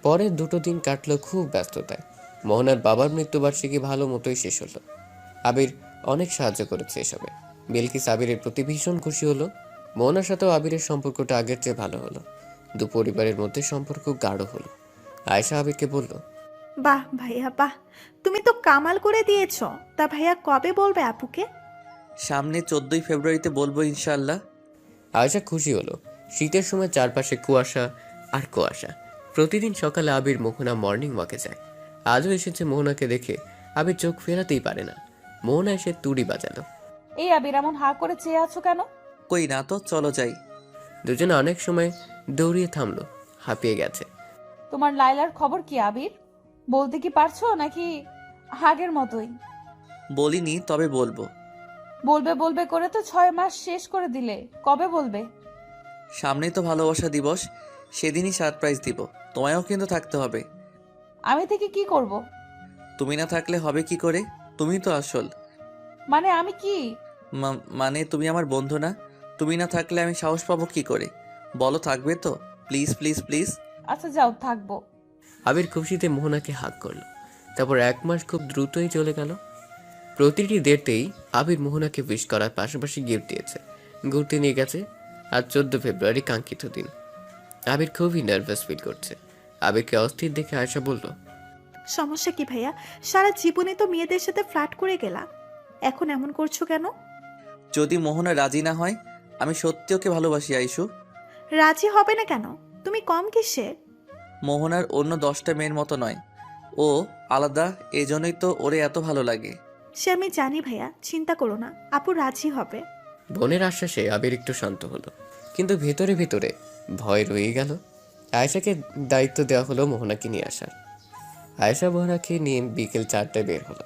[SPEAKER 3] পরের 2 দিন কাটলো খুব ব্যস্ততায়। মোহনার বাবার মৃত্যুবার্ষিকী ভালো মতোই শেষ হলো। আবির অনেক সাহায্য করেছে এসবে। বিলকিস আবিরের প্রতি ভীষণ খুশি হলো। মোহনার সাথেও আবিরের সম্পর্কটা আগের চেয়ে ভালো হলো। 2 পরিবারের মধ্যে সম্পর্ক গাঢ় হলো। আয়েশা আবিরকে বলল,
[SPEAKER 5] বাহ ভাইয়া বাহ, তুমি তো কামাল করে দিয়েছ। তা ভাইয়া কবে বলবে আপুকে?
[SPEAKER 2] সামনে 14ই ফেব্রুয়ারিতে বলবো ইনশাআল্লাহ।
[SPEAKER 3] আয়েশা খুশি হলো। শীতের সময় চারপাশে কুয়াশা আর কুয়াশা। প্রতিদিন সকালে আবির মোহনা মর্নিং ওয়াকে যায়। আজও এসেছে মোহনাকে দেখে। আবির চোখ ফেরাতেই পারে না। মোহনা এসে তুড়ি বাজালো।
[SPEAKER 1] এই আবির, এমন হা করে চেয়ে আছো কেন?
[SPEAKER 2] কই না তো, চলো যাই।
[SPEAKER 3] দুজনে অনেক সময় দৌড়িয়ে থামলো, হাঁপিয়ে গেছে।
[SPEAKER 1] তোমার লাইলার খবর কি আবির? বলতে কি পারছো নাকি আগের মতোই?
[SPEAKER 2] বলিনি, তবে বলবো।
[SPEAKER 1] বলবে বলবে করে তো 6 মাস শেষ করে দিলে, কবে বলবে?
[SPEAKER 2] সামনেই তো ভালোবাসা দিবস, সেদিনই সারপ্রাইজ দিব। তোমায়ও কিন্তু থাকতে হবে।
[SPEAKER 1] আমি থেকে কি করব?
[SPEAKER 2] তুমি না থাকলে হবে কি করে? তুমি তো আসল।
[SPEAKER 1] মানে আমি কি?
[SPEAKER 2] মানে তুমি আমার বন্ধু না? তুমি না থাকলে আমি সাহস পাবো কি করে? বলো থাকবে তো? Please please please.
[SPEAKER 1] আচ্ছা যাও, থাকবো।
[SPEAKER 3] আবির খুশিতে মোহনাকে হাত করলো। তারপর 1 মাস খুব দ্রুতই চলে গেল। প্রতিটি ডেটেই আবির মোহনাকে উইশ করার পাশাপাশি গিফট দিয়েছে, ঘুরতে নিয়ে গেছে। আর 14 ফেব্রুয়ারি কাঙ্ক্ষিত দিন। আবির খুবই নার্ভাস ফিল করছে। আবিরকে অস্থির দেখে আয়েশা বলল,
[SPEAKER 5] সমস্যা কি ভাইয়া? সারা জীবনে তো মেয়েদের সাথে ফ্লার্ট করে গেলা, এখন এমন করছো কেন?
[SPEAKER 2] যদি মোহনা রাজি না হয়, আমি সত্যি ওকে ভালোবাসি আইশু।
[SPEAKER 5] রাজি হবে না কেন? তুমি কম কিসে?
[SPEAKER 2] মোহনার অন্য 10টা মেয়ের মতো নয়, ও আলাদা, এজন্যই তো ওরে এত ভালো লাগে।
[SPEAKER 5] সে আমি জানি ভাইয়া, চিন্তা করো না, আপু রাজি হবে।
[SPEAKER 3] বোনের আশ্বাসে আবির একটু শান্ত হলো, কিন্তু ভেতরে ভেতরে ভয় রয়ে গেল। আয়েশাকে দায়িত্ব দেওয়া হলো মোহনাকে নিয়ে আসার। আয়েশা মোহনাকে নিয়ে বিকেল 4টায় বের হলো।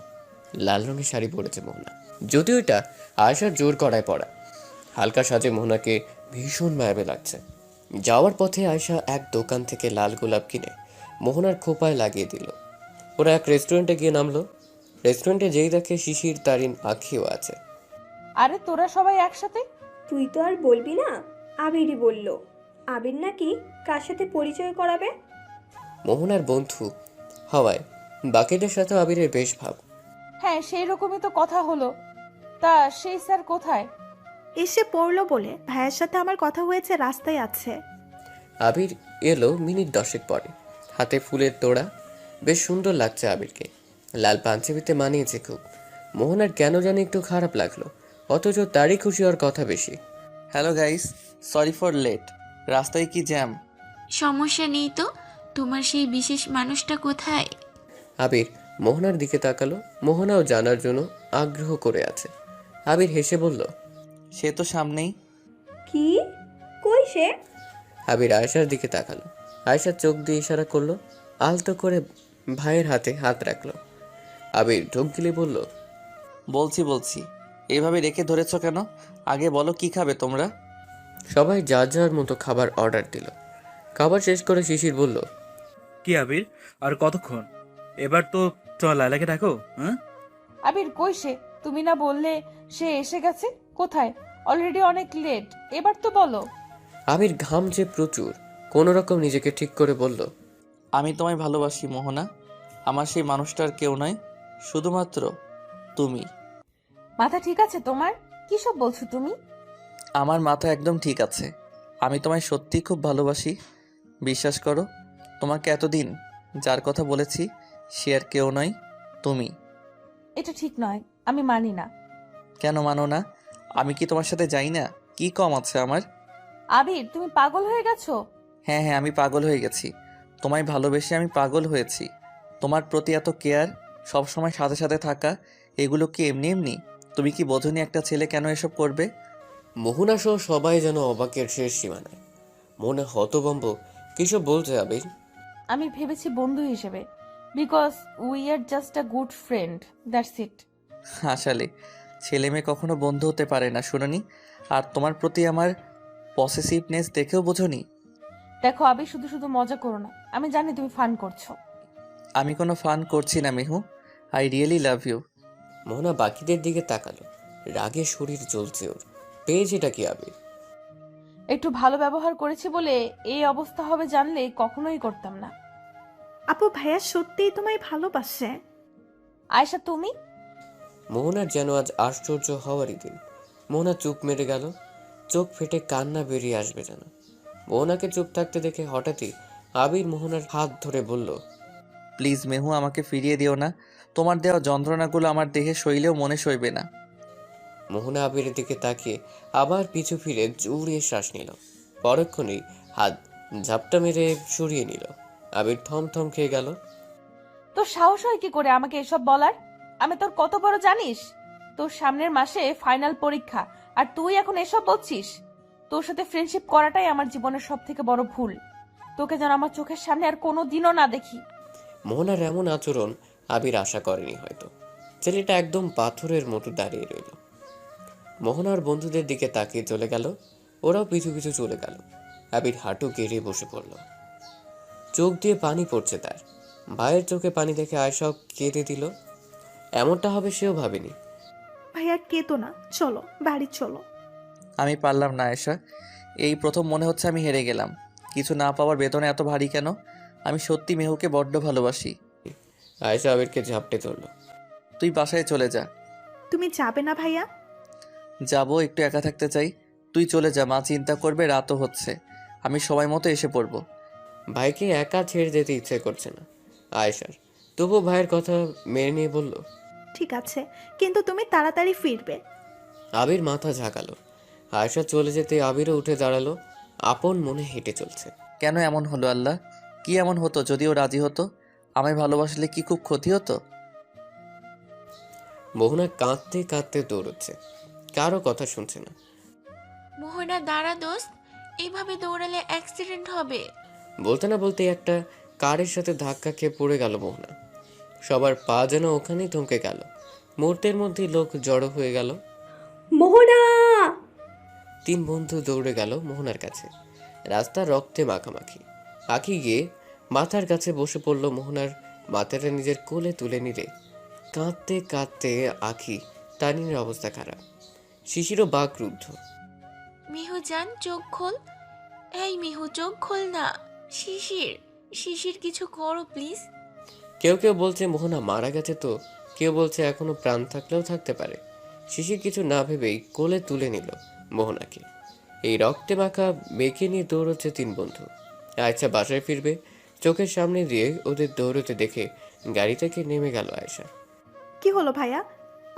[SPEAKER 3] লাল রঙের শাড়ি পরেছে মোহনা, যদিও এটা আয়েশার জোর করায় পরা। হালকা সাজে মোহনাকে ভীষণ মায়াবী লাগছে। যাওয়ার পথে আয়েশা এক দোকান থেকে লাল গোলাপ কিনে মোহনার খোপায় লাগিয়ে দিল। ওরা এক রেস্টুরেন্টে গিয়ে নামলো। রেস্টুরেন্টে যেই দেখে শিশির, তারিন, আখিও আছে।
[SPEAKER 1] আরে তোরা সবাই একসাথে?
[SPEAKER 12] তুই তো আর বলবি না, আবিরই বলল। আবির নাকি কার সাথে পরিচয় করাবে।
[SPEAKER 3] মোহনার বন্ধু হওয়ায় বাকিদের সাথে আবিরের বেশ ভাব।
[SPEAKER 1] হ্যাঁ, সেই রকমই তো কথা হলো। তা সেই স্যার কোথায়?
[SPEAKER 5] এসে পড়লো বলে ভাইয়ের সাথে আমার কথা হয়েছে, রাস্তায় আছে।
[SPEAKER 3] আবির এলো মিনিট 10 পরে, হাতে ফুলের তোড়া। বেশ সুন্দর লাগছে আবিরকে। লাল পাঞ্জাবিতে মানিয়েছে খুব। মোহনার কেন জানি একটু খারাপ লাগলো, অথচ তারই খুশি হওয়ার কথা বেশি।
[SPEAKER 2] Hello guys, sorry for late. রাস্তায় কি জ্যাম?
[SPEAKER 11] সমস্যা নেই তো, তোমার সেই বিশেষ মানুষটা কোথায়?
[SPEAKER 3] আবির মোহনার দিকে তাকালো। মোহনাও জানার জন্য আগ্রহ করে আছে। আবির হেসে বলল,
[SPEAKER 2] সে তো সামনেই।
[SPEAKER 12] কি? কই সে?
[SPEAKER 3] আবির আয়েশার দিকে তাকালো। আয়েশা চোখ দিয়ে ইশারা করলো। আলতো করে ভাইয়ের হাতে হাত রাখলো। আবির ঢোক গিলে বলল,
[SPEAKER 2] বলছি এইভাবে রেখে ধরেছ কেন? আগে বলো কি খাবে তোমরা?
[SPEAKER 3] সবাই যার যার মতো খাবার অর্ডার দিল। খাবার শেষ করে শিশির বলল,
[SPEAKER 10] কি আবির, আর কতক্ষণ? এবার তো চল লাইলাকে ডাকো। হ্যাঁ
[SPEAKER 1] আবির কই সে? তুমি না বললে সে এসে গেছে? কোথায়? অলরেডি অনেক লেট, এবার তো বলো।
[SPEAKER 3] আবির ঘামছে প্রচুর, কোনো রকম নিজেকে ঠিক করে বলল,
[SPEAKER 2] আমি তোমায় ভালোবাসি মোহনা। আমার সেই মানুষটার কেউ নয়, শুধুমাত্র তুমি।
[SPEAKER 1] মাথা ঠিক আছে তোমার? কি সব বলছো তুমি?
[SPEAKER 2] আমার মাথা একদম ঠিক আছে। আমি তোমায় সত্যি খুব ভালোবাসি, বিশ্বাস করো। তোমাকে এতদিন যার কথা বলেছি সে আর কেউ নয়, তুমি।
[SPEAKER 1] এটা ঠিক নয়, আমি মানি না।
[SPEAKER 2] কেন মানো না? আমি কি তোমার সাথে যাই না? কি কম আছে আমার?
[SPEAKER 1] আবির, তুমি পাগল হয়ে গেছো?
[SPEAKER 2] হ্যাঁ, আমি পাগল হয়ে গেছি। তোমায় ভালোবেসে আমি পাগল হয়েছি। তোমার প্রতি এত কেয়ার, সবসময় সাথে সাথে থাকা, এগুলো কি এমনি এমনি? তুমি কি বোঝনি একটা ছেলে কেন এসব করবে?
[SPEAKER 3] মোহনা সহ সবাই যেন অবাকের শেষ সীমানায়। মনে হতবম্ব, কিসব বলছে আবির?
[SPEAKER 1] আমি ভেবেছি বন্ধু হিসেবে, because we are just a good friend, that's it.
[SPEAKER 2] আসলে ছেলে মেয়ে কখনো বন্ধু হতে পারে না, শুনোনি? আর তোমার প্রতি আমার পসেসিভনেস দেখেও বোঝনি?
[SPEAKER 1] দেখো আবি, শুধু শুধু মজা করো না, আমি জানি তুমি ফান করছো।
[SPEAKER 2] আমি কোনো ফান করছি না Mihu, I really love you.
[SPEAKER 3] Mohana বাকিদের দিকে তাকালো, রাগে শরীর জ্বলছে ওর। পেয়েছেটা কি আবির?
[SPEAKER 1] একটু ভালো ব্যবহার করেছি বলে এই অবস্থা হবে জানলে কখনোই করতাম না।
[SPEAKER 5] আপু ভাইয়া সত্যিই তোমায় ভালোবাসে।
[SPEAKER 1] আয়েশা তুমি?
[SPEAKER 3] মোহনার যেন আজ আশ্চর্য হওয়ারই দিন। মোহনা চুপ মেরে গেল, চোখ ফেটে কান্না বেরিয়ে আসবে যেন। মোহনাকে চুপ থাকতে দেখে হঠাৎই আবির মোহনার হাত ধরে বলল,
[SPEAKER 2] প্লিজ মেহু, আমাকে ফিরিয়ে দিও না। তোমার দেওয়া যন্ত্রণাগুলো আমার দেহে সইলেও মনে সইবে না।
[SPEAKER 3] মোহনা আবিরের দিকে তাকিয়ে আবার পিছু ফিরে জোরে শ্বাস নিল। পরক্ষণেই হাত ঝাপটা মেরে সরিয়ে নিল। আবির থমথম খেয়ে গেল।
[SPEAKER 1] তোর সাহস হয় কি করে আমাকে এসব বলার? আমি তোর কত বড় জানিস? তোর সামনের মাসে ফাইনাল পরীক্ষা, আর তুই এখন এসব বলছিস? তোর সাথে ফ্রেন্ডশিপ করাটাই আমার জীবনের সব থেকে বড় ভুল। তোকে যেন আমার চোখের সামনে আর কোনো দিনও না দেখি।
[SPEAKER 3] মোহনার এমন আচরণ আবির আশা করেনি হয়তো। ছেলেটা একদম পাথরের মতো দাঁড়িয়ে রইল। মোহনার বন্ধুদের দিকে তাকিয়ে চলে গেল, ওরাও পিছু পিছু চলে গেল। আবির হাঁটু গেড়ে বসে পড়ল, চোখ দিয়ে পানি পড়ছে তার। ভাইয়ের চোখে পানি দেখে আয়সাও কেঁদে দিল। এমনটা হবে সেও ভাবেনি।
[SPEAKER 5] ভাইয়া কেতো না, চলো বাড়ি চলো।
[SPEAKER 2] আমি পারলাম না আয়েশা, এই প্রথম মনে হচ্ছে আমি হেরে গেলাম। কিছু না পাওয়ার বেদনা এত ভারী কেন? আমি সত্যি মেহুকে বড্ড ভালোবাসি।
[SPEAKER 3] আয়েশা আবিরকে ঝাপটে ধরল।
[SPEAKER 2] তুই বাসায় চলে যা।
[SPEAKER 5] তুমি যাবে না ভাইয়া?
[SPEAKER 2] যাবো, একটু একা থাকতে চাই। তুই চলে যা, মা চিন্তা করবে, রাতও হচ্ছে। আমি সময় মতো এসে পড়বো।
[SPEAKER 3] ভাইকে একা ছেড়ে যেতে ইচ্ছে করছে না আয়েশার, তবুও ভাইয়ের কথা মেনে নিয়ে বলল,
[SPEAKER 5] ঠিক আছে, কিন্তু তুমি তাড়াতাড়ি ফিরবে।
[SPEAKER 3] আবির মাথা ঝাঁকালো। আয়েশা চলে যেতে আবিরও উঠে দাঁড়ালো, আপন মনে হেঁটে চলছে।
[SPEAKER 2] কেন এমন হলো আল্লাহ? কি এমন হতো যদি ও রাজি হতো? আমায় ভালোবাসলে কি খুব ক্ষতি হতো?
[SPEAKER 3] মোহনা কাঁদতে কাঁদতে দৌড়চ্ছে, কারো কথা শুনছে না।
[SPEAKER 11] মোহনা দাঁড়া দোস্ত, এইভাবে দৌড়ালে অ্যাক্সিডেন্ট হবে।
[SPEAKER 3] বলতে না বলতে একটা কারের সাথে ধাক্কা খেয়ে পড়ে গেল মোহনা। সবার পা যেন ওখানেই থমকে গেল। মুহূর্তের মধ্যেই লোক জড়ো হয়ে গেল।
[SPEAKER 12] মোহনা!
[SPEAKER 3] 3 বন্ধু দৌড়ে গেল মোহনার কাছে। রাস্তা রক্তে মাখামাখি। আঁকি গিয়ে মাথার কাছে বসে পড়ল মোহনার মাথাটা নিজের কোলে তুলে নিলে। কাঁদতে কাঁদতে আঁকি তানিনের অবস্থা খারাপ। শিশিরও বাকরুদ্ধ।
[SPEAKER 11] মিহু জান, চোখ খোল। এই মিহু, চোখ খোল না। শিশির, শিশির কিছু করো প্লিজ।
[SPEAKER 3] কেউ কেউ বলছে মোহনা মারা গেছে, তো কেউ বলছে এখনো প্রাণ থাকলেও থাকতে পারে। শিশির কিছু না ভেবেই কোলে তুলে নিল মোহনাকে। এই রক্তে মাখা মেয়েকে নিয়ে দৌড়চ্ছে 3 বন্ধু। আয়েশা বাসায় ফিরবে, চোখের সামনে দিয়ে ওদের দৌড়তে দেখে গাড়ি থেকে নেমে গেল আয়েশা।
[SPEAKER 5] কি হলো ভাইয়া?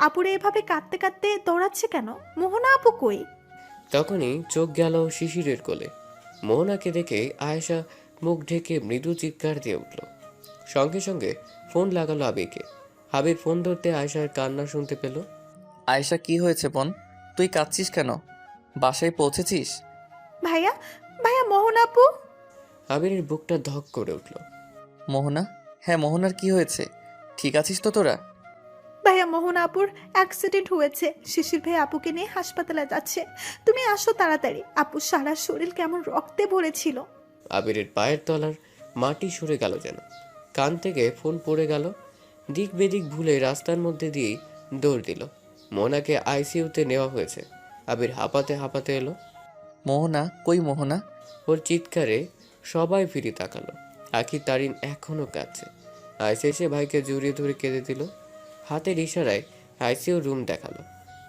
[SPEAKER 5] আপুরে এভাবে কাঁদতে কাঁদতে দৌড়াচ্ছে কেন? মোহনা আপু কই?
[SPEAKER 3] তখনই চোখ গেল শিশিরের কোলে। মোহনাকে দেখে আয়েশা মুখ ঢেকে মৃদু চিৎকার দিয়ে উঠল। সঙ্গে সঙ্গে ফোন লাগালো আবিরকে। আবির ফোন ধরতে আয়েশার কান্না শুনতে পেল।
[SPEAKER 2] আয়েশা, কি হয়েছে বোন? তুই কাঁদছিস কেন? বাসায় পৌঁছেছিস?
[SPEAKER 5] ভাইয়া, ভাইয়া মোহনা আপু।
[SPEAKER 3] আবিরের বুকটা ধক করে উঠল।
[SPEAKER 2] মোহনা? হ্যাঁ মোহনার কি হয়েছে? ঠিক আছিস তো তোরা?
[SPEAKER 5] ভাইয়া মোহনা আপুর অ্যাক্সিডেন্ট হয়েছে, শিশির ভাই আপুকে নিয়ে হাসপাতালে যাচ্ছে, তুমি আসো তাড়াতাড়ি। আপু সারা শরীর কেমন রক্তে ভরেছিল।
[SPEAKER 3] আবিরের পায়ের তলার মাটি সরে গেল যেন। কান থেকে ফোন পড়ে গেল। দিক বেদিক ভুলে রাস্তার মধ্যে দিয়েই দৌড় দিল। মোহনাকে আইসিইউতে নেওয়া হয়েছে। আবির হাঁপাতে হাঁপাতে এলো।
[SPEAKER 2] মোহনা কই? মোহনা?
[SPEAKER 3] ওর চিৎকারে সবাই ফিরে তাকালো। আখি তারিন এখনো কাঁদছে। আইসি এসে ভাইকে জড়িয়ে ধরে কেঁদে দিল। হাতের ইশারায় আইসিইউ রুম দেখালো।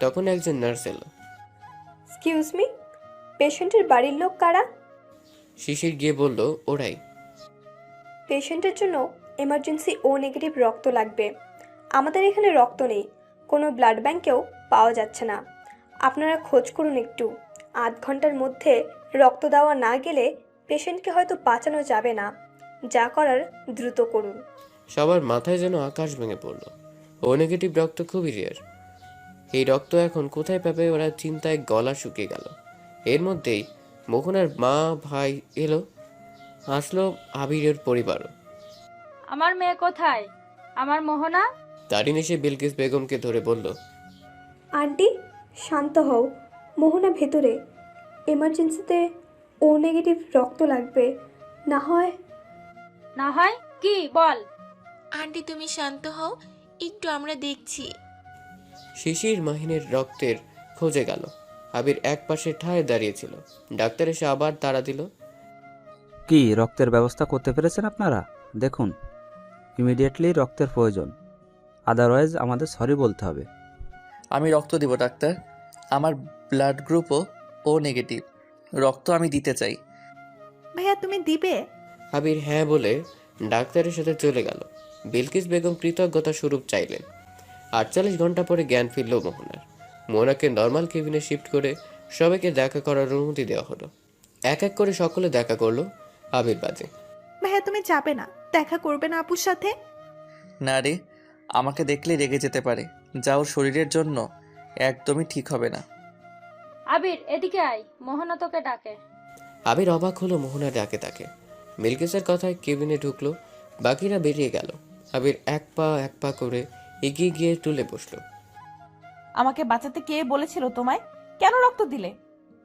[SPEAKER 3] তখন একজন নার্স এলো।
[SPEAKER 12] এক্সকিউজ মি, পেশেন্টের বাড়ির লোক কারা?
[SPEAKER 3] শিশির গিয়ে বলল, ওরাই।
[SPEAKER 12] পেশেন্টের জন্য এমার্জেন্সি ও নেগেটিভ রক্ত লাগবে। আমাদের এখানে রক্ত নেই, কোনো ব্লাড ব্যাংকেও পাওয়া যাচ্ছে না। আপনারা খোঁজ করুন একটু। 8 ঘন্টার মধ্যে রক্ত দেওয়া না গেলে পেশেন্টকে হয়তো বাঁচানো যাবে না। যা করার দ্রুত করুন।
[SPEAKER 3] সবার মাথায় যেন আকাশ ভেঙে পড়ল। ও নেগেটিভ রক্ত খুবই রেয়ার। এই রক্ত এখন কোথায় পাবে ওরা চিন্তায় গলা শুকিয়ে গেল। এর মধ্যেই মোহনার মা ভাই এলো, আসলো আবিরের পরিবারও।
[SPEAKER 4] আমার মেয়ে কোথায়? আমার মোহনা?
[SPEAKER 3] দাঁড়িয়ে এসে বিলকিস বেগমকে ধরে বলল,
[SPEAKER 12] আন্টি শান্ত হও, মোহনা ভেতরে, এমার্জেন্সিতে ও নেগেটিভ রক্ত লাগবে, না হয়
[SPEAKER 4] কি বল?
[SPEAKER 11] আন্টি তুমি শান্ত হও, একটু আমরা দেখছি।
[SPEAKER 3] শিশির মাহিনের রক্তের খোঁজে গেল। আবির এক পাশে ঠায় দাঁড়িয়েছিল। ডাক্তার এসে আবার তাড়া দিল।
[SPEAKER 8] কি রক্তের ব্যবস্থা করতে পেরেছেন আপনারা? দেখুন, ইমিডিয়েটলি রক্তের প্রয়োজন, আদারওয়াইজ আমাদের সরি বলতে হবে।
[SPEAKER 2] আমি রক্ত দিব ডাক্তার। আমার ব্লাড গ্রুপও ও নেগেটিভ। রক্ত আমি দিতে চাই।
[SPEAKER 5] ভাইয়া তুমি দিবে?
[SPEAKER 3] আবির হ্যাঁ বলে ডাক্তারের সাথে চলে গেল। বিলকিস বেগম কৃতজ্ঞতা স্বরূপ চাইলেন। 48 ঘন্টা পরে জ্ঞান ফিরল মোহনার। মোহনাকে নর্মাল কেবিনে শিফট করে সবাইকে দেখা করার অনুমতি দেওয়া হলো। এক এক করে সকলে দেখা করলো আবির বাজে।
[SPEAKER 5] ভাইয়া তুমি যাবে না? দেখা করবে না আপুর সাথে?
[SPEAKER 2] না রে, আমাকে দেখলে রেগে যেতে পারে, যা ওর শরীরের জন্য একদমই ঠিক হবে না।
[SPEAKER 4] আবির এদিকে আয়, মোহনা তোকে ডাকে।
[SPEAKER 3] আবির অবাক হলো মোহনা ডাকে তাকে। বিলকিসের কথায় কেবিনে ঢুকলো, বাকিরা বেরিয়ে গেল। আবির এক পা করে এগিয়ে গিয়ে টুলে বসলো।
[SPEAKER 1] আমাকে বাঁচাতে কে বলেছিল তোমায়? কেন রক্ত দিলে?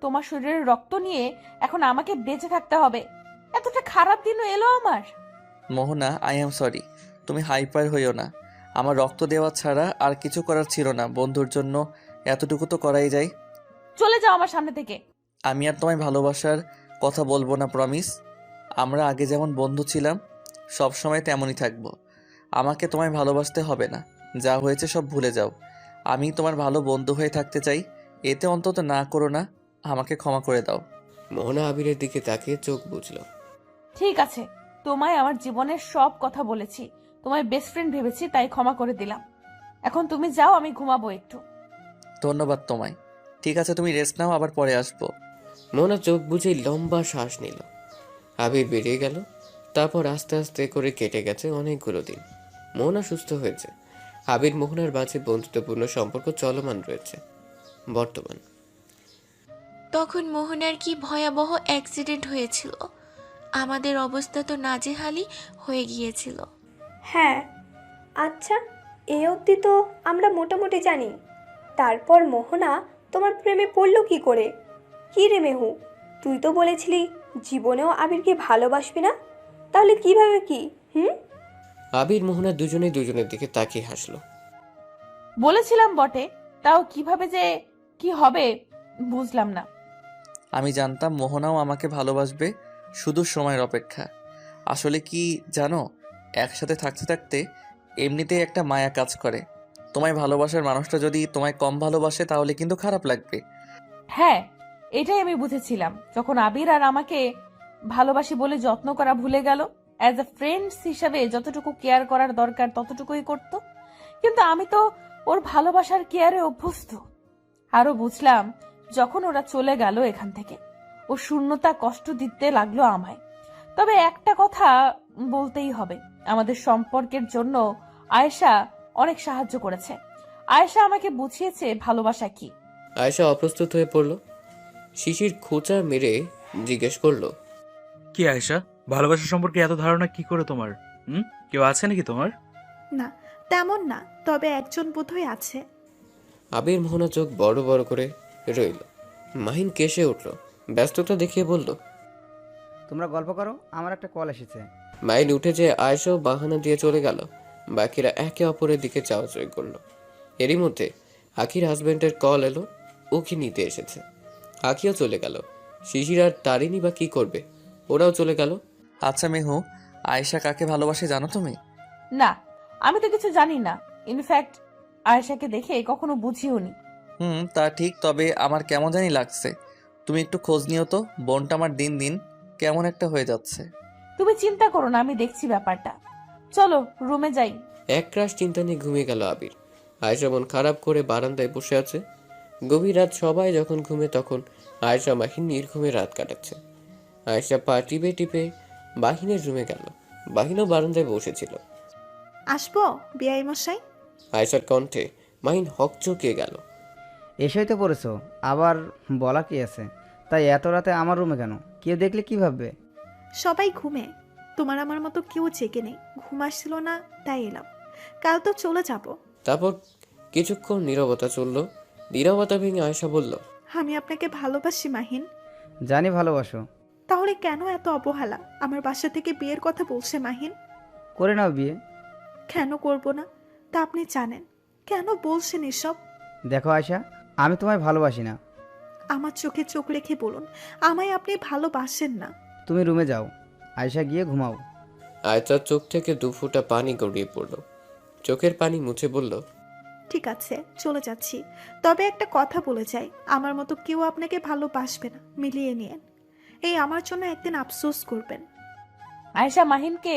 [SPEAKER 1] তোমার শরীরের রক্ত নিয়ে এখন আমাকে বেঁচে থাকতে হবে? এতটা খারাপ দিনও এলো আমার।
[SPEAKER 2] মোহনা, আই এম সরি। তুমি হাইপার হইও না। আমার রক্ত দেওয়া ছাড়া আর কিছু করার ছিল না। বন্ধুর জন্য এতটুকু তো করাই যায়।
[SPEAKER 1] চলে যাও আমার সামনে থেকে।
[SPEAKER 2] আমি আর তোমায় ভালোবাসার কথা বলবো না, প্রমিস। আমরা আগে যেমন বন্ধু ছিলাম সব সময় তেমনই থাকবো। আমাকে তোমায় ভালোবাসতে হবে না। যা হয়েছে সব ভুলে যাও। আমি তোমার ভালো বন্ধু হয়ে থাকতে চাই। এতে অন্তত না করো না। আমাকে ক্ষমা করে দাও।
[SPEAKER 3] মোহনা আবিরের দিকে তাকিয়ে চোখ বুঝলো।
[SPEAKER 1] ঠিক আছে, তোমায় আমার জীবনের সব কথা বলেছি, তোমায় বেস্ট ফ্রেন্ড ভেবেছি, তাই ক্ষমা করে দিলাম। এখন তুমি যাও, আমি ঘুমাবো একটু।
[SPEAKER 2] ধন্যবাদ তোমায়। ঠিক আছে, তুমি রেস্ট নাও, আবার পরে আসবো।
[SPEAKER 3] মোহনা চোখ বুঝেই লম্বা শ্বাস নিল। আবির বেরিয়ে গেল। তারপর আস্তে আস্তে করে কেটে গেছে অনেকগুলো দিন। মোহনা সুস্থ হয়েছে। আবির মোহনার মাঝে বন্ধুত্বপূর্ণ সম্পর্ক চলমান রয়েছে বর্তমান।
[SPEAKER 11] তখন মোহনার কি ভয়াবহ অ্যাক্সিডেন্ট হয়েছিল। আমাদের অবস্থা তো নাজেহালি হয়ে গিয়েছিল।
[SPEAKER 12] হ্যাঁ, আচ্ছা, এই অবধি তো আমরা মোটামুটি জানি। তারপর মোহনা তোমার প্রেমে পড়লো কি করে? কি রে মেহু, তুই তো বলেছিলি জীবনেও আবিরকে ভালোবাসবি না, তাহলে কিভাবে কি?
[SPEAKER 3] আবির মোহনা দুজনেই দুজনের দিকে তাকিয়ে হাসলো।
[SPEAKER 1] বলেছিলাম বটে, তাও কিভাবে যে কি হবে বুঝলাম না।
[SPEAKER 2] আমি জানতাম মোহনাও আমাকে ভালোবাসবে, শুধু সময়ের অপেক্ষা। আসলে কি জানো, একসাথে থাকতে থাকতে এমনিতেই একটা মায়া কাজ করে। তোমায় ভালোবাসার মানুষটা যদি তোমায় কম ভালোবাসে তাহলে কিন্তু খারাপ লাগবে।
[SPEAKER 1] হ্যাঁ, এটাই আমি বুঝেছিলাম যখন আবির আর আমাকে ভালোবাসি বলে যত্ন করা ভুলে গেল। অ্যাজ এ ফ্রেন্ডস হিসাবে যতটুকু কেয়ার করার দরকার ততটুকুই করত, কিন্তু আমি তো ওর ভালোবাসার কেয়ারে অভ্যস্ত। আরো বুঝলাম যখন ওরা চলে গেল এখান থেকে, ও শূন্যতা কষ্ট দিতে লাগলো আমায়। তবে একটা কথা বলতেই হবে, আমাদের সম্পর্কের জন্য আয়েশা অনেক সাহায্য করেছে। আয়েশা আমাকে বুঝিয়েছে ভালোবাসা কি।
[SPEAKER 3] আয়েশা অপ্রস্তুত হয়ে পড়ল। শিশির খোঁচা মেরে জিজ্ঞেস করলো,
[SPEAKER 10] কি আয়েশা, ভালোবাসা সম্পর্কে এত ধারণা কি করে তোমার? কেউ আছে নাকি তোমার?
[SPEAKER 5] না, তেমন না, তবে একজন বোধহয় আছে।
[SPEAKER 3] আবির মোহনা চোখ বড় বড় করে রইল। মাহিন কেসে উঠল, ব্যস্ততা দেখিয়ে বলল,
[SPEAKER 13] তোমরা গল্প করো, আমার একটা কল এসেছে।
[SPEAKER 3] মাহিন উঠে যে আয়েশাও বাহানা দিয়ে চলে গেল। বাকিরা একে অপরের দিকে চাওয়াচাই করলো। এরই মধ্যে আখির হাজবেন্ডের কল এলো, ওকে নিতে এসেছে। আখিও চলে গেল। শিশির আর তারিনী বা কি করবে, ওরাও চলে গেল।
[SPEAKER 2] আচ্ছা মেহু, আয়েশা কাকে ভালোবাসে জানো তুমি?
[SPEAKER 1] না, আমি তো কিছু জানি না। ইনফ্যাক্ট আয়েশাকে দেখে কখনো বুঝিওনি।
[SPEAKER 2] তা ঠিক, তবে আমার কেমন জানি লাগছে। তুমি একটু খোঁজ নিও তো, বোনটা আমার দিন দিন কেমন একটা হয়ে যাচ্ছে।
[SPEAKER 1] তুমি চিন্তা করো না, আমি দেখছি ব্যাপারটা। চলো রুমে যাই।
[SPEAKER 3] একরাশ চিন্তা নিয়ে ঘুমিয়ে গেল আবির। আয়েশা মন খারাপ করে বারান্দায় বসে আছে। গভীর রাত, সবাই যখন ঘুমে তখন আয়েশা মাহিন নির্ঘুমে রাত কাটাচ্ছে। আয়েশা পা টিপে টিপে মাহিনের রুমে গেল। মাহিনও বারান্দায় বসেছিল।
[SPEAKER 5] আসবো বিআই মশাই?
[SPEAKER 3] আয়েশার কণ্ঠে মাহিন হকচকিয়ে গেল।
[SPEAKER 13] এসেই তো পড়েছো, আবার বলা কি আছে? তাই এত রাতে আমার রুমে কেন? কেউ দেখলে কি ভাববে?
[SPEAKER 5] সবাই ঘুমে, তোমার আমার মতো কেউ জেগে নেই। ঘুম আসছিল না তাই এলাম। কাল তো চলে যাব।
[SPEAKER 3] তারপর কিছুক্ষণ নীরবতা চলল। নীরবতা ভেঙে আয়েশা বলল,
[SPEAKER 5] আমি আপনাকে ভালোবাসি মাহিন।
[SPEAKER 13] জানি ভালোবাসো।
[SPEAKER 5] তাহলে কেন এত অবহেলা? আমার বাসা থেকে বিয়ের কথা বলছে মাহিন।
[SPEAKER 13] করে নাও বিয়ে।
[SPEAKER 5] কেন করব না তা আপনি জানেন। কেন বলছেন এসব?
[SPEAKER 13] দেখো আয়শা, আমি তোমায় ভালোবাসি না।
[SPEAKER 5] আমার চোখে চোখ রেখে বলুন, আমায় আপনি ভালোবাসেন না।
[SPEAKER 13] তুমি রুমে যাও, আয়শা গিয়ে ঘুমাও।
[SPEAKER 3] আয়েশার চোখ থেকে 2 ফোঁটা পানি গড়িয়ে পড়ল। চোখের পানি মুছে বলল,
[SPEAKER 5] ঠিক আছে চলে যাচ্ছি, তবে একটা কথা বলে যাই, আমার মতো কেউ আপনাকে ভালোবাসবে না, মিলিয়ে নিয়েন। এই আমার জন্য একদিন আফসোস করবেন।
[SPEAKER 1] আয়েশা মাহিনকে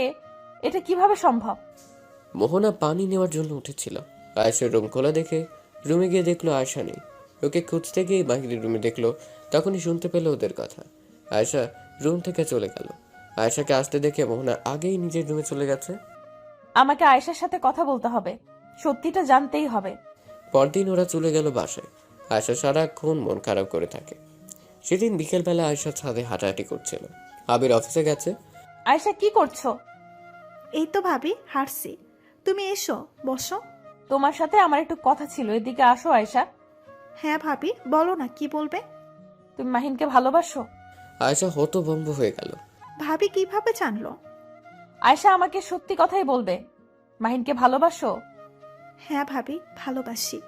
[SPEAKER 1] এটা কিভাবে সম্ভব?
[SPEAKER 3] মোহনা পানি নেওয়ার জন্য উঠেছিল। আয়েশার রুম খোলা দেখে রুমে গিয়ে দেখলো আয়েশা নেই। ওকে খুঁজতে গিয়ে বাহিরের রুমে দেখলো, তখনই শুনতে পেল ওদের কথা। আয়েশা রুম থেকে চলে গেল। আয়েশাকে আসতে দেখে মোহনা আগেই নিজের রুমে চলে গেছে।
[SPEAKER 1] আমাকে আয়েশার সাথে কথা বলতে হবে, সত্যিটা জানতেই হবে।
[SPEAKER 3] পরদিন ওরা চলে গেল বাসায়। আয়েশা সারাক্ষণ মন খারাপ করে থাকে। সেদিন বিকেলবেলা আয়েশা ছাদে হাঁটাহাঁটি করছিল। আবির অফিসে গেছে।
[SPEAKER 1] আয়েশা কি করছো?
[SPEAKER 5] এই তো ভাবি হারছি, তুমি এসো বসো।
[SPEAKER 1] তোমার সাথে আমার একটু কথা ছিল, এদিকে আসো আয়েশা।
[SPEAKER 5] হ্যাঁ ভাবি বলো না, কি বলবে?
[SPEAKER 1] তুমি মাহিনকে ভালোবাসো?
[SPEAKER 3] আয়েশা হতভম্ব হয়ে গেল।
[SPEAKER 5] ভাবি কিভাবে জানলো?
[SPEAKER 1] আয়েশা আমাকে সত্যি কথাই বলবে, মাহিনকে ভালোবাসো?
[SPEAKER 5] হ্যাঁ ভাবি ভালোবাসি,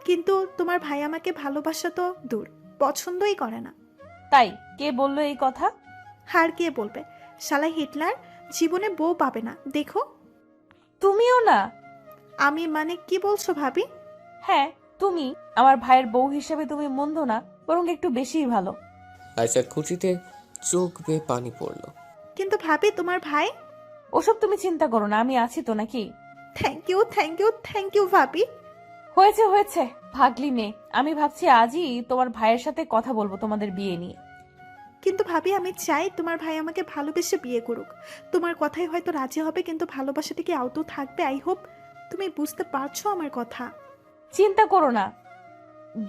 [SPEAKER 5] কিন্তু তোমার ভাই আমাকে ভালোবাসা তো দূর, পছন্দই করে না।
[SPEAKER 1] তাই কে বললো এই কথা?
[SPEAKER 5] হার কে বলবে? শালা হিটলার জীবনে বউ পাবে না, দেখো।
[SPEAKER 1] তুমিও না?
[SPEAKER 5] আমি মানে কি বলছো ভাবি?
[SPEAKER 1] হ্যাঁ তুমি, আমার ভাইয়ের বউ হিসেবে তুমি মন্দ না, বরং একটু বেশিই ভালো।
[SPEAKER 3] আয়েশার খুশিতে চোখ বেয়ে পানি পড়ল।
[SPEAKER 5] কিন্তু ভাবি তোমার ভাই?
[SPEAKER 1] ওসব তুমি চিন্তা করো না, আমি আছি তো নাকি।
[SPEAKER 5] Thank you thank you thank you ভাবি।
[SPEAKER 1] হয়েছে হয়েছে, ভাগলি মেয়ে। আমি ভাবছি আজই তোমার ভাইয়ের সাথে কথা বলবো তোমাদের বিয়ে নিয়ে।
[SPEAKER 5] কিন্তু ভাবি আমি চাই তোমার ভাই আমাকে ভালোবেসে বিয়ে করুক। তোমার কথাই হয়তো রাজি হবে, কিন্তু ভালোবাসাটা কি আদৌ থাকবে? আই হোপ তুমি বুঝতে পারছো আমার কথা।
[SPEAKER 1] চিন্তা করো না,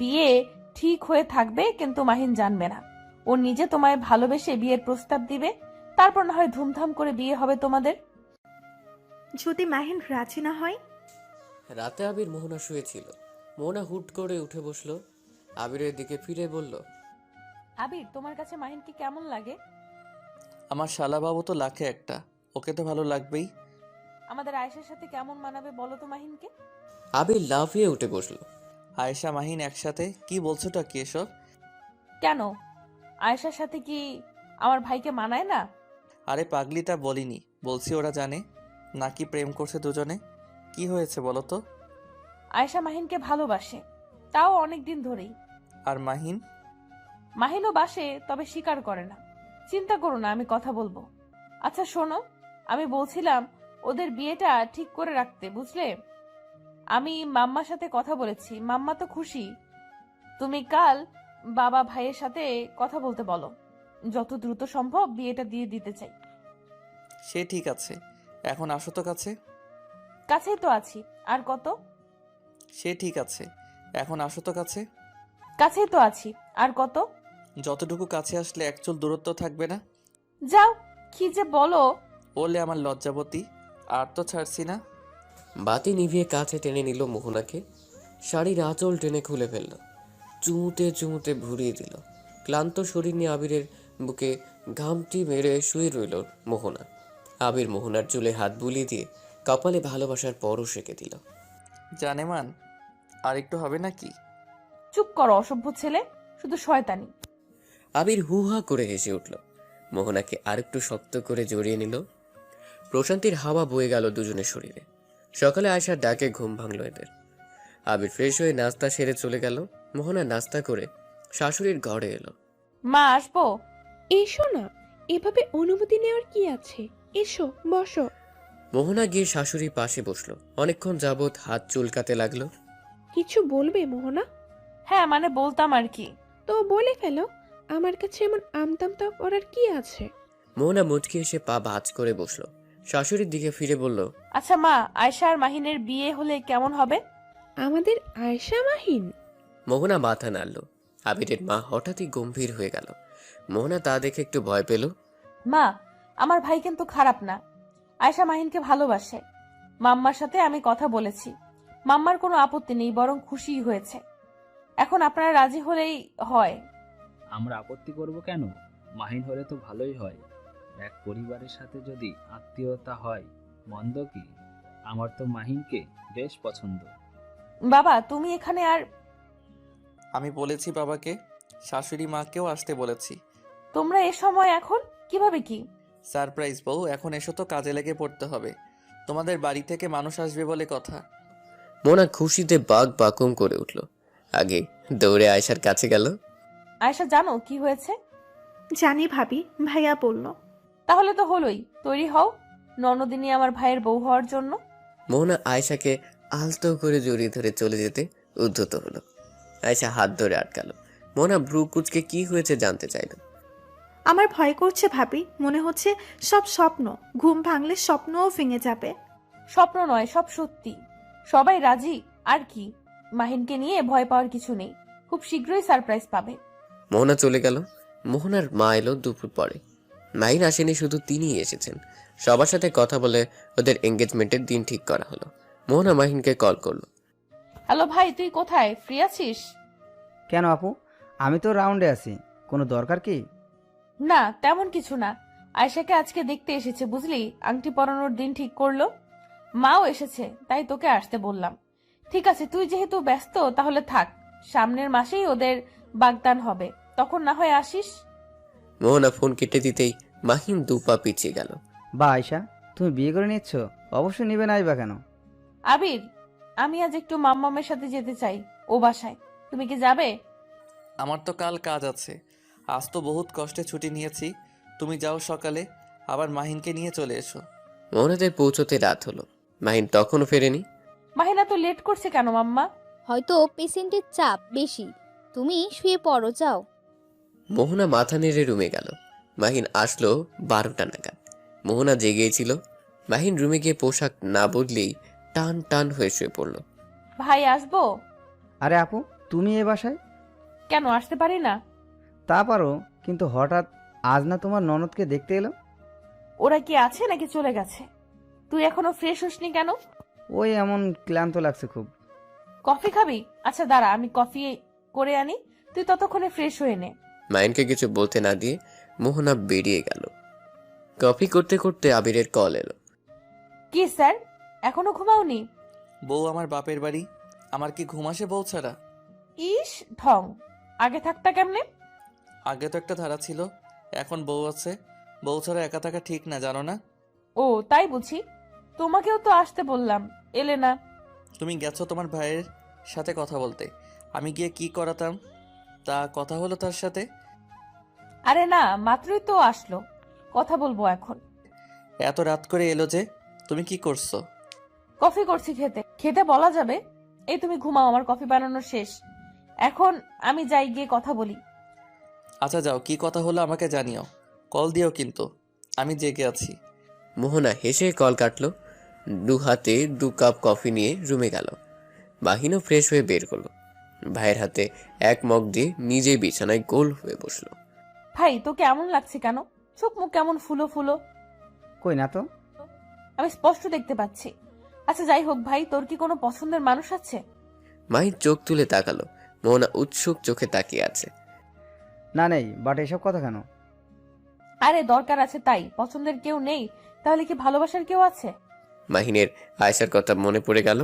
[SPEAKER 1] বিয়ে ঠিক হয়ে থাকবে, কিন্তু মাহিন জানবে না। ও নিজে তোমায় ভালোবেসে বিয়ের প্রস্তাব দিবে, তারপর না হয় ধুমধাম করে বিয়ে হবে তোমাদের।
[SPEAKER 5] যদি মাহিন রাজি না হয়?
[SPEAKER 3] রাতে আবির মোহনা শুয়েছিল। মোহনা হুট করে উঠে বসলো। আবিরের দিকে ফিরে বলল,
[SPEAKER 1] আবির তোমার কাছে মাহিনকে কেমন লাগে?
[SPEAKER 2] আমার শালাবাবু তো লাখে একটা, ওকে তো ভালো লাগবেই।
[SPEAKER 1] আমাদের আয়েশার সাথে কেমন মানাবে বলো তো মাহিনকে?
[SPEAKER 3] আবির লাফিয়ে উঠে বসলো।
[SPEAKER 2] আয়েশা মাহিন একসাথে? কি বলছোটা কি এসব?
[SPEAKER 1] কেন, আয়েশার সাথে কি আমার ভাইকে মানায় না?
[SPEAKER 2] আরে পাগলিটা বলিনি, বলছি ওরা জানে নাকি প্রেম করছে দুজনে। কি হয়েছে বলো তো?
[SPEAKER 1] আয়েশা মাহিনকে ভালোবাসে, তাও অনেক দিন ধরেই।
[SPEAKER 2] আর মাহিন?
[SPEAKER 1] মাহিনও বাসে, তবে স্বীকার করে না। চিন্তা করো না, আমি কথা বলবো। আচ্ছা শোনো, আমি বলছিলাম ওদের বিয়েটা ঠিক করে রাখতে, বুঝলে? আমি মাম্মার সাথে কথা বলেছি, মাম্মা তো খুশি। তুমি কাল বাবা ভাইয়ের সাথে কথা বলতে বলো, যত দ্রুত সম্ভব বিয়েটা দিয়ে দিতে চাই।
[SPEAKER 2] সে ঠিক আছে, এখন আসো তো কাছে।
[SPEAKER 1] কাছেই তো আছি, আর কত?
[SPEAKER 2] সে ঠিক আছে, এখন আসো তো কাছে।
[SPEAKER 1] কাছেই তো আছি, আর কত?
[SPEAKER 2] যতটুকু কাছে আসলে এক চুল দূরত্ব থাকবে না।
[SPEAKER 1] যাও, কি যে বলো।
[SPEAKER 2] বললে আমার লজ্জাবতী, আর তো ছাড়ছি না।
[SPEAKER 3] বাতি নিভিয়ে কাছে টেনে নিল মোহনাকে। শাড়ির আঁচল টেনে খুলে ফেলল। চুমুতে চুমুতে ভুরিয়ে দিল। ক্লান্ত শরীর নিয়ে আবিরের বুকে ঘামটি মেরে শুয়ে রইল মোহনা। আবির মোহনার চুলে হাত বুলিয়ে দিয়ে কপালে ভালোবাসার পরশ এঁকে দিল।
[SPEAKER 2] জানেমান, আর একটু হবে নাকি?
[SPEAKER 1] চুপ করো অসভ্য ছেলে, শুধু শয়তানি।
[SPEAKER 3] আবির হুহা করে হেসে উঠল। মোহনাকে আরেকটু শক্ত করে জড়িয়ে নিল। প্রশান্তির হাওয়া বয়ে গেল দুজনের শরীরে। সকালে আয়সার ডাকে ঘুম ভাঙল এদের। আবির ফ্রেশ হয়ে নাস্তা সেরে চলে গেল। মোহনা নাস্তা করে শাশুড়ির ঘরে এলো।
[SPEAKER 1] মা আসবো?
[SPEAKER 6] এসো না, এভাবে অনুমতি নেওয়ার কি আছে? এসো বসো।
[SPEAKER 3] মোহনা গিয়ে শাশুড়ির পাশে বসলো। অনেকক্ষণ যাবৎ হাত চুলকাতে লাগলো।
[SPEAKER 6] কিছু বলবে মোহনা?
[SPEAKER 1] হ্যাঁ মানে বলতাম আর কি।
[SPEAKER 6] তো বলে ফেলো, আমার কাছে এমন আমতামতা করার কি আছে?
[SPEAKER 3] মোহনা মুচকি এসে পা ভাঁজ করে বসলো। শাশুড়ির দিকে ফিরে বলল,
[SPEAKER 1] আচ্ছা মা, আয়শা আর মাহিনের বিয়ে হলে কেমন হবে?
[SPEAKER 6] আমাদের আয়েশা মাহিন?
[SPEAKER 3] মোহনা মাথা নাড়ল। আবিরের মা হঠাৎই গম্ভীর হয়ে গেল। মোহনা তা দেখে একটু ভয় পেল।
[SPEAKER 1] মা, আমার ভাই কিন্তু খারাপ না। আয়শা মাহিনকে ভালোবাসে। মাম্মার সাথে আমি কথা বলেছি। মাম্মার কোনো আপত্তি নেই, বরং খুশি হয়েছে। এখন আপনারা রাজি হলেই হয়।
[SPEAKER 8] আমরা আপত্তি করব কেন? মাহিন হলে তো ভালোই হয়। এক পরিবারের সাথে যদি আত্মীয়তা হয়, মন্দ কি? আমার তো মাহিনকে বেশ পছন্দ।
[SPEAKER 1] বাবা, তুমি এখানে আর
[SPEAKER 2] আমি বলেছি বাবাকে, শাশুড়ি মাকেও আসতে বলেছি।
[SPEAKER 1] তোমরা এ সময় এখন কিভাবে কি?
[SPEAKER 2] সারপ্রাইজ বউ, এখন এসো তো, কাজে লেগে পড়তে হবে। তোমাদের বাড়ি থেকে মানুষ আসবে বলে কথা।
[SPEAKER 3] মোহনা খুশিতে বাক বাকুম করে উঠল। আগে দৌড়ে আয়েশার কাছে গেল।
[SPEAKER 1] আয়শা, জানো কি হয়েছে?
[SPEAKER 5] জানি ভাবি, ভাইয়া বলল।
[SPEAKER 1] তাহলে তো হলোই, তৈরি হও ননদিনী আমার ভাইয়ের বউ হওয়ার জন্য।
[SPEAKER 3] মোহনা আয়েশাকে আলতো করে জড়িয়ে ধরে চলে যেতে উদ্ধত হলো। আয়েশা হাত ধরে আটকালো। মোহনা ভ্রু কুচকে কি হয়েছে জানতে চাইল।
[SPEAKER 5] আমার ভয় করছে ভাবি, মনে হচ্ছে সব স্বপ্ন। ঘুম ভাঙলে স্বপ্নও ভেঙে যাবে।
[SPEAKER 1] স্বপ্ন নয়, সব সত্যি। সবাই রাজি আর কি। মাহিনকে নিয়ে ভয় পাওয়ার কিছু নেই। খুব শীঘ্রই সারপ্রাইজ পাবে।
[SPEAKER 3] মোহনা চলে গেল। মোহনার মা এলো দুপুর পরে। মাহিন আসেনি, শুধু তিনিই এসেছেন। সবার সাথে কথা বলে ওদের এঙ্গেজমেন্টের দিন ঠিক করা হলো। মোহনা মাহিনকে কল করলো।
[SPEAKER 1] হ্যালো ভাই, তুই কোথায়? ফ্রি আছিস?
[SPEAKER 13] কেন আপু, আমি তো রাউন্ডে আছি। কোনো দরকার কি?
[SPEAKER 1] না, তেমন কিছু না। আয়শাকে আজকে দেখতে এসেছে, বুঝলি? আংটি পরানোর দিন ঠিক করলো। মাও এসেছে, তাই তোকে আসতে বললাম। ঠিক আছে, তুই যেহেতু ব্যস্ত তাহলে থাক। সামনের মাসেই ওদের বাগদান হবে, তখন না হয় আসিস।
[SPEAKER 3] মোহনা ফোন কেটে দিতেই মাহিন দুপা পিছিয়ে গেল।
[SPEAKER 13] বা আয়শা, তুমি বিয়ে করে নিচ্ছ? অবশ্যই নিবে নাই বা কেন?
[SPEAKER 1] আবির, আমি আজ একটু মাম্মামের সাথে যেতে চাই, ও বাসায়। তুমি কি যাবে?
[SPEAKER 2] আমার তো কাল কাজ আছে। আজ তো বহুত কষ্টে ছুটি নিয়েছি। তুমি যাও সকালে, আবার মাহিনকে নিয়ে চলে এসো।
[SPEAKER 3] মোহনাদের পৌঁছতে রাত হলো। মাহিন তখনও ফেরেনি।
[SPEAKER 1] মাহিনা তো লেট করছে কেন মাম্মা?
[SPEAKER 9] হয়তো পেশেন্টের চাপ বেশি। তুমি শুয়ে পড়ো, যাও।
[SPEAKER 3] মোহনা মাথা নেড়ে রুমে গেল। মাহিন আসলো 12টা নাগাদ। মোহনা জেগেছিল। মাহিন রুমে গিয়ে পোশাক না বদলেই টান টান হয়ে শুয়ে পড়ল।
[SPEAKER 1] ভাই, আসবো?
[SPEAKER 13] আরে আপু, তুমি এ বাসায়?
[SPEAKER 1] কেন আসতে পারি না?
[SPEAKER 13] তা পারো, কিন্তু হঠাৎ আজ না তোমার ননদকে দেখতে এলো।
[SPEAKER 1] ওরা কি আছে নাকি চলে গেছে? তুই এখনো ফ্রেশ হসনি কেন?
[SPEAKER 13] ওই এমন ক্লান্ত লাগছে খুব।
[SPEAKER 1] কফি খাবি? আচ্ছা দাঁড়া, আমি কফি করে আনি, তুই ততক্ষণে ফ্রেশ হয়ে নে।
[SPEAKER 3] মাহিনকে কিছু বলতে না দিয়ে মোহনা বেরিয়ে গেল। কফি করতে করতে আবিরের কল এলো।
[SPEAKER 1] কি স্যার, এখনো ঘুমাওনি?
[SPEAKER 2] বউ আমার বাপের বাড়ি, আমার কি ঘুম আসে বউ ছাড়া?
[SPEAKER 1] ইস ঢং, আগে থাকতা কেমনে?
[SPEAKER 2] আগে তো একটা ধারা ছিল, এখন বউ আছে। বউ ছাড়া একা থাকা ঠিক না, জানো না?
[SPEAKER 1] ও তাই বুঝি। তোমাকেও তো আসতে বললাম, এলে না।
[SPEAKER 2] তুমি গেছো তোমার ভাইয়ের সাথে কথা বলতে। আমি গিয়ে কি করাতাম? তা কথা হলো তার সাথে?
[SPEAKER 1] আরে না, মাত্রই তো আসলো, কথা বলবো এখন।
[SPEAKER 2] এত রাত করে এলো যে, তুমি কি করছো?
[SPEAKER 1] কফি করছি, খেতে খেতে বলা যাবে। এই তুমি ঘুমাও, আমার কফি বানানো শেষ। এখন আমি যাই, গিয়ে কথা বলি।
[SPEAKER 2] আচ্ছা যাও, কি কথা হলো আমাকে জানিও। কল দিও কিন্তু, আমি জেগে আছি।
[SPEAKER 3] মোহনা হেসে কল কাটলো। 2 হাতে 2 কাপ কফি নিয়ে রুমে গেল। মাহিনও ফ্রেশ হয়ে বের করলো। ভাইয়ের হাতে 1 মগ দিয়ে নিজেই বিছানায় গোল হয়ে বসলো।
[SPEAKER 1] ভাই, তোকে এমন লাগছে কেন? চোখ মুখ কেমন ফুলো ফুলো।
[SPEAKER 13] কই না তো।
[SPEAKER 1] আমি স্পষ্ট দেখতে পাচ্ছি। আচ্ছা যাই হোক ভাই, তোর কি কোনো পছন্দের মানুষ আছে?
[SPEAKER 3] মাহিন চোখ তুলে তাকালো। মোহনা উৎসুক চোখে তাকিয়ে আছে।
[SPEAKER 13] না নেই, বাট এসব কথা কেন?
[SPEAKER 1] আরে দরকার আছে তাই। পছন্দের কেউ নেই তাহলে কি ভালোবাসার কেউ আছে?
[SPEAKER 3] মাহিনের আয়েশার কথা মনে পড়ে গেল।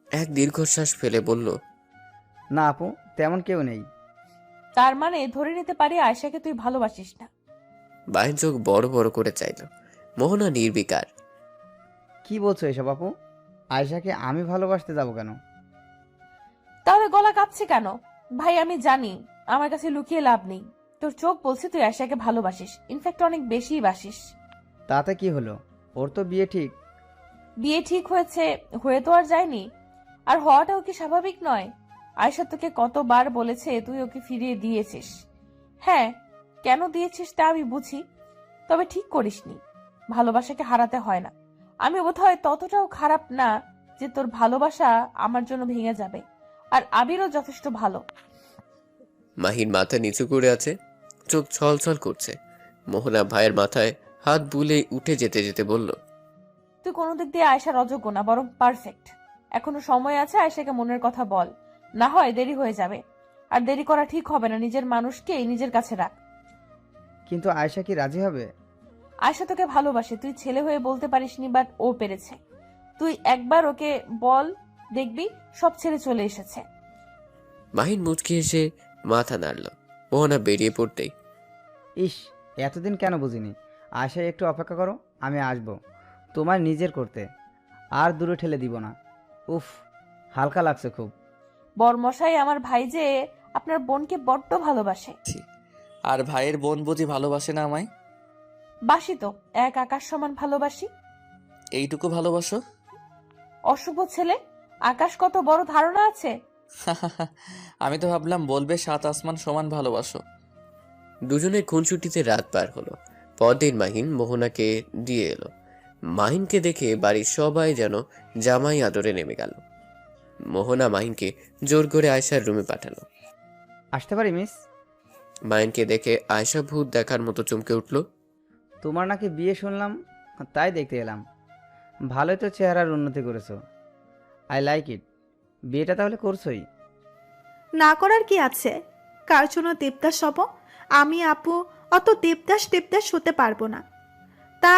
[SPEAKER 3] এক দীর্ঘশ্বাস ফেলে বলল,
[SPEAKER 13] না আপু, তেমন কেউ নেই।
[SPEAKER 1] তার মানে ধরে নিতে পারি আয়শাকে তুই ভালোবাসিস না।
[SPEAKER 3] মাহিন চোখ বড় বড় করে চাইল। মোহনা নির্বিকার।
[SPEAKER 13] কি বলছো এসব আপু? আয়শাকে আমি ভালোবাসতে যাব কেন?
[SPEAKER 1] তাহলে গলা কাঁপছে কেন? ভাই আমি জানি আমার কাছে লুকিয়ে লাভ নেই। তোর চোখ বলছে তুই আয়শাকে ভালোবাসিস, ইনফ্যাক্ট অনেক বেশিই বাসিস।
[SPEAKER 13] তাতে কি হলো? ওর তো বিয়ে ঠিক।
[SPEAKER 1] বিয়ে ঠিক হয়েছে, হয়ে তো আর যায়নি। আর হওয়াটাও কি স্বাভাবিক নয়? আয়শা তোকে কতবার বলেছে তুই ওকে ফিরিয়ে দিয়েছিস। হ্যাঁ, কেন দিয়েছিস তা আমি বুঝি, তবে ঠিক করিসনি। ভালোবাসাকে হারাতে হয় না। আমি বোধহয় ততটাও খারাপ না যে তোর ভালোবাসা আমার জন্য ভেঙে যাবে। আর আবিরও যথেষ্ট ভালো।
[SPEAKER 3] মাহিন মাথা নিচু করে আছে, চোখ ছলছল করছে। মোহনা ভাইয়ের মাথায় হাত বুলে উঠে যেতে যেতে বলল,
[SPEAKER 1] তুই কোনো দিক দিয়ে আয়েশার অযোগ্য না, বরং পারফেক্ট। এখনো সময় আছে, আয়েশাকে মনের কথা বল, না হয় দেরি হয়ে যাবে। আর দেরি করা ঠিক হবে না, নিজের মানুষকে নিজের কাছে রাখ।
[SPEAKER 13] কিন্তু আয়েশা কি রাজি হবে?
[SPEAKER 1] আয়েশা তোকে ভালোবাসে, তুই ছেলে হয়ে বলতে পারিসনি, বাট ও পেরেছে। তুই একবার ওকে বল, দেখবি সব ছেড়ে চলে এসেছে।
[SPEAKER 3] মাহিন মুচকি এসে মাথা নাড়ল। মোহনা বেরিয়ে পড়তেই,
[SPEAKER 13] ইস, এতদিন কেন বুঝিনি। আয়েশা একটু অপেক্ষা করো, আমি আসবো তোমার নিজের করতে, আর দূরে ঠেলে দিব না। উফ, হালকা লাগছে খুব।
[SPEAKER 1] বরমশাই, আমার ভাই যে আপনার বোনকে বড্ড ভালোবাসে।
[SPEAKER 2] আর ভাইয়ের বোন বুঝি ভালোবাসে না আমায়?
[SPEAKER 1] বাসি তো, এক আকাশ সমান ভালোবাসি।
[SPEAKER 2] এইটুকু ভালোবাসো?
[SPEAKER 1] অশুভ ছেলে, আকাশ কত বড় ধারণা আছে?
[SPEAKER 2] আমি তো ভাবলাম বলবে 7 আসমান সমান ভালোবাসো।
[SPEAKER 3] দুজনের খুনসুটিতে রাত পার হলো। পরদিন মাহিন মোহনাকে দিয়ে এলো। মাহিনকে দেখে বাড়ির সবাই যেন জামাই আদরে নেমে গেল। মোহনা মাহিনকে জোর করে আয়েশার রুমে পাঠালো।
[SPEAKER 13] আসতে পারি মিস?
[SPEAKER 3] মাহিনকে দেখে আয়েশা ভূত দেখার মতো চমকে উঠল।
[SPEAKER 13] তোমার নাকি বিয়ে শুনলাম, তাই দেখতে এলাম। ভালোই তো চেহারার উন্নতি করেছো, আই লাইক ইট। বিয়েটা তাহলে করছোই?
[SPEAKER 5] না করার কি আছে? কার জন্য দেবদাস হব? আমি আপু অত দেবদাস হতে পারবো না। তা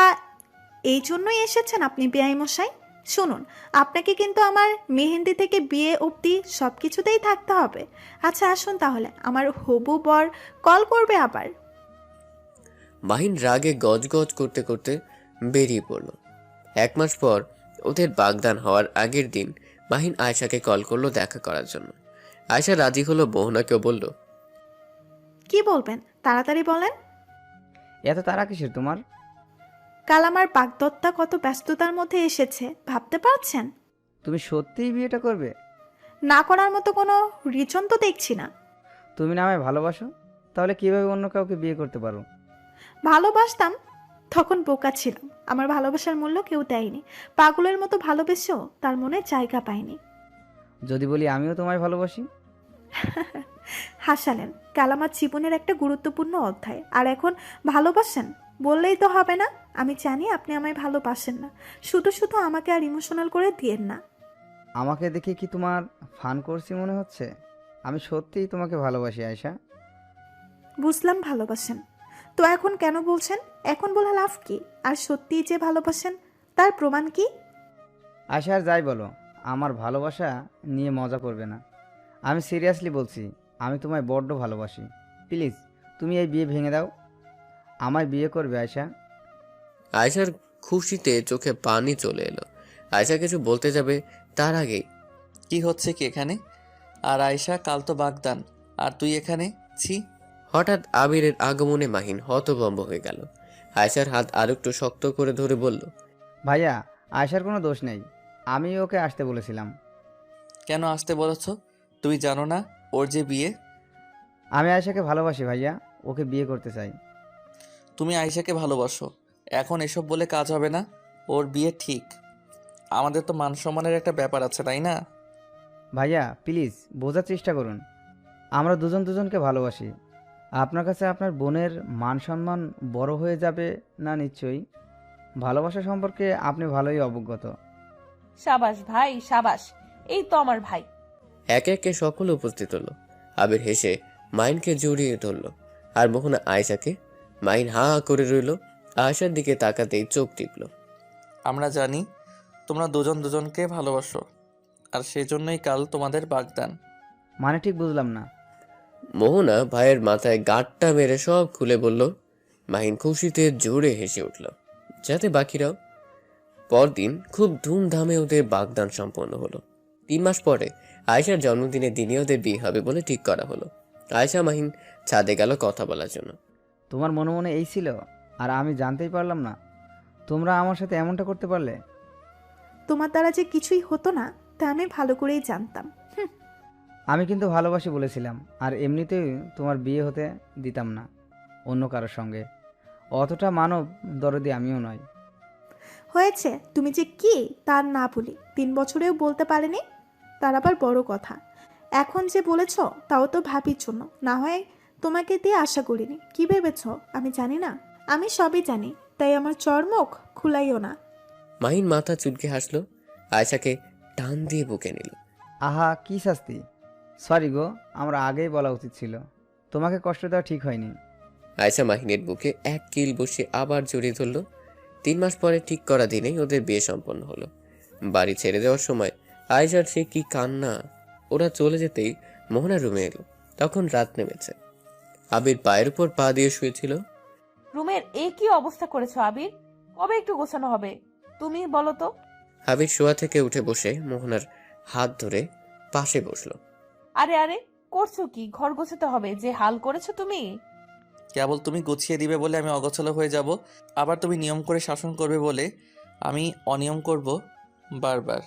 [SPEAKER 5] এই জন্যই এসেছেন আপনি বেআই মশাই? শুনুন, আপনাকে কিন্তু আমার মেহেন্দি থেকে বিয়ে অবধি সব কিছুতেই থাকতে হবে। আচ্ছা আসুন তাহলে, আমার হবু বর কল করবে আবার।
[SPEAKER 3] মাহিন রাগে গজগজ করতে করতে বেরিয়ে পড়ল। 1 মাস পর ওদের বাগদান হওয়ার আগের দিন মাহিন আয়েশাকে কল করলো দেখা করার জন্য। আয়েশা রাজি হলো, মোহনাকেও বলল,
[SPEAKER 5] কি বলবেন তাড়াতাড়ি বলেন।
[SPEAKER 13] এত তাড়া কিসের তোমার?
[SPEAKER 5] কাল আমার বাগদত্তা কত ব্যস্ততার মধ্যে এসেছে ভাবতে পারছেন?
[SPEAKER 13] তুমি সত্যিই বিয়েটা করবে?
[SPEAKER 5] না করার মতো কোনো রিজন তো দেখছি না।
[SPEAKER 13] তুমি না আমায় ভালোবাসো, তাহলে কিভাবে অন্য কাউকে বিয়ে করতে পারো?
[SPEAKER 5] ভালোবাসতাম, তখন বোকা ছিলাম। আমার ভালোবাসার মূল্য কেউ দেয়নি। পাগলের মতো ভালোবেসেও তার মনে জায়গা পায়নি।
[SPEAKER 13] যদি বলি আমিও তোমায় ভালোবাসি?
[SPEAKER 5] হাসালেন। কাল আমার জীবনের একটা গুরুত্বপূর্ণ অধ্যায়, আর এখন ভালোবাসেন বললেই তো হবে না। আমি জানি আপনি আমায় ভালোবাসেন না, শুধু শুধু আমাকে আর ইমোশনাল করে দিয়েন না।
[SPEAKER 13] আমাকে দেখে কি তোমার ফান করছি মনে হচ্ছে? আমি সত্যিই তোমাকে ভালোবাসি আয়েশা।
[SPEAKER 5] বুঝলাম ভালোবাসেন, তো এখন কেন বলছেন? এখন বলে লাভ কি? আর সত্যিই যে ভালোবাসেন তার প্রমাণ কি?
[SPEAKER 13] আয়েশা, আর যাই বলো, আমার ভালোবাসা নিয়ে মজা করবে না। আমি সিরিয়াসলি বলছি, আমি তোমায় বড্ড ভালোবাসি। প্লিজ তুমি এই বিয়ে ভেঙে দাও, আমায় বিয়ে করবে আয়েশা।
[SPEAKER 3] আয়েশার খুশিতে চোখে পানি চলে এলো। আয়েশা কিছু বলতে যাবে, তার আগেই,
[SPEAKER 2] কি হচ্ছে কি এখানে? আর আয়েশা, কাল তো বাগদান, আর তুই এখানে? ছি!
[SPEAKER 3] হঠাৎ আবিরের আগমনে মাহিন হতভম্ব হয়ে গেল। আয়েশার হাত আরেকটু শক্ত করে ধরে বলল,
[SPEAKER 13] ভাইয়া, আয়েশার কোনো দোষ নেই, আমি ওকে আসতে বলেছিলাম।
[SPEAKER 2] কেন আসতে বলেছ? তুই জানো না ওর যে বিয়ে?
[SPEAKER 13] আমি আয়েশাকে ভালোবাসি ভাইয়া, ওকে বিয়ে করতে চাই।
[SPEAKER 2] তুমি আয়েশাকে ভালোবাসো, এখন এসব বলে কাজ হবে না। ওর বিয়ে ঠিক। আমাদের তো মান সম্মানের একটা ব্যাপার আছে, তাই না?
[SPEAKER 13] ভাইয়া প্লিজ বোঝার চেষ্টা করুন, আমরা দুজন দুজনকে ভালোবাসি। আপনার কাছে আপনার বোনের মান সম্মান বড় হয়ে যাবে না? নিশ্চয়ই। ভালোবাসা সম্পর্কে আপনি ভালোই অবগত।
[SPEAKER 1] সাবাস ভাই, সাবাস। এই তো আমার ভাই।
[SPEAKER 3] একে একে সকলে উপস্থিত হলো। আবির হেসে মাহিনকে জড়িয়ে ধরল, আর মোহনা আয়েশাকে। মাহিন হা হা করে রইল, আয়েশার দিকে তাকাতেই চোখ টিপল।
[SPEAKER 2] আমরা জানি তোমরা দুজন দুজনকে ভালোবাসো, আর সেজন্যই কাল তোমাদের বাগদান।
[SPEAKER 13] মানে ঠিক বুঝলাম না।
[SPEAKER 3] মোহনা ভাইয়ের মাথায় গাঁটটা মেরে সব খুলে বলল। মাহিন খুশিতে জোরে হেসে উঠল, যাতে বাকিরাও। পরদিন খুব ধুমধামে ওদের বাগদান সম্পন্ন হলো। 3 মাস পরে আয়েশার জন্মদিনে দিনে ওদের বিয়ে হবে বলে ঠিক করা হলো। আয়েশা মাহিন ছাদে গেল কথা বলার জন্য।
[SPEAKER 13] তোমার মনে মনে এই ছিল, আর আমি জানতেই পারলাম না তোমরা আমার সাথে এমনটা করতে পারলে।
[SPEAKER 5] তোমার দ্বারা যে কিছুই হতো না তা আমি ভালো করেই জানতাম।
[SPEAKER 13] আমি কিন্তু ভালোবাসি বলেছিলাম, আর এমনিতেই তোমার বিয়ে হতে দিতাম না অন্য কারোর সঙ্গে। অতটা মানব দরদি আমিও নয়।
[SPEAKER 5] হয়েছে, তুমি যে কি তার না বলি 3 বছরেও বলতে পারেনি, তার আবার বড় কথা। এখন যে বলেছ তাও তো ভাবির জন্য, না হয় তোমাকে দিয়ে আশা করিনি। কি ভেবেছ আমি জানি না? আমি সবই জানি, তাই আমার চর্মক খুলাইও না।
[SPEAKER 3] মাহিন মাথা চুলকে হাসলো, আয়শাকে টান দিয়ে বুকে নিল।
[SPEAKER 13] আহা কি শাস্তি! সরি গো, আমরা আগেই বলা উচিত ছিল। তোমাকে কষ্ট দেওয়া ঠিক হয়নি।
[SPEAKER 3] আয়শা মাহিনের বুকে এক কিল বসে আবার জড়িয়ে ধরল। 3 মাস পরে ঠিক করা দিনেই ওদের বিয়ে সম্পন্ন হলো। বাড়ি ছেড়ে দেওয়ার সময় আয়শার সে কি কান্না! ওরা চলে যেতেই মোহনা রুমে এলো। তখন রাত নেমেছে। আবির পায়ের উপর পা দিয়ে শুয়েছিল।
[SPEAKER 1] রুমের কি অবস্থা করেছো আবির? কবে একটু গোছানো হবে তুমি বলো তো?
[SPEAKER 3] আবির শোয়া থেকে উঠে বসে মোহনার হাত ধরে পাশে বসলো।
[SPEAKER 1] আরে আরে করছো কি? ঘর গোছাতে হবে, যে হাল করেছো তুমি।
[SPEAKER 2] কেবল তুমি গুছিয়ে দিবে বলে আমি অগোছালো হয়ে যাব, আবার তুমি নিয়ম করে শাসন করবে বলে আমি অনিয়ম করব বারবার।